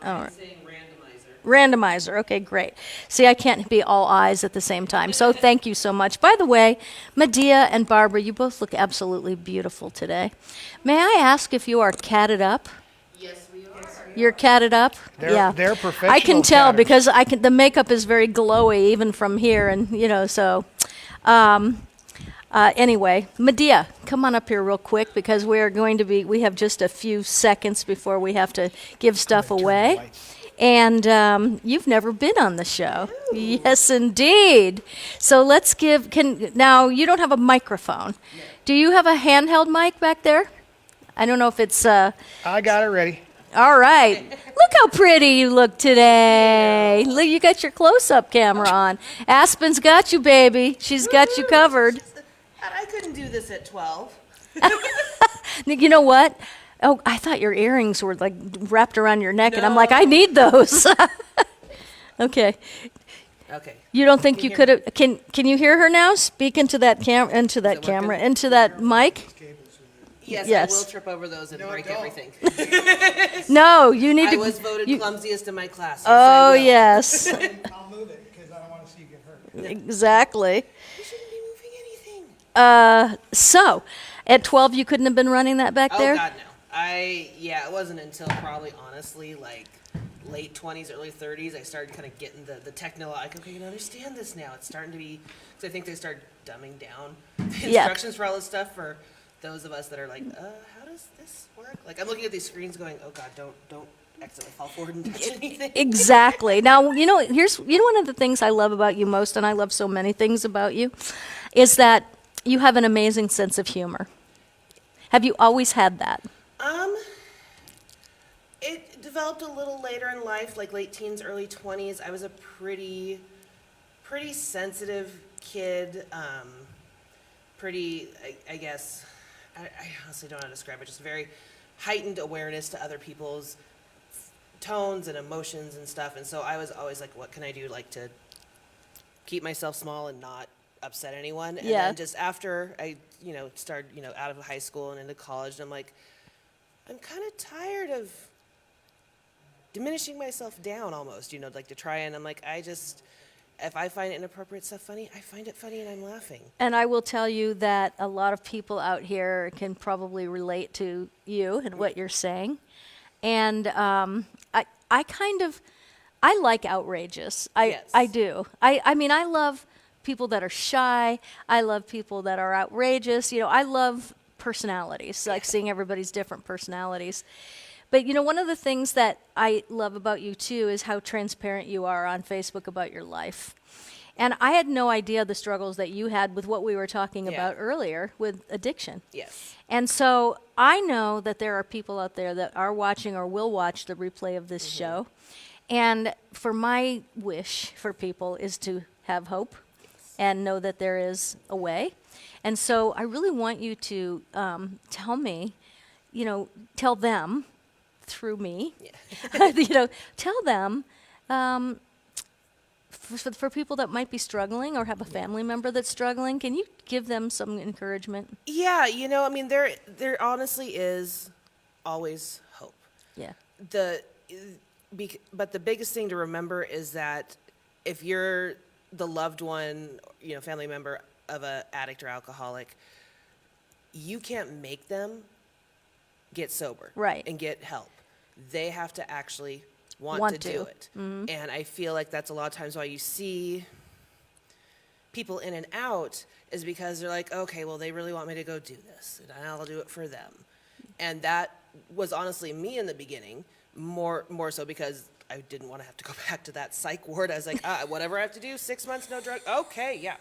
S5: right.
S6: Saying randomizer.
S5: Randomizer. Okay, great. See, I can't be all eyes at the same time. So thank you so much. By the way, Medea and Barbara, you both look absolutely beautiful today. May I ask if you are catted up?
S6: Yes, we are.
S5: You're catted up?
S4: They're professional.
S5: I can tell
S4: catters.
S5: because the makeup is very glowy even from here, and so. Anyway, Medea, come on up here real quick because we have just a few seconds before we have to give stuff
S4: turn the
S5: away.
S4: lights.
S5: And you've never been on the show. Yes, indeed. So let's now you don't have a microphone. Do you have a handheld mic back there? I don't know if it's,
S4: I got it ready.
S5: all right. Look how pretty you look today. Look, you got your close-up camera on. Aspen's got you, baby. She's got you covered.
S6: I couldn't do this at 12.
S5: You know what? Oh, I thought your earrings were like wrapped around your neck, and I'm like, I need those. Okay.
S6: Okay.
S5: You don't think you could have? Can you hear her now? Speak into that into that mic.
S6: Yes,
S5: Yes.
S6: I will trip over those and break everything.
S5: No, you need
S6: I
S5: to.
S6: was voted
S5: you-
S6: clumsiest in my class. Yes,
S5: Oh
S6: I will.
S5: yes,
S4: I'll move it because I don't want to see you get hurt.
S5: exactly.
S6: You shouldn't be moving anything.
S5: So, at 12, you couldn't have been running that back there.
S6: Oh God, no. It wasn't until probably honestly like late 20s, early 30s, I started kind of getting the techno, like, okay, you can understand this now. It's starting to be, because I think they started dumbing down the
S5: Yeah.
S6: instructions for all this stuff for those of us that are like, how does this work? Like, I'm looking at these screens going, oh God, don't accidentally fall forward and touch anything.
S5: Exactly. Now, here's one of the things I love about you most, and I love so many things about you, is that you have an amazing sense of humor. Have you always had that?
S6: It developed a little later in life, like late teens, early 20s. I was a pretty sensitive kid. I guess, I honestly don't know how to describe it, just very heightened awareness to other people's tones and emotions and stuff. And so I was always like, what can I do, like, to keep myself small and not upset anyone? And
S5: Yeah.
S6: then just after I, started, out of high school and into college, and I'm like, I'm kind of tired of diminishing myself down almost, like to try and I'm like, if I find inappropriate stuff funny, I find it funny and I'm laughing.
S5: And I will tell you that a lot of people out here can probably relate to you and what you're saying. And I like outrageous.
S6: Yes.
S5: I do. I mean, I love people that are shy. I love people that are outrageous. I love personalities, like seeing everybody's different personalities. But one of the things that I love about you too is how transparent you are on Facebook about your life. And I had no idea the struggles that you had with what we were talking about earlier with addiction.
S6: Yes.
S5: And so I know that there are people out there that are watching or will watch the replay of this show. And for my wish for people is to have hope and know that there is a way. And so I really want you to tell them through me, tell them for people that might be struggling or have a family member that's struggling, can you give them some encouragement?
S6: Yeah, I mean, there honestly is always hope.
S5: Yeah.
S6: But the biggest thing to remember is that if you're the loved one, family member of an addict or alcoholic, you can't make them get sober,
S5: Right.
S6: and get help. They have to actually want to do it. Mm-hmm. And I feel like that's a lot of times why you see people in and out is because they're like, okay, well, they really want me to go do this, and I'll do it for them. And that was honestly me in the beginning, more so because I didn't want to have to go back to that psych ward. I was like, whatever I have to do, 6 months, no drug. Okay, yeah,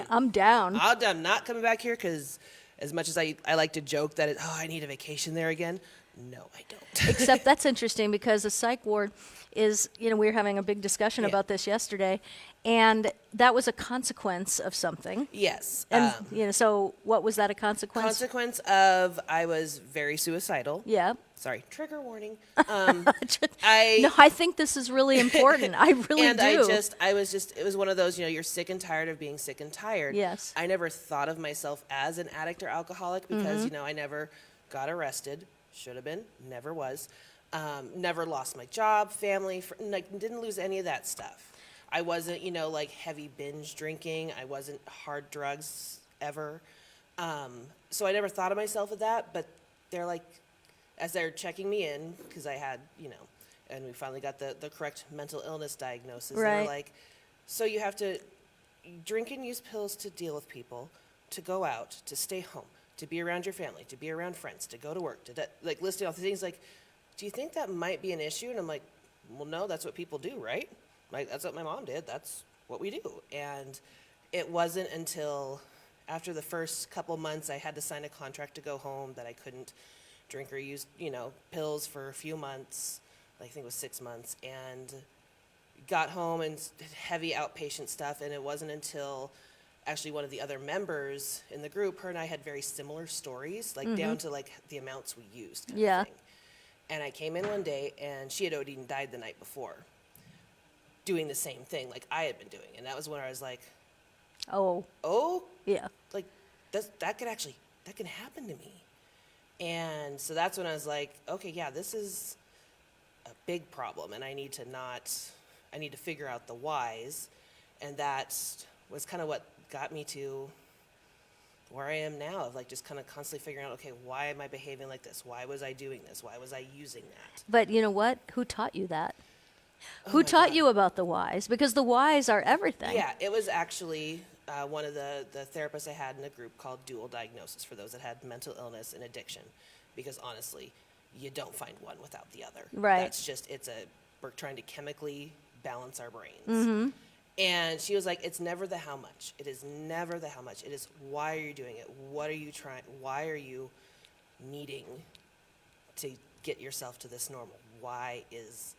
S5: I'm down.
S6: I'm not coming back here because as much as I like to joke that, I need a vacation there again. No, I don't.
S5: Except that's interesting because the psych ward is, we were having a big discussion
S6: Yeah.
S5: about this yesterday, and that was a consequence of something.
S6: Yes.
S5: And, so what was that a consequence?
S6: Consequence of I was very suicidal.
S5: Yeah.
S6: Sorry, trigger warning.
S5: No, I think this is really important. I really
S6: And
S5: do.
S6: it was one of those, you're sick and tired of being sick and tired.
S5: Yes.
S6: I never thought of myself as an addict or alcoholic because, I never got arrested. Should have been, never was. Never lost my job, family, didn't lose any of that stuff. I wasn't, like heavy binge drinking. I wasn't hard drugs ever. So I never thought of myself as that, but they're like, as they're checking me in, because I had, and we finally got the correct mental illness diagnosis.
S5: Right.
S6: They're like, so you have to drink and use pills to deal with people, to go out, to stay home, to be around your family, to be around friends, to go to work, like listing all the things. Like, do you think that might be an issue? And I'm like, well, no, that's what people do, right? Like, that's what my mom did. That's what we do. And it wasn't until after the first couple months I had to sign a contract to go home that I couldn't drink or use, pills for a few months. I think it was 6 months, and got home and heavy outpatient stuff. And it wasn't until actually one of the other members in the group, her and I had very similar stories, like down to like the amounts we used. Kind
S5: Yeah.
S6: of thing. And I came in one day and she had OD'd and died the night before, doing the same thing like I had been doing. And that was when I was like,
S5: Oh,
S6: oh,
S5: yeah.
S6: like that can happen to me. And so that's when I was like, okay, yeah, this is a big problem, and I need to figure out the whys. And that was kind of what got me to where I am now, of like just kind of constantly figuring out, okay, why am I behaving like this? Why was I doing this? Why was I using that?
S5: But you know what? Who taught you that? Who
S6: my
S5: taught
S6: God.
S5: you about the whys? Because the whys are everything.
S6: Yeah, it was actually one of the therapists I had in a group called Dual Diagnosis for those that had mental illness and addiction. Because honestly, you don't find one without the other.
S5: Right.
S6: That's just, we're trying to chemically balance our brains. And she was like, it's never the how much. It is never the how much. It is why are you doing it? What are you trying? Why are you needing to get yourself to this normal? Why is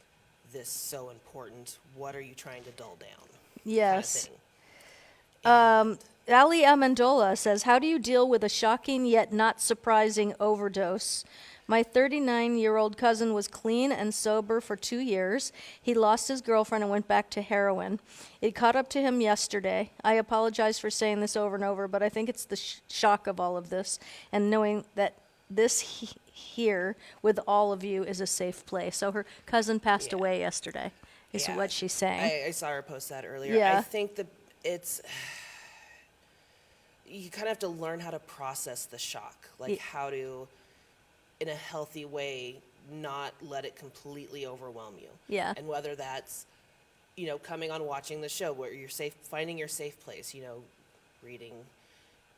S6: this so important? What are you trying to dull down?
S5: Yes.
S6: Kind of thing.
S5: Ali Amendola says, how do you deal with a shocking yet not surprising overdose? My 39-year-old cousin was clean and sober for 2 years. He lost his girlfriend and went back to heroin. It caught up to him yesterday. I apologize for saying this over and over, but I think it's the shock of all of this and knowing that this here with all of you is a safe place. So her cousin passed
S6: Yeah.
S5: away yesterday, is
S6: Yeah.
S5: what she's saying.
S6: I saw her post that earlier.
S5: Yeah.
S6: I think that you kind of have to learn how to process the shock, like how to, in a healthy way, not let it completely overwhelm you.
S5: Yeah.
S6: And whether that's, coming on watching the show where you're safe, finding your safe place,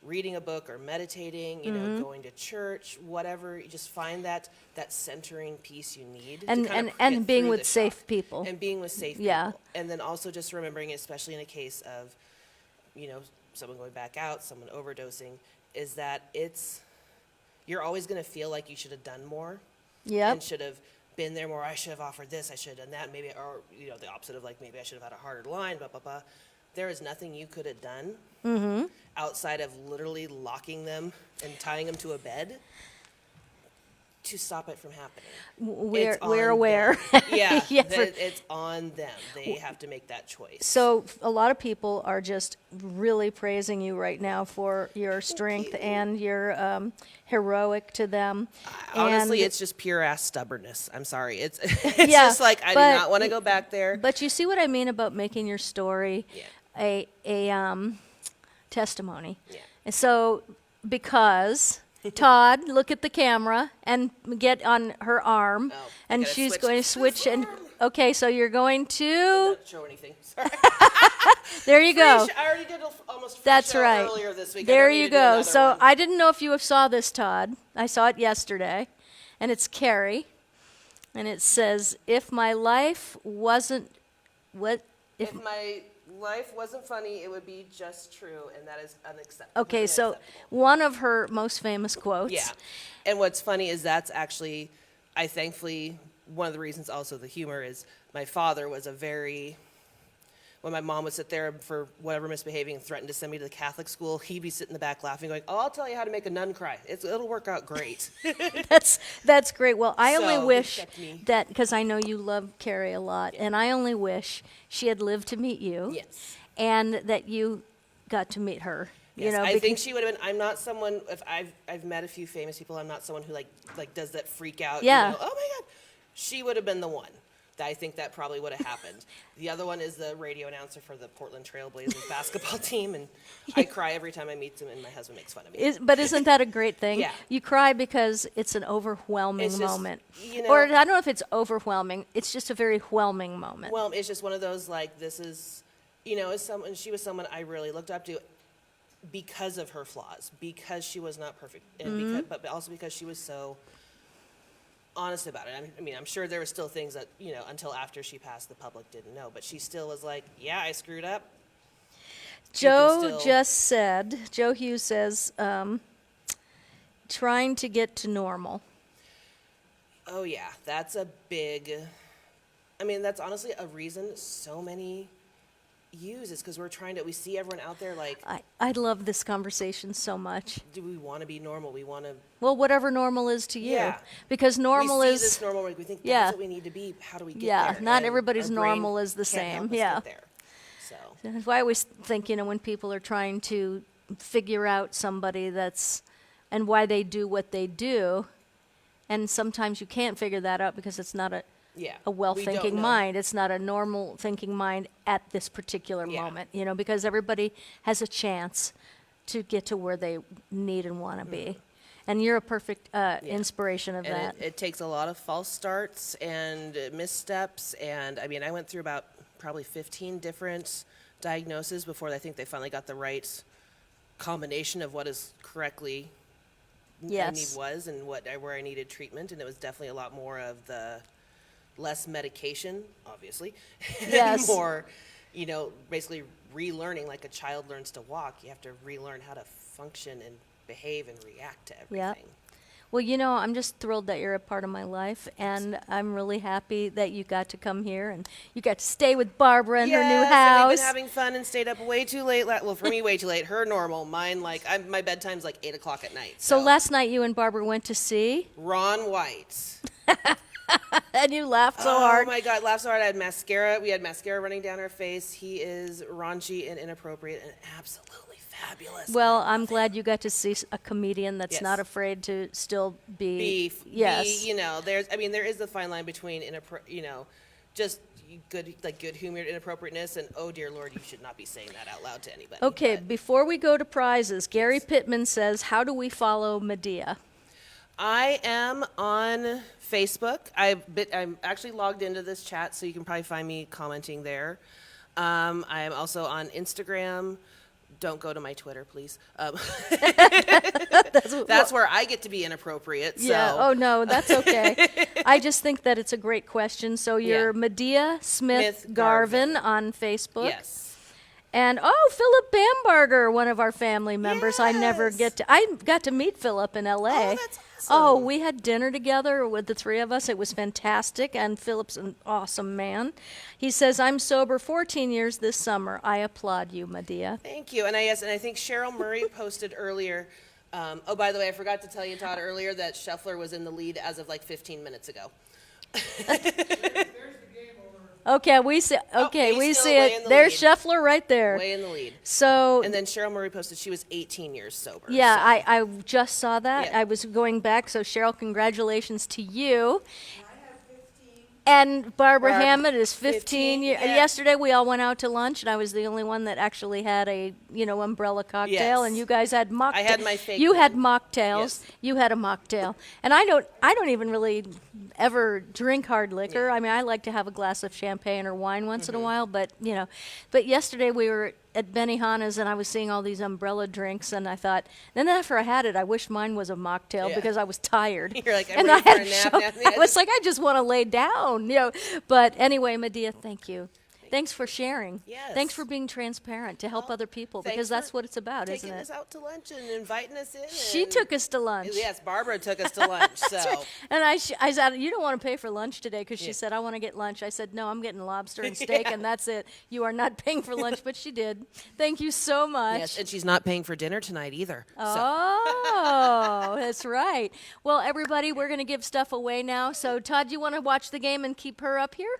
S6: reading a book or meditating, going to church, whatever. You just find that centering piece you need.
S5: And-
S6: to kind of
S5: and
S6: get
S5: being
S6: through
S5: with
S6: the
S5: safe
S6: shock.
S5: people.
S6: And being with safe
S5: Yeah.
S6: people. And then also just remembering, especially in a case of, someone going back out, someone overdosing, is that you're always going to feel like you should have done more.
S5: Yep.
S6: And should have been there more. I should have offered this. I should have done that. Maybe, or the opposite of like, maybe I should have had a harder line. Blah blah blah. There is nothing you could have done outside of literally locking them and tying them to a bed to stop it from happening.
S5: We're
S6: It's on
S5: aware.
S6: them. Yeah,
S5: Yeah,
S6: it's on them. They have to make that choice.
S5: So a lot of people are just really praising you right now for your strength
S6: you.
S5: and your heroic to them.
S6: Honestly,
S5: And-
S6: it's just pure ass stubbornness. I'm sorry. It's
S5: Yeah,
S6: just like I
S5: but-
S6: do not want to go back there.
S5: But you see what I mean about making your story
S6: Yeah.
S5: a testimony.
S6: Yeah.
S5: And so because Todd, look at the camera and get on her arm,
S6: Oh, I
S5: and
S6: gotta
S5: she's
S6: switch
S5: going to
S6: to
S5: switch.
S6: this
S5: And
S6: arm.
S5: okay, so you're going to.
S6: Not show anything. Sorry.
S5: There you go.
S6: I already did almost free
S5: That's
S6: show
S5: right.
S6: earlier this week. I
S5: There
S6: don't need
S5: you
S6: to do
S5: go.
S6: another
S5: So
S6: one.
S5: I didn't know if you saw this, Todd. I saw it yesterday, and it's Carrie. And it says, if my life wasn't, what?
S6: If my life wasn't funny, it would be just true, and that is unacceptable.
S5: Okay, so one of her most famous quotes.
S6: Yeah. And what's funny is that's actually, I thankfully, one of the reasons also the humor is my father was a very, when my mom would sit there for whatever misbehaving and threaten to send me to the Catholic school, he'd be sitting in the back laughing, going, "Oh, I'll tell you how to make a nun cry. It'll work out great."
S5: That's great. Well, I only
S6: So, he
S5: wish
S6: kept me-
S5: that, because I know you love Carrie a lot, and I only wish she had lived to meet you.
S6: Yes.
S5: And that you got to meet her.
S6: Yes,
S5: You know,
S6: I think
S5: because-
S6: she would have been. I'm not someone. If I've met a few famous people, I'm not someone who like does that freak out.
S5: Yeah.
S6: You know, oh my God, she would have been the one. I think that probably would have happened. The other one is the radio announcer for the Portland Trailblazers basketball team, and I cry every time I meet him, and my husband makes fun of me.
S5: But isn't that a great thing?
S6: Yeah.
S5: You cry because it's an overwhelming
S6: It's just,
S5: moment.
S6: you know-
S5: Or I don't know if it's overwhelming. It's just a very whelming moment.
S6: Well, it's just one of those this is, as someone. She was someone I really looked up to because of her flaws, because she was not perfect, and but also because she was so honest about it. I mean, I'm sure there were still things that, until after she passed, the public didn't know, but she still was like, yeah, I screwed up.
S5: Joe Joe Hughes says, trying to get to normal.
S6: Oh, yeah, that's a big, that's honestly a reason so many use is because we see everyone out there
S5: I love this conversation so much.
S6: do we want to be normal? We want to,
S5: Well, whatever normal is to you.
S6: Yeah.
S5: Because normal
S6: we see
S5: is.
S6: this normal, we think
S5: Yeah.
S6: that's what we need to be. How do we get
S5: Yeah,
S6: there?
S5: not
S6: And
S5: everybody's
S6: our brain
S5: normal is the
S6: can't help
S5: same.
S6: us
S5: Yeah.
S6: get there. So.
S5: That's why I always think, when people are trying to figure out somebody and why they do what they do, and sometimes you can't figure that out because it's not a
S6: Yeah,
S5: a
S6: we don't
S5: well-thinking
S6: know.
S5: mind. It's not a normal thinking mind at this particular
S6: Yeah.
S5: moment, because everybody has a chance to get to where they need and want to be. And you're a perfect inspiration of
S6: And
S5: that.
S6: it takes a lot of false starts and missteps. And I went through about probably 15 different diagnoses before I think they finally got the right combination of what is correctly
S5: Yes.
S6: was and where I needed treatment. And it was definitely a lot more of the less medication, obviously,
S5: Yes.
S6: and more, basically relearning like a child learns to walk. You have to relearn how to function and behave and react to
S5: Yeah.
S6: everything.
S5: Well, I'm just thrilled that you're a part of my life, and I'm really happy that you got to come here and you got to stay with Barbara in her new
S6: Yes, and
S5: house.
S6: we've been having fun and stayed up way too late. Well, for me, way too late. Her normal. Mine, my bedtime's 8 o'clock at night.
S5: So last night you and Barbara went to see,
S6: Ron White.
S5: and you laughed so
S6: Oh
S5: hard.
S6: my God, laughed so hard. I had mascara. We had mascara running down her face. He is raunchy and inappropriate and absolutely fabulous.
S5: Well, I'm glad you got to see a comedian that's
S6: Yes.
S5: not afraid to still be.
S6: Beef.
S5: Yes.
S6: There is the fine line between just good humored inappropriateness and oh dear Lord, you should not be saying that out loud to anybody.
S5: Okay,
S6: But
S5: before we go to prizes, Gary Pittman says, how do we follow Medea?
S6: I am on Facebook. I'm actually logged into this chat, so you can probably find me commenting there. I'm also on Instagram. Don't go to my Twitter, please. That's where I get to be inappropriate. So.
S5: Yeah. Oh no, that's okay. I just think that it's a great question. So you're
S6: Yeah.
S5: Medea Smith
S6: Smith
S5: Garvin
S6: Garvin.
S5: on Facebook.
S6: Yes.
S5: And Philip Bambarger, one of our family members. I got to meet Philip in LA.
S6: Oh, that's
S5: Oh,
S6: awesome.
S5: we had dinner together with the three of us. It was fantastic, and Philip's an awesome man. He says, I'm sober 14 years this summer. I applaud you, Medea.
S6: Thank you. And I think Cheryl Murray posted earlier. By the way, I forgot to tell you, Todd, earlier that Scheffler was in the lead as of 15 minutes ago.
S5: Okay, we see. Okay,
S6: he's
S5: we
S6: still
S5: see
S6: way in
S5: it.
S6: the
S5: There's
S6: lead.
S5: Scheffler right there.
S6: Way in the lead.
S5: So
S6: And then Cheryl Murray posted she was 18 years sober.
S5: yeah,
S6: so-
S5: I just saw that.
S6: Yeah.
S5: I was going back. So Cheryl, congratulations to you. And Barbara
S6: Barb,
S5: Hammett is 15 years.
S6: yeah.
S5: Yesterday we all went out to lunch, and I was the only one that actually had a umbrella cocktail.
S6: Yes.
S5: And you guys had mocktails.
S6: I had my fake
S5: You had
S6: one.
S5: mocktails.
S6: Yes.
S5: You had a mocktail. And I don't even really ever drink hard liquor. I mean, I like to have a glass of champagne or wine once
S6: Mm-hmm.
S5: in a while. But But yesterday we were at Benihana's and I was seeing all these umbrella drinks, and I thought, then after I had it, I wish mine was a mocktail
S6: Yeah.
S5: because I was tired.
S6: You're like, I'm
S5: and
S6: ready
S5: I
S6: for
S5: had
S6: a nap
S5: show-
S6: now.
S5: I was like, I just want to lay down, you know. But anyway, Medea, thank you. Thanks for sharing.
S6: Yes.
S5: Thanks for being transparent to help other people,
S6: Thanks
S5: because that's
S6: for
S5: what it's about, isn't
S6: taking
S5: it?
S6: us out to lunch and inviting us in.
S5: She
S6: and-
S5: took us to lunch.
S6: Yes, Barbara took us to lunch. So
S5: And I said, you don't want to pay for lunch today, because she
S6: Yeah.
S5: said, I want to get lunch. I said, no, I'm getting lobster and steak, and that's it. You are not paying for lunch, but she did. Thank you so much.
S6: yes, and she's not paying for dinner tonight either. So
S5: Oh, that's right. Well, everybody, we're going to give stuff away now. So, Todd, you want to watch the game and keep her up here?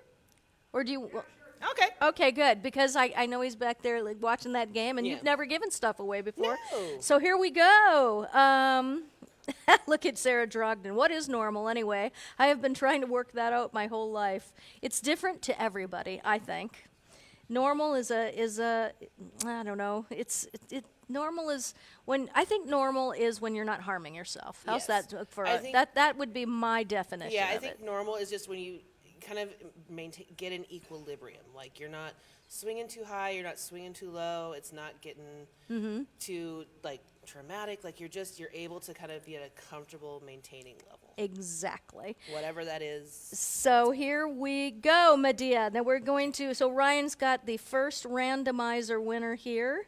S5: Or do you...
S6: okay.
S5: Okay, good, because I know he's back there like, watching that game, and
S6: Yeah.
S5: you've never given stuff away before.
S6: No.
S5: So here we go. Look at Sarah Drogden. What is normal anyway? I have been trying to work that out my whole life. It's different to everybody, I think. Normal is a I don't know. Normal is when I think normal is when you're not harming yourself. How's
S6: Yes.
S5: that for
S6: I think-
S5: that would be my definition
S6: Yeah, I
S5: of
S6: think
S5: it.
S6: normal is just when you kind of get an equilibrium. Like you're not swinging too high, you're not swinging too low. It's not getting too like traumatic. Like you're able to kind of be at a comfortable maintaining level,
S5: Exactly.
S6: whatever that is.
S5: So here we go, Medea. Now we're going to, so Ryan's got the first randomizer winner here.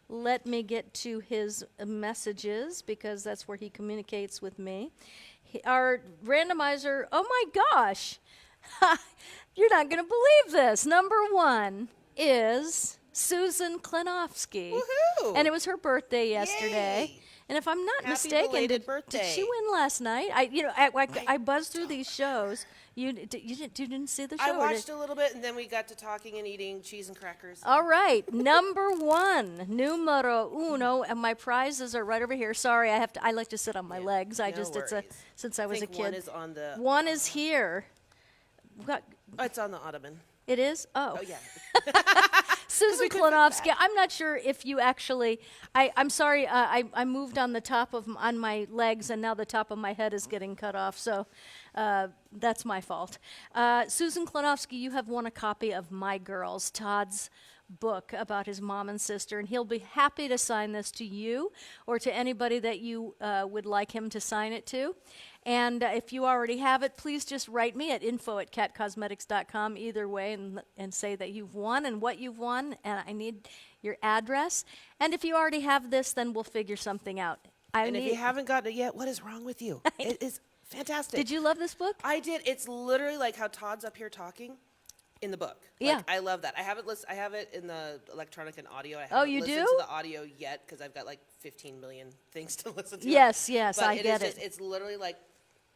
S5: Let me get to his messages because that's where he communicates with me. Our randomizer, oh my gosh, you're not going to believe this. Number 1 is Susan Klenofsky.
S6: Woohoo!
S5: And it was her birthday yesterday.
S6: Yay!
S5: And if I'm not
S6: Happy
S5: mistaken,
S6: belated
S5: did
S6: birthday.
S5: she win last night? I buzzed through these shows. You didn't see the show?
S6: I
S5: or
S6: watched
S5: did-
S6: a little bit, and then we got to talking and eating cheese and crackers.
S5: All right, number 1, numero uno, and my prizes are right over here. Sorry, I like to sit on my legs.
S6: no worries.
S5: Since I was a
S6: think
S5: kid.
S6: one is on the.
S5: One is here.
S6: Oh, it's on the ottoman.
S5: It is? Oh.
S6: Oh yeah.
S5: Susan
S6: couldn't fit
S5: Klenofsky. I'm not sure if you actually. I'm sorry. I moved on the top of on my legs, and now the top of my head is getting cut off. So that's my fault. Susan Klenofsky, you have won a copy of My Girls, Todd's book about his mom and sister, and he'll be happy to sign this to you or to anybody that you would like him to sign it to. And if you already have it, please just write me at info@catcosmetics.com either way and say that you've won and what you've won, and I need your address. And if you already have this, then we'll figure something out.
S6: And if you haven't gotten it yet, what is wrong with you? It is fantastic.
S5: Did you love this book?
S6: I did. It's literally like how Todd's up here talking in the book.
S5: Yeah.
S6: Like, I love that. I have it in the electronic and audio. I
S5: Oh,
S6: haven't
S5: you
S6: listened
S5: do?
S6: to the audio yet because I've got like 15 million things to listen to.
S5: Yes,
S6: But
S5: I get
S6: is
S5: it.
S6: It's literally like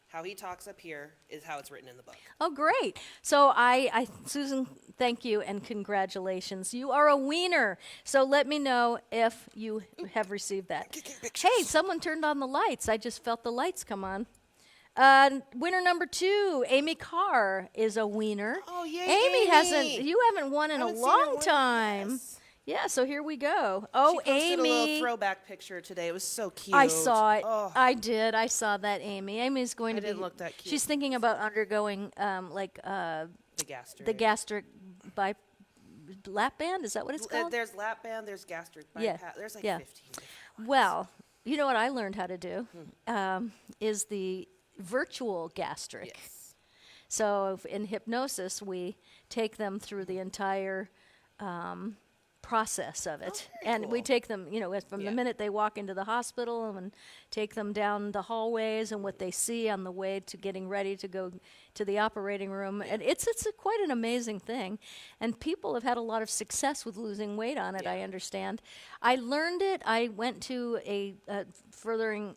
S6: how he talks up here is how it's written in the book.
S5: Oh, great. So Susan, thank you and congratulations. You are a wiener. So let me know if you have received that. Hey, someone turned on the lights. I just felt the lights come on. Winner number 2, Amy Carr is a wiener.
S6: Oh, yay,
S5: Amy.
S6: Amy.
S5: You haven't won in a
S6: Haven't seen her
S5: long
S6: win.
S5: time.
S6: Yes.
S5: Yeah, so here we go.
S6: She
S5: Oh,
S6: posted a little
S5: Amy.
S6: throwback picture today. It was so cute.
S5: I saw it.
S6: Oh,
S5: I did. I saw that, Amy. Amy's going
S6: I
S5: to be.
S6: didn't look that cute.
S5: She's thinking about undergoing
S6: the gastric.
S5: the gastric lap band. Is that what it's called?
S6: There's lap band. There's gastric
S5: Yeah,
S6: bypass. There's like
S5: yeah.
S6: 15 different.
S5: Well, you know what I learned how to do is the virtual gastric.
S6: Yes.
S5: So in hypnosis, we take them through the entire process of it.
S6: very
S5: And we
S6: cool.
S5: take them, from the
S6: Yeah.
S5: minute they walk into the hospital and take them down the hallways and what they see on the way to getting ready to go to the operating room. And it's quite an amazing thing. And people have had a lot of success with losing weight on it, I understand. I learned it. I went to a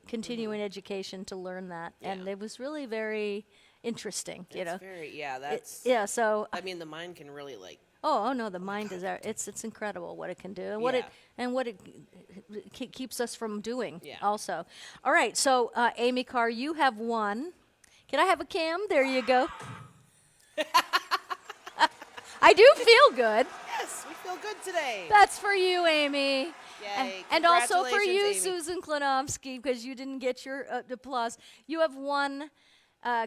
S5: continuing education to learn that. And
S6: Yeah.
S5: it was really very interesting,
S6: It's very, yeah, that's,
S5: Yeah, so
S6: I mean, the mind can really like,
S5: Oh no, the mind is it's incredible what it can do and what it keeps us from doing.
S6: Yeah.
S5: Also, all right. So Amy Carr, you have won. Can I have a cam? There you go. I do feel good.
S6: yes, we feel good today.
S5: That's for you, Amy.
S6: Yay,
S5: And also for you,
S6: congratulations, Amy.
S5: Susan Klenofsky, because you didn't get your applause. You have won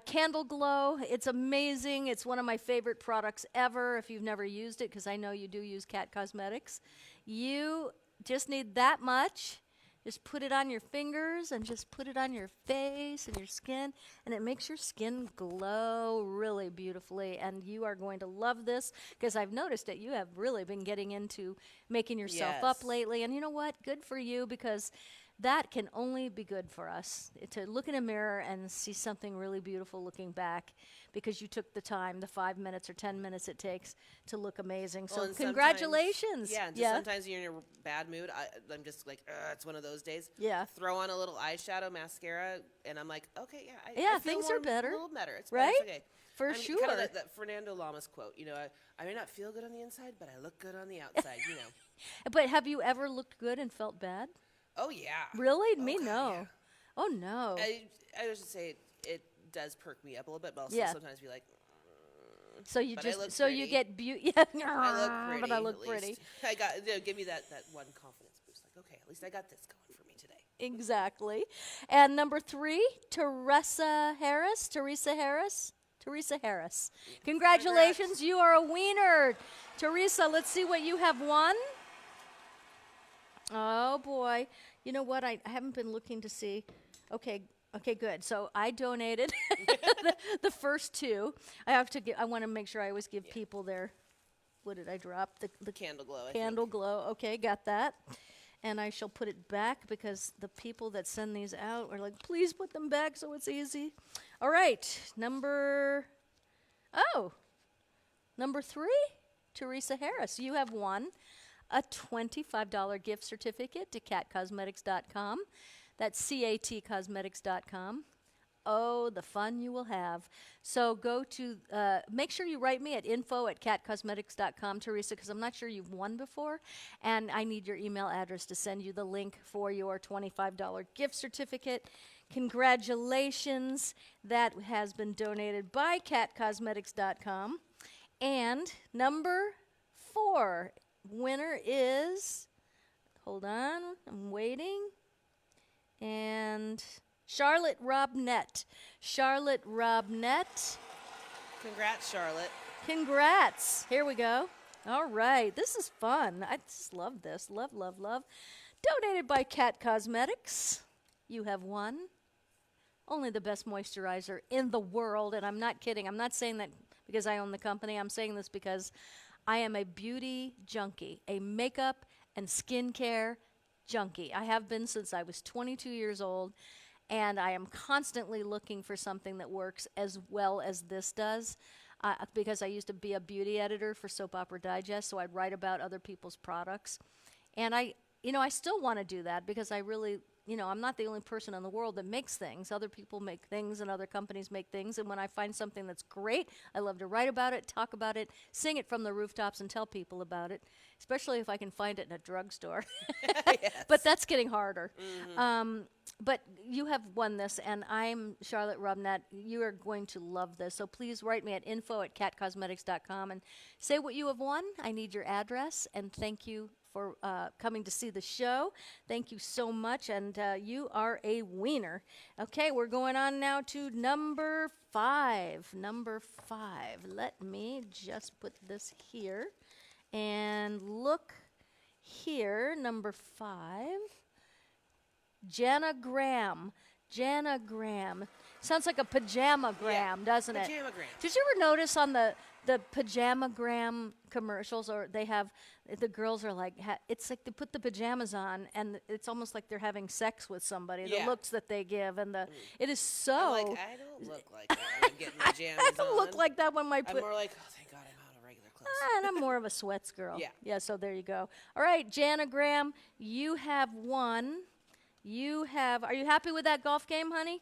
S5: Candle Glow, it's amazing. It's one of my favorite products ever if you've never used it, because I know you do use Cat Cosmetics. You just need that much. Just put it on your fingers and just put it on your face and your skin, and it makes your skin glow really beautifully. And you are going to love this, because I've noticed that you have really been getting into making yourself up
S6: Yes.
S5: lately. And you know what? Good for you, because that can only be good for us, to look in a mirror and see something really beautiful looking back, because you took the time, the 5 minutes or 10 minutes it takes to look amazing.
S6: Well,
S5: So
S6: and
S5: congratulations.
S6: sometimes- Yeah, and just sometimes you're in a bad mood. I'm just like, it's one of those days.
S5: Yeah.
S6: Throw on a little eyeshadow, mascara, and I'm like, okay, yeah. I
S5: Yeah,
S6: feel
S5: things are better.
S6: A little better. It's
S5: Right?
S6: It's okay.
S5: For
S6: I'm
S5: sure.
S6: Kind of that Fernando Lamas quote. You know, I may not feel good on the inside, but I look good on the outside. You know.
S5: But have you ever looked good and felt bad?
S6: Oh yeah.
S5: Really?
S6: Oh,
S5: Me,
S6: God,
S5: no.
S6: yeah.
S5: Oh, no.
S6: I was just say it does perk me up a little bit, but also
S5: Yeah.
S6: sometimes be like,
S5: So you
S6: but I
S5: just
S6: look
S5: so you
S6: pretty.
S5: get beauty. Yeah,
S6: I look pretty.
S5: but I look
S6: at
S5: pretty.
S6: least. I got give me that one confidence boost. Like, okay, at least I got this going for me today.
S5: Exactly. And number 3, Teresa Harris. Congratulations,
S6: Congrats.
S5: you are a wiener. Teresa, let's see what you have won. Oh boy. You know what? I haven't been looking to see. Okay, good. So I donated the first 2. I want to make sure I always give people their, what did I drop? The
S6: Candle glow. I
S5: Candle Glow. Okay, got that. And I shall put it back, because the people that send these out are like, please put them back so it's easy. All right, number 3, Teresa Harris. You have won a $25 gift certificate to catcosmetics.com. That's catcosmetics.com. Oh, the fun you will have. So go to, make sure you write me at info@catcosmetics.com, Teresa, because I'm not sure you've won before. And I need your email address to send you the link for your $25 gift certificate. Congratulations. That has been donated by catcosmetics.com. And number 4 winner is, hold on, I'm waiting. And Charlotte Robnett. Charlotte Robnett.
S6: Congrats, Charlotte.
S5: Congrats. Here we go. All right. This is fun. I just love this. Love, love, love. Donated by Cat Cosmetics. You have won only the best moisturizer in the world. And I'm not kidding. I'm not saying that because I own the company. I'm saying this because I am a beauty junkie, a makeup and skincare junkie. I have been since I was 22 years old. And I am constantly looking for something that works as well as this does, because I used to be a beauty editor for Soap Opera Digest, so I'd write about other people's products. And I still want to do that, because I really, I'm not the only person in the world that makes things. Other people make things and other companies make things. And when I find something that's great, I love to write about it, talk about it, sing it from the rooftops and tell people about it, especially if I can find it in a drugstore.
S6: Yes.
S5: But that's getting harder. But you have won this, and I'm Charlotte Robnett. You are going to love this. So please write me at info@catcosmetics.com and say what you have won. I need your address, and thank you for coming to see the show. Thank you so much, and you are a wiener. Okay, we're going on now to number 5. Number 5. Let me just put this here and look here. Number 5. Jana Graham. Jana Graham. Sounds like a pajamagram, doesn't it?
S6: Pajamagram.
S5: Did you ever notice on the pajamagram commercials, or they have, the girls are like, it's like they put the pajamas on, and it's almost like they're having sex with somebody. The
S6: Yeah.
S5: looks that they give, and it is so.
S6: I'm like, I don't look like that when I'm getting my jammies
S5: I don't look
S6: on.
S5: like that when my
S6: I'm more like, oh, thank God I'm out of regular clothes.
S5: and I'm more of a sweats girl.
S6: Yeah.
S5: Yeah, so there you go. All right, Jana Graham, you have won. Are you happy with that golf game, honey?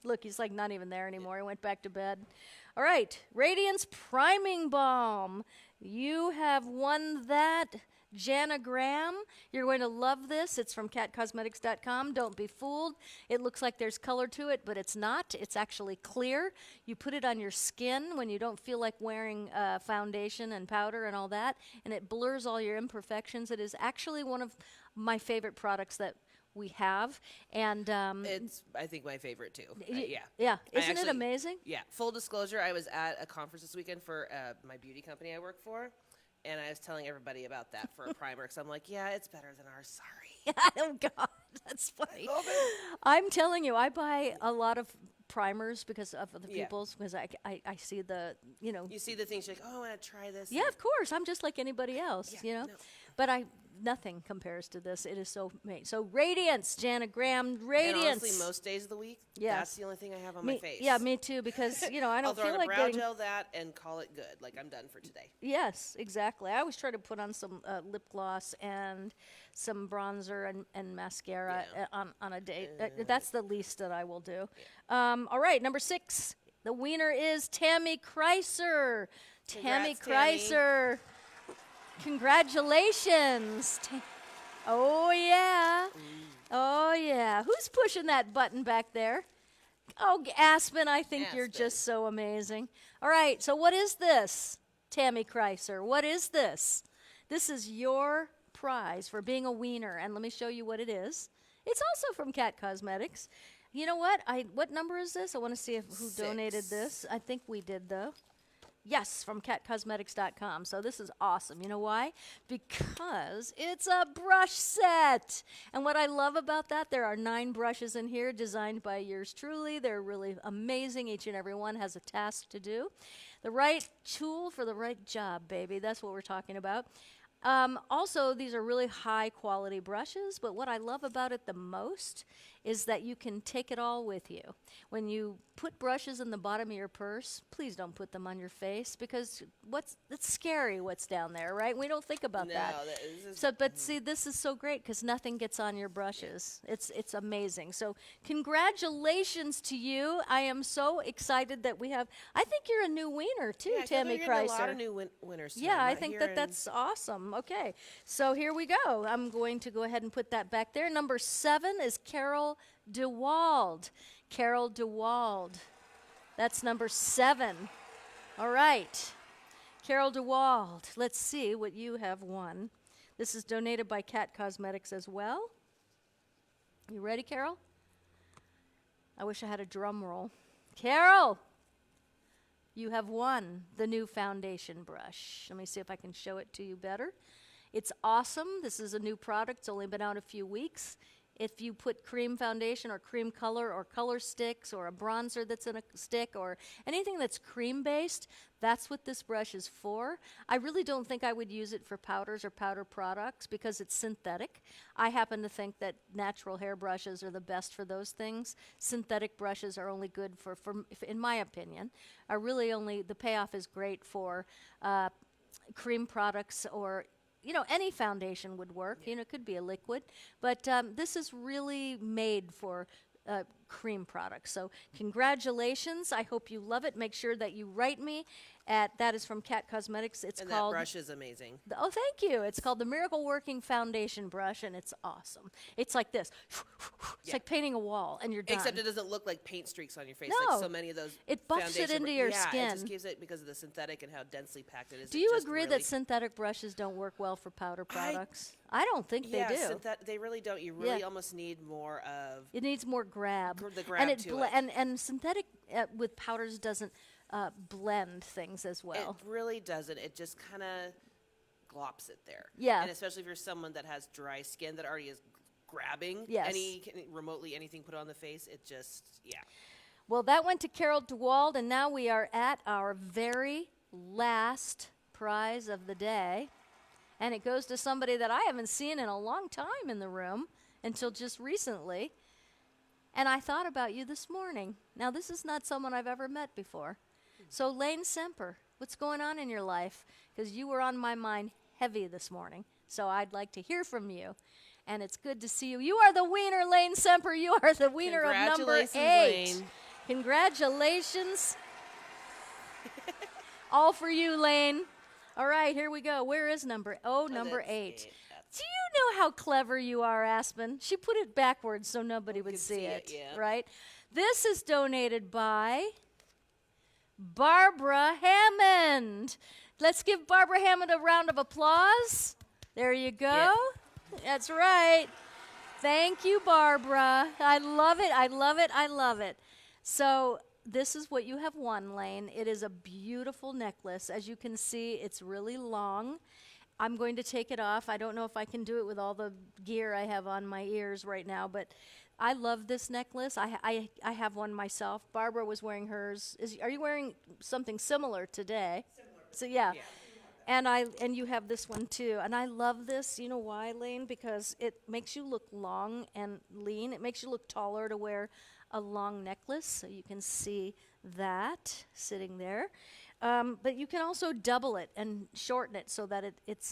S5: Look, he's like not even there anymore. He went back to bed. All right, Radiance Priming Balm. You have won that. Jana Graham, you're going to love this. It's from catcosmetics.com. Don't be fooled. It looks like there's color to it, but it's not. It's actually clear. You put it on your skin when you don't feel like wearing foundation and powder and all that, and it blurs all your imperfections. It is actually one of my favorite products that we have. And
S6: It's, I think, my favorite too. Yeah.
S5: yeah,
S6: I
S5: isn't it
S6: actually-
S5: amazing?
S6: Yeah. Full disclosure, I was at a conference this weekend for my beauty company I work for, and I was telling everybody about that for a primer. Because I'm like, yeah, it's better than ours. Sorry.
S5: Oh God, that's funny. I'm telling you, I buy a lot of primers because of the
S6: Yeah.
S5: pupils, because I see the,
S6: You see the things, you're like, oh, I want to try this.
S5: yeah,
S6: and-
S5: of course, I'm just like anybody else,
S6: Yeah, no.
S5: But nothing compares to this. It is so amazing. So Radiance, Jana Graham,
S6: And
S5: Radiance.
S6: honestly, most days of the week,
S5: Yes.
S6: that's the only thing I have on
S5: me,
S6: my face.
S5: Yeah, me too, because I
S6: I'll
S5: don't
S6: throw
S5: feel
S6: on a
S5: like
S6: brow
S5: getting.
S6: gel, that, and call it good. Like, I'm done for today.
S5: Yes, exactly. I always try to put on some lip gloss and some bronzer and mascara
S6: Yeah.
S5: on a date. That's the least that I will do. All right, number 6. The wiener is Tammy Kreiser. Tammy
S6: Congrats, Tammy.
S5: Kreiser. Congratulations. Oh, yeah. Oh, yeah. Who's pushing that button back there? Oh, Aspen, I think you're
S6: Aspen.
S5: just so amazing. All right, so what is this, Tammy Kreiser? What is this? This is your prize for being a wiener, and let me show you what it is. It's also from Cat Cosmetics. You know what? What number is this? I want to see who donated
S6: 6.
S5: this. I think we did, though. Yes, from catcosmetics.com. So this is awesome. You know why? Because it's a brush set. And what I love about that, there are 9 brushes in here designed by yours truly. They're really amazing. Each and every one has a task to do. The right tool for the right job, baby. That's what we're talking about. Also, these are really high quality brushes, but what I love about it the most is that you can take it all with you. When you put brushes in the bottom of your purse, please don't put them on your face, because it's scary what's down there, right? We don't think about
S6: No,
S5: that.
S6: this is-
S5: But see, this is so great because nothing gets on your brushes. It's amazing. So congratulations to you. I am so excited that we have. I think you're a new wiener too,
S6: Yeah, I feel
S5: Tammy
S6: like you're getting
S5: Kreiser.
S6: a lot of new winners. tonight.
S5: Yeah, I
S6: Not
S5: think that
S6: hearing-
S5: that's awesome. Okay, so here we go. I'm going to go ahead and put that back there. Number 7 is Carol DeWald. Carol DeWald. That's number 7. All right. Carol DeWald. Let's see what you have won. This is donated by Cat Cosmetics as well. You ready, Carol? I wish I had a drum roll. Carol! You have won the new foundation brush. Let me see if I can show it to you better. It's awesome. This is a new product. It's only been out a few weeks. If you put cream foundation or cream color or color sticks or a bronzer that's in a stick or anything that's cream based, that's what this brush is for. I really don't think I would use it for powders or powder products because it's synthetic. I happen to think that natural hair brushes are the best for those things. Synthetic brushes are only good for in my opinion, are really only, the payoff is great for cream products or any foundation would work. It could be a liquid. But this is really made for cream products. So congratulations. I hope you love it. Make sure that you write me that is from Cat Cosmetics. It's
S6: And
S5: called...
S6: that brush is amazing.
S5: Oh, thank you. It's called the Miracle Working Foundation Brush, and it's awesome. It's like this. It's like painting a wall, and you're done.
S6: Except it doesn't look like paint streaks on your face
S5: No.
S6: like so many of those.
S5: It buffs it
S6: foundation
S5: into your
S6: yeah,
S5: skin.
S6: it just gives it, because of the synthetic and how densely packed it is.
S5: Do
S6: it
S5: you
S6: just
S5: agree
S6: really,
S5: that synthetic brushes don't work well for powder products? I don't think
S6: yeah,
S5: they do.
S6: they really don't. You really
S5: Yeah.
S6: almost need more of.
S5: It needs more grab.
S6: The grab
S5: and
S6: to it.
S5: And synthetic with powders doesn't blend things as well.
S6: It really doesn't. It just kind of glops it there.
S5: Yeah.
S6: And especially if you're someone that has dry skin that already is grabbing
S5: Yes.
S6: remotely anything put on the face, it just, yeah.
S5: Well, that went to Carol DeWald, and now we are at our very last prize of the day. And it goes to somebody that I haven't seen in a long time in the room until just recently. And I thought about you this morning. Now, this is not someone I've ever met before. So, Lane Semper, what's going on in your life? Because you were on my mind heavy this morning. So, I'd like to hear from you. And it's good to see you. You are the wiener, Lane Semper. You are the wiener of number 8.
S6: Congratulations, Lane.
S5: Congratulations. All for you, Lane. All right, here we go. Where is number? Number
S6: that's
S5: 8.
S6: 8.
S5: Do you know how clever you are, Aspen? She put it backwards so nobody would
S6: could
S5: see
S6: see
S5: it,
S6: it, yeah.
S5: right? This is donated by Barbara Hammond. Let's give Barbara Hammond a round of applause. There you go. That's right. Thank you, Barbara. I love it. I love it. I love it. So this is what you have won, Lane. It is a beautiful necklace. As you can see, it's really long. I'm going to take it off. I don't know if I can do it with all the gear I have on my ears right now, but I love this necklace. I have one myself. Barbara was wearing hers. Are you wearing something similar today? Similar. So yeah. And you have this one too. And I love this. You know why, Lane? Because it makes you look long and lean. It makes you look taller to wear a long necklace. So you can see that sitting there. But you can also double it and shorten it so that it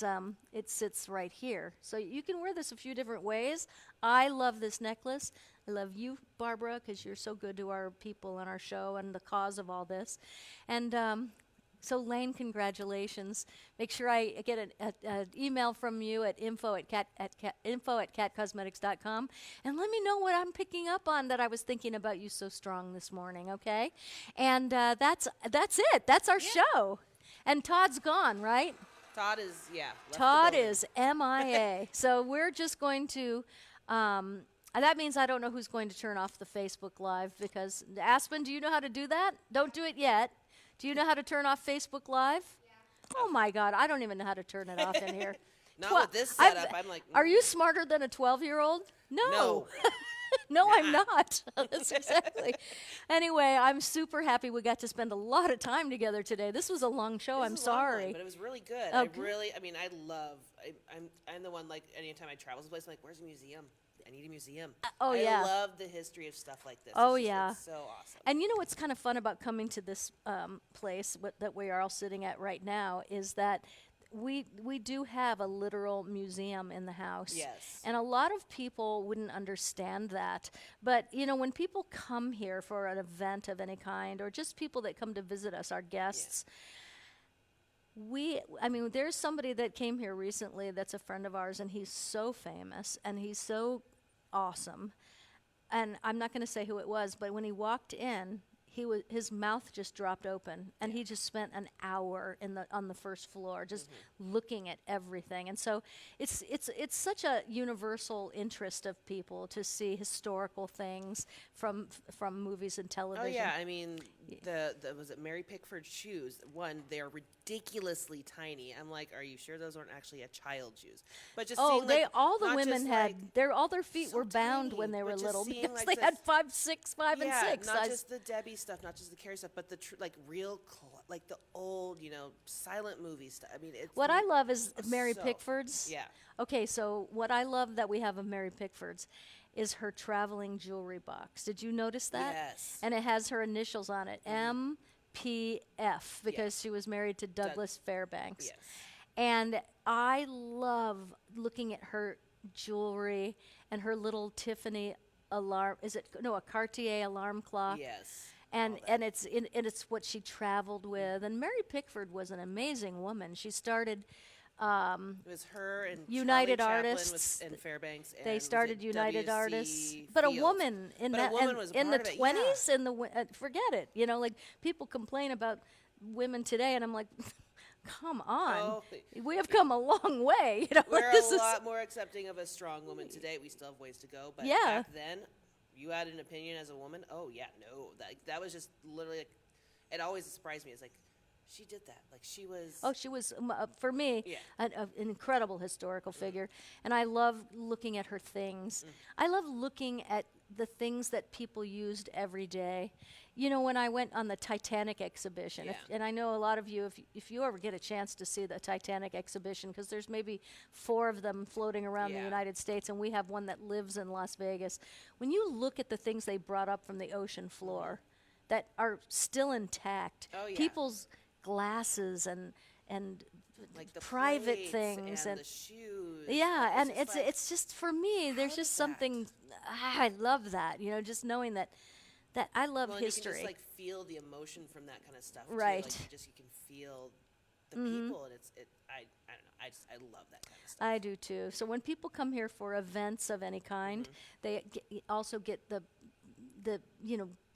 S5: sits right here. So you can wear this a few different ways. I love this necklace. I love you, Barbara, because you're so good to our people and our show and the cause of all this. And so, Lane, congratulations. Make sure I get an email from you at info@catcosmetics.com, and let me know what I'm picking up on that I was thinking about you so strong this morning, okay? And that's it. That's our show. And Todd's gone, right?
S6: Todd is, left the
S5: Todd
S6: building.
S5: is MIA. So we're just going to... and that means I don't know who's going to turn off the Facebook Live, because Aspen, do you know how to do that? Don't do it yet. Do you know how to turn off Facebook Live? Yeah. Oh my God, I don't even know how to turn it off in here.
S6: Not with this setup. I'm like,
S5: are you smarter than a 12-year-old? No.
S6: No.
S5: No, I'm not. That's exactly. Anyway, I'm super happy we got to spend a lot of time together today. This was a long show. I'm
S6: This is a long one,
S5: sorry.
S6: but it was really good.
S5: Oh,
S6: I
S5: good.
S6: really, I mean, I'm the one, like, anytime I travel to a place, I'm like, where's a museum? I need a museum.
S5: Yeah.
S6: I love the history of stuff like this.
S5: Oh,
S6: It's just,
S5: yeah.
S6: it's so awesome.
S5: And you know what's kind of fun about coming to this place that we are all sitting at right now is that we do have a literal museum in the house.
S6: Yes.
S5: And a lot of people wouldn't understand that. But, you know, when people come here for an event of any kind, or just people that come to visit us, our guests, there's somebody that came here recently that's a friend of ours, and he's so famous, and he's so awesome. And I'm not going to say who it was, but when he walked in, his mouth just dropped open, and he just spent an hour on the first floor just looking at everything. And so it's such a universal interest of people to see historical things from movies and
S6: Oh,
S5: television.
S6: yeah. I mean, was it Mary Pickford shoes? One, they're ridiculously tiny. I'm like, are you sure those aren't actually a child's shoes? But just seeing, like,
S5: all the
S6: not
S5: women
S6: just,
S5: had
S6: like,
S5: all their feet
S6: so
S5: were bound
S6: tiny,
S5: when they were
S6: but just
S5: little
S6: seeing,
S5: because
S6: like,
S5: they
S6: this-
S5: had 5 and 6
S6: not
S5: size.
S6: just the Debbie stuff, not just the Carrie stuff, but the real, like the old, silent movie stuff. I mean, it's
S5: What I love is Mary
S6: so-
S5: Pickford's.
S6: Yeah.
S5: Okay, so what I love that we have of Mary Pickford's is her traveling jewelry box. Did you notice that?
S6: Yes.
S5: And it has her initials on it, MPF, because she was married to Douglas Fairbanks.
S6: Yes.
S5: And I love looking at her jewelry and her little Tiffany alarm. A Cartier alarm clock.
S6: Yes.
S5: And it's what she traveled with. And Mary Pickford was an amazing woman. She started
S6: It was her and
S5: United
S6: Charlie Chaplin
S5: Artists.
S6: and Fairbanks. And
S5: They
S6: was
S5: started
S6: it
S5: United
S6: W.C.
S5: Artists, but a
S6: Fields.
S5: woman in
S6: But
S5: that
S6: a woman was
S5: in
S6: part
S5: the
S6: of it, yeah.
S5: 20s in the forget it. Like people complain about women today, and I'm like, come on,
S6: Oh.
S5: we have come a long way.
S6: We're
S5: this
S6: a lot more accepting of a strong woman today. We still have ways to go, but
S5: Yeah.
S6: back then, you had an opinion as a woman. Oh yeah, no, that was just literally. Like, it always surprised me. It's like, she did that. Like she was.
S5: Oh, she was, for me,
S6: Yeah.
S5: an incredible historical figure. And I love looking at her things. I love looking at the things that people used every day. When I went on the Titanic exhibition,
S6: Yeah.
S5: and I know a lot of you, if you ever get a chance to see the Titanic exhibition, because there's maybe 4 of them floating around the
S6: Yeah.
S5: United States, and we have one that lives in Las Vegas. When you look at the things they brought up from the ocean floor that are still intact,
S6: Oh, yeah.
S5: people's glasses and
S6: like the
S5: private
S6: plates
S5: things
S6: and the shoes.
S5: yeah, and
S6: just like,
S5: it's just for me. There's
S6: how
S5: just
S6: is that?
S5: something I love that just knowing that I love
S6: well, and
S5: history.
S6: You can just like feel the emotion from that kind of stuff.
S5: Right.
S6: Too. Like you can feel the people, and I don't know. I love that kind of stuff.
S5: I do too. So when people come here for events of any kind, they also get the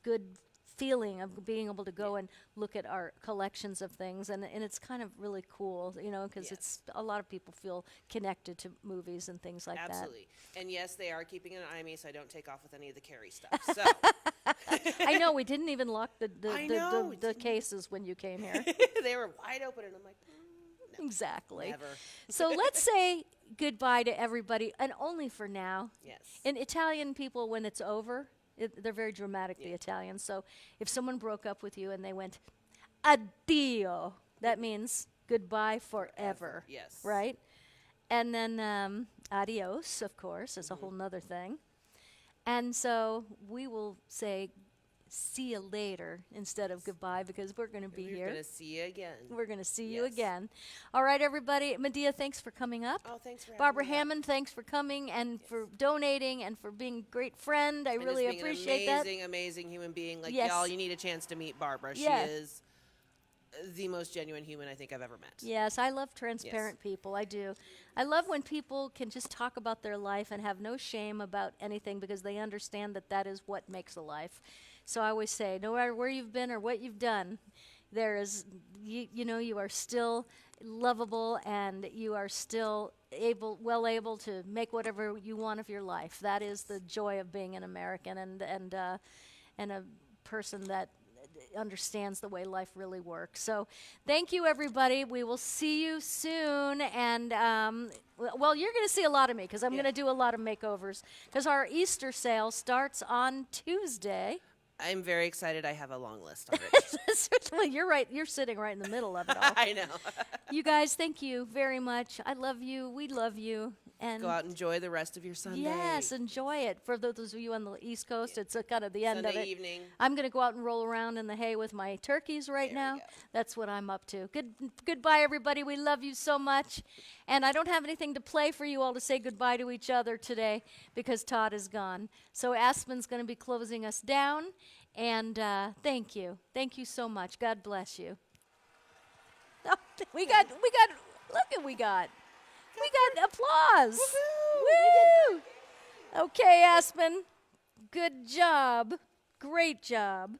S5: good feeling of being able to go and look at our collections of things, and it's kind of really cool, you know, because
S6: Yes.
S5: it's a lot of people feel connected to movies and things like
S6: Absolutely. And yes, they are keeping an eye on me, so I don't take off with any of the Carrie stuff. So
S5: that. I know we didn't even lock
S6: I know, we
S5: the cases when you came here.
S6: they were wide open, and I'm like,
S5: Exactly.
S6: never.
S5: So let's say goodbye to everybody, and only for now.
S6: Yes.
S5: In Italian people, when it's over, they're very dramatic, the Italians. So if someone broke up with you and they went, addio, that means goodbye forever.
S6: Yes.
S5: Right? And then adios, of course, is a whole nother thing. And so we will say, see you later instead of goodbye, because we're going to be
S6: We're
S5: here.
S6: going to see you again.
S5: We're going to see you
S6: Yes.
S5: again. All right, everybody. Medea, thanks for coming up.
S6: Oh, thanks for having
S5: Barbara
S6: me up.
S5: Hammond, thanks for coming and for donating and for being a great friend. I
S6: And
S5: really
S6: just being
S5: appreciate
S6: an
S5: that.
S6: amazing, amazing human being. Like,
S5: Yes.
S6: y'all, you need a chance to meet Barbara.
S5: Yeah.
S6: She is the most genuine human I think I've ever met.
S5: Yes, I love transparent people. I do. I love when people can just talk about their life and have no shame about anything, because they understand that that is what makes a life. So I always say, no matter where you've been or what you've done, there is, you know, you are still lovable, and you are still well able to make whatever you want of your life. That is the joy of being an American and a person that understands the way life really works. So thank you, everybody. We will see you soon. And, well, you're going to see a lot of me, because I'm going to do a lot of makeovers, because our Easter sale starts on Tuesday.
S6: I'm very excited. I have a long list already.
S5: Well, you're right. You're sitting right in the middle of it all.
S6: I know.
S5: You guys, thank you very much. I love you. We love you. And
S6: Go out and enjoy the rest of your Sunday.
S5: yes, enjoy it. For those of you on the East Coast, it's kind of the end of
S6: Sunday
S5: it.
S6: evening.
S5: I'm going to go out and roll around in the hay with my turkeys right
S6: There we
S5: now.
S6: go.
S5: That's what I'm up to. Goodbye, everybody. We love you so much. And I don't have anything to play for you all to say goodbye to each other today, because Todd is gone. So Aspen's going to be closing us down. And thank you. Thank you so much. God bless you. Oh, we got, look at we got applause. Woo! Okay, Aspen. Good job. Great job.